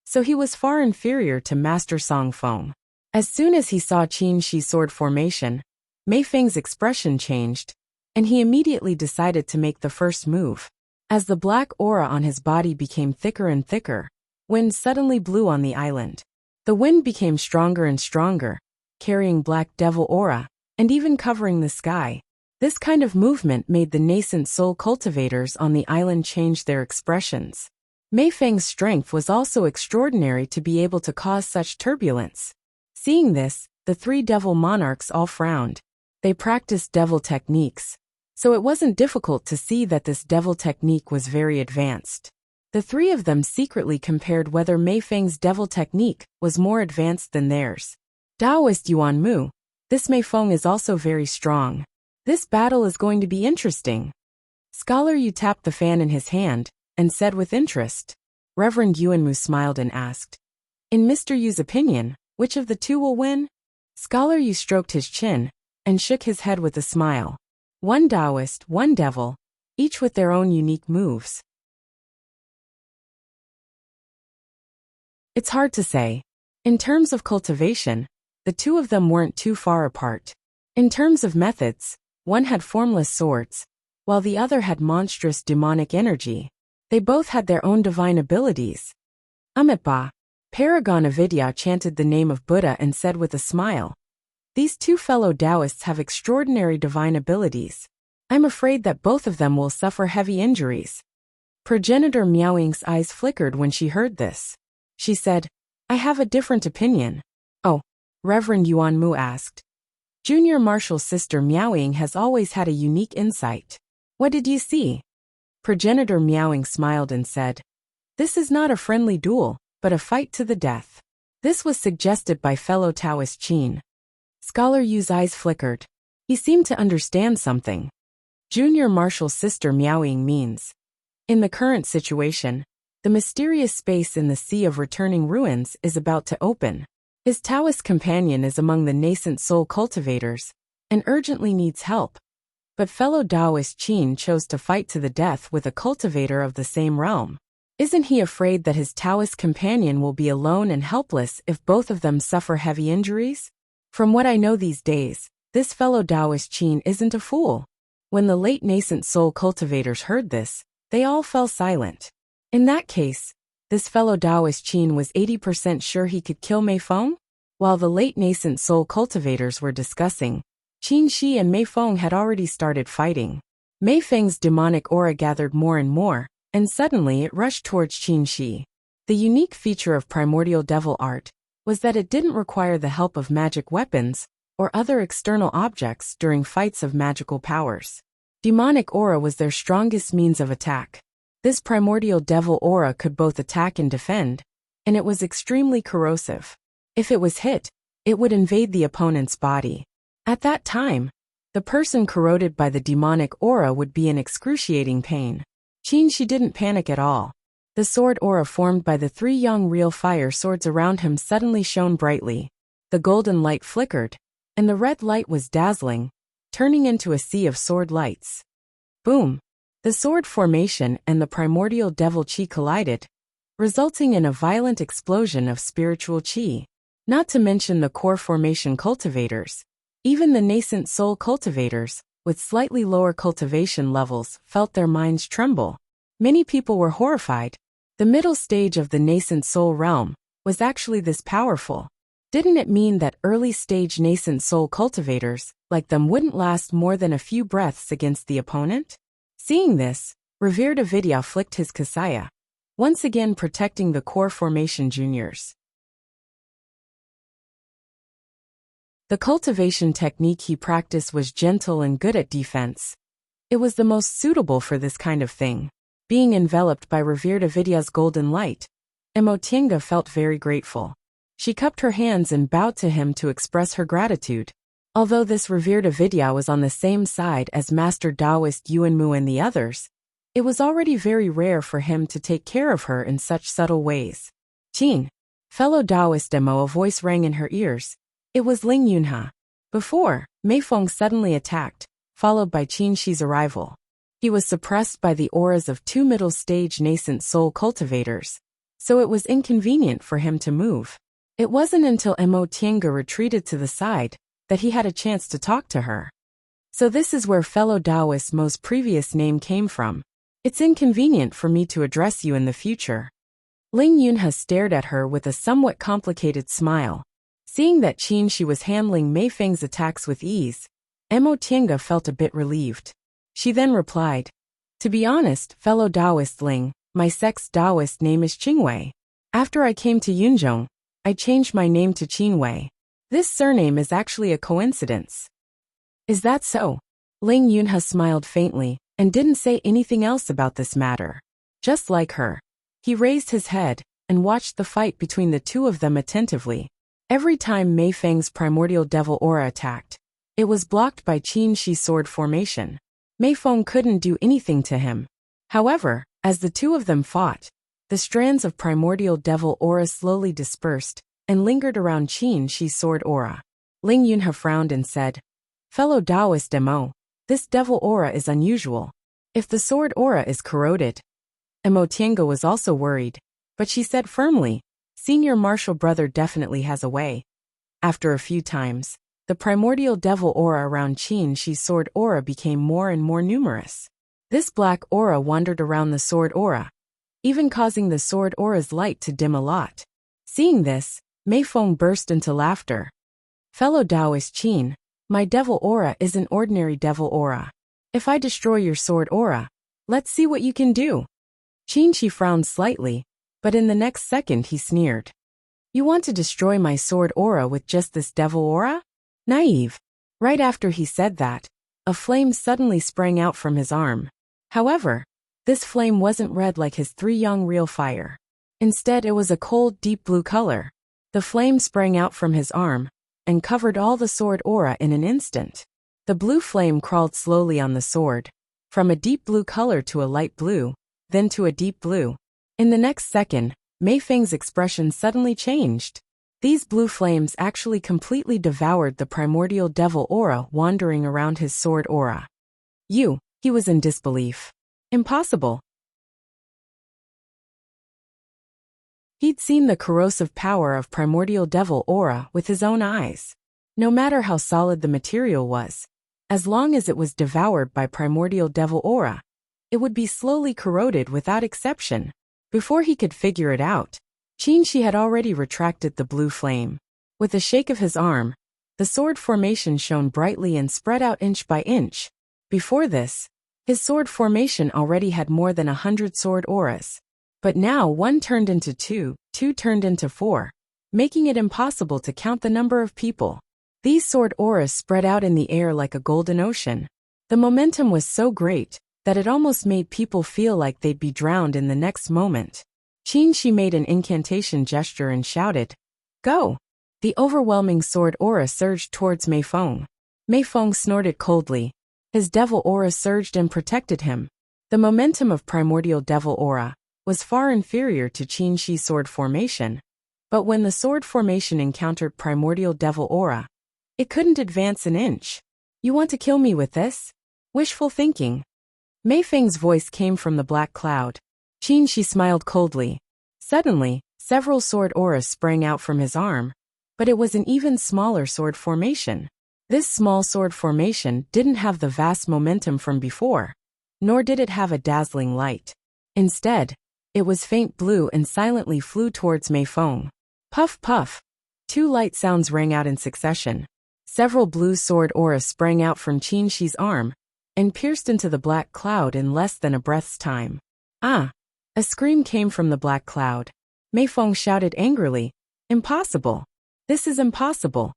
so he was far inferior to Master Song Feng. As soon as he saw Qin Shi's sword formation, Mei Feng's expression changed, and he immediately decided to make the first move. As the black aura on his body became thicker and thicker, wind suddenly blew on the island. The wind became stronger and stronger, carrying black devil aura, and even covering the sky. This kind of movement made the nascent soul cultivators on the island change their expressions. Mei Feng's strength was also extraordinary to be able to cause such turbulence. Seeing this, the 3 devil monarchs all frowned. They practiced devil techniques, so it wasn't difficult to see that this devil technique was very advanced. The 3 of them secretly compared whether Mei Feng's devil technique was more advanced than theirs. Taoist Yuan Mu, this Mei Feng is also very strong. This battle is going to be interesting. Scholar Yu tapped the fan in his hand and said with interest. Reverend Yuanmu smiled and asked, "In Mr. Yu's opinion, which of the 2 will win?" Scholar Yu stroked his chin and shook his head with a smile. One Taoist, one devil, each with their own unique moves. It's hard to say. In terms of cultivation, the 2 of them weren't too far apart. In terms of methods, one had formless swords, while the other had monstrous demonic energy. They both had their own divine abilities. Amitabha, Paragon of Vidya chanted the name of Buddha and said with a smile, "These 2 fellow Taoists have extraordinary divine abilities. I'm afraid that both of them will suffer heavy injuries." Progenitor Miaoying's eyes flickered when she heard this. She said, "I have a different opinion." "Oh," Reverend Yuan Mu asked. Junior Marshal Sister Miaoying has always had a unique insight. "What did you see?" Progenitor Miaoying smiled and said, "This is not a friendly duel, but a fight to the death." This was suggested by fellow Taoist Qin. Scholar Yu's eyes flickered. He seemed to understand something. Junior Marshal Sister Miaoying means, in the current situation, the mysterious space in the Sea of Returning Ruins is about to open. His Taoist companion is among the nascent soul cultivators, and urgently needs help. But fellow Taoist Qin chose to fight to the death with a cultivator of the same realm. Isn't he afraid that his Taoist companion will be alone and helpless if both of them suffer heavy injuries? From what I know these days, this fellow Taoist Qin isn't a fool. When the late nascent soul cultivators heard this, they all fell silent. In that case, this fellow Taoist Qin was 80% sure he could kill Mei Feng? While the late nascent soul cultivators were discussing, Qin Shi and Mei Feng had already started fighting. Mei Feng's demonic aura gathered more and more, and suddenly it rushed towards Qin Shi. The unique feature of primordial devil art was that it didn't require the help of magic weapons or other external objects during fights of magical powers. Demonic aura was their strongest means of attack. This primordial devil aura could both attack and defend, and it was extremely corrosive. If it was hit, it would invade the opponent's body. At that time, the person corroded by the demonic aura would be in excruciating pain. Qin Shi didn't panic at all. The sword aura formed by the 3 young real fire swords around him suddenly shone brightly. The golden light flickered, and the red light was dazzling, turning into a sea of sword lights. Boom! The sword formation and the primordial devil chi collided, resulting in a violent explosion of spiritual chi. Not to mention the core formation cultivators. Even the nascent soul cultivators, with slightly lower cultivation levels, felt their minds tremble. Many people were horrified. The middle stage of the nascent soul realm was actually this powerful. Didn't it mean that early-stage nascent soul cultivators, like them, wouldn't last more than a few breaths against the opponent? Seeing this, Revered Avidya flicked his Kasaya, once again protecting the core formation juniors. The cultivation technique he practiced was gentle and good at defense. It was the most suitable for this kind of thing. Being enveloped by Revered Avidya's golden light, Emotinga felt very grateful. She cupped her hands and bowed to him to express her gratitude. Although this Revered Avidya was on the same side as Master Taoist Yuanmu and the others, it was already very rare for him to take care of her in such subtle ways. Qin, fellow Taoist Emo, a voice rang in her ears. It was Ling Yunha. Before, Mei Feng suddenly attacked, followed by Qin Shi's arrival. He was suppressed by the auras of 2 middle-stage nascent soul cultivators, so it was inconvenient for him to move. It wasn't until Emo Tienga retreated to the side that he had a chance to talk to her. So this is where fellow Taoist Mo's previous name came from. It's inconvenient for me to address you in the future. Ling Yunha stared at her with a somewhat complicated smile. Seeing that Qin Shi was handling Mei Feng's attacks with ease, Emo Tienga felt a bit relieved. She then replied, "To be honest, fellow Taoist Ling, my sex Taoist name is Qingwei. After I came to Yunzhong, I changed my name to Qinwei. This surname is actually a coincidence." "Is that so?" Ling Yunha smiled faintly and didn't say anything else about this matter. Just like her, he raised his head and watched the fight between the two of them attentively. Every time Mei Feng's primordial devil aura attacked, it was blocked by Qin Shi's sword formation. Mei Feng couldn't do anything to him. However, as the two of them fought, the strands of primordial devil aura slowly dispersed and lingered around Qin Shi's sword aura. Ling Yunha frowned and said, "Fellow Taoist Emo, this devil aura is unusual. If the sword aura is corroded." Emo Tienga was also worried, but she said firmly, "Senior martial brother definitely has a way." After a few times, the primordial devil aura around Qin Shi's sword aura became more and more numerous. This black aura wandered around the sword aura, even causing the sword aura's light to dim a lot. Seeing this, Mei Feng burst into laughter. "Fellow Taoist Qin, my devil aura is an ordinary devil aura. If I destroy your sword aura, let's see what you can do." Qin Shi frowned slightly, but in the next second he sneered. "You want to destroy my sword aura with just this devil aura? Naive." Right after he said that, a flame suddenly sprang out from his arm. However, this flame wasn't red like his 3 young real fire. Instead, it was a cold, deep blue color. The flame sprang out from his arm and covered all the sword aura in an instant. The blue flame crawled slowly on the sword, from a deep blue color to a light blue, then to a deep blue. In the next second, Mei Feng's expression suddenly changed. These blue flames actually completely devoured the primordial devil aura wandering around his sword aura. He was in disbelief. Impossible. He'd seen the corrosive power of primordial devil aura with his own eyes. No matter how solid the material was, as long as it was devoured by primordial devil aura, it would be slowly corroded without exception. Before he could figure it out, Qin Shi had already retracted the blue flame. With a shake of his arm, The sword formation shone brightly and spread out inch by inch. Before this, his sword formation already had more than 100 sword auras. But now one turned into two, two turned into four, making it impossible to count the number of people. These sword auras spread out in the air like a golden ocean. The momentum was so great that it almost made people feel like they'd be drowned in the next moment. Qin made an incantation gesture and shouted, "Go!" The overwhelming sword aura surged towards Mei Feng. Mei Feng snorted coldly. His devil aura surged and protected him. The momentum of primordial devil aura was far inferior to Qin's sword formation. But when the sword formation encountered primordial devil aura, it couldn't advance an inch. "You want to kill me with this? Wishful thinking." Mei Feng's voice came from the black cloud. Qin smiled coldly. Suddenly, several sword auras sprang out from his arm, but it was an even smaller sword formation. This small sword formation didn't have the vast momentum from before, nor did it have a dazzling light. Instead, it was faint blue and silently flew towards Mei Feng. Puff puff. Two light sounds rang out in succession. Several blue sword auras sprang out from Qin's arm and pierced into the black cloud in less than a breath's time. "Ah!" A scream came from the black cloud. Mei Feng shouted angrily, "Impossible! This is impossible!"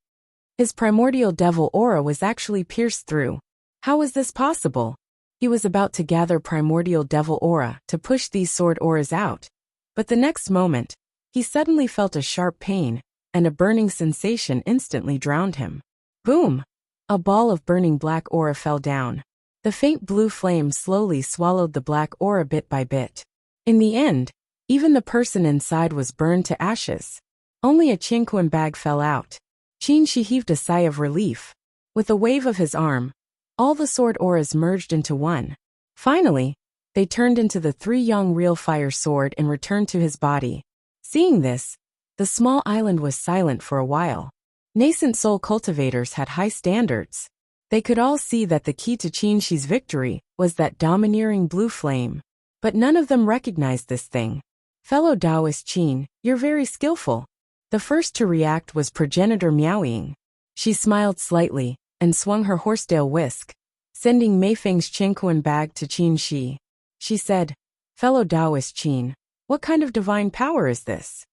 His primordial devil aura was actually pierced through. How was this possible? He was about to gather primordial devil aura to push these sword auras out, but the next moment, he suddenly felt a sharp pain, and a burning sensation instantly drowned him. Boom! A ball of burning black aura fell down. The faint blue flame slowly swallowed the black aura bit by bit. In the end, even the person inside was burned to ashes. Only a Qinquan bag fell out. Qin heaved a sigh of relief. With a wave of his arm, all the sword auras merged into one. Finally, they turned into the three young real fire sword and returned to his body. Seeing this, the small island was silent for a while. Nascent soul cultivators had high standards. They could all see that the key to Qin's victory was that domineering blue flame. But none of them recognized this thing. "Fellow Taoist Qin, you're very skillful." The first to react was Progenitor Miaoying. She smiled slightly and swung her horsetail whisk, sending Mei Feng's Qinquan bag to Qin Shi. She said, "Fellow Taoist Qin, what kind of divine power is this?"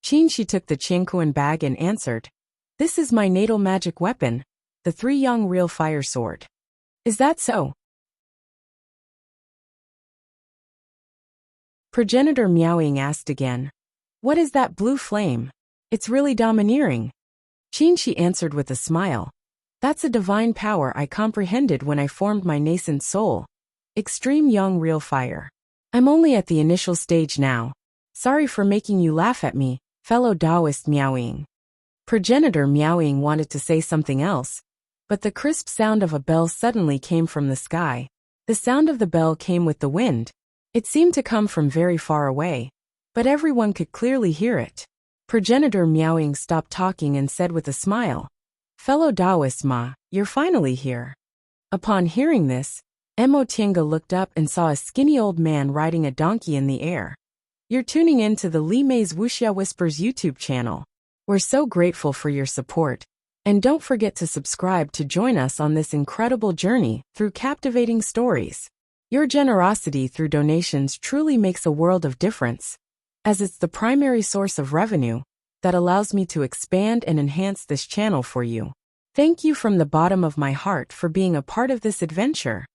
Qin Shi took the Qinquan bag and answered, "This is my natal magic weapon, the three young real fire sword." "Is that so?" Progenitor Miaoying asked again. "What is that blue flame? It's really domineering." Qin Shi answered with a smile. "That's a divine power I comprehended when I formed my nascent soul. Extreme young real fire. I'm only at the initial stage now. Sorry for making you laugh at me, fellow Taoist Miaoying." Progenitor Miaoying wanted to say something else, but the crisp sound of a bell suddenly came from the sky. The sound of the bell came with the wind. It seemed to come from very far away, but everyone could clearly hear it. Progenitor Miaoying stopped talking and said with a smile, "Fellow Taoist Ma, you're finally here." Upon hearing this, Mo Tiange looked up and saw a skinny old man riding a donkey in the air. "You're tuning in to the Li Mei's Wuxia Whispers YouTube channel. We're so grateful for your support, and don't forget to subscribe to join us on this incredible journey through captivating stories. Your generosity through donations truly makes a world of difference, as it's the primary source of revenue that allows me to expand and enhance this channel for you. Thank you from the bottom of my heart for being a part of this adventure.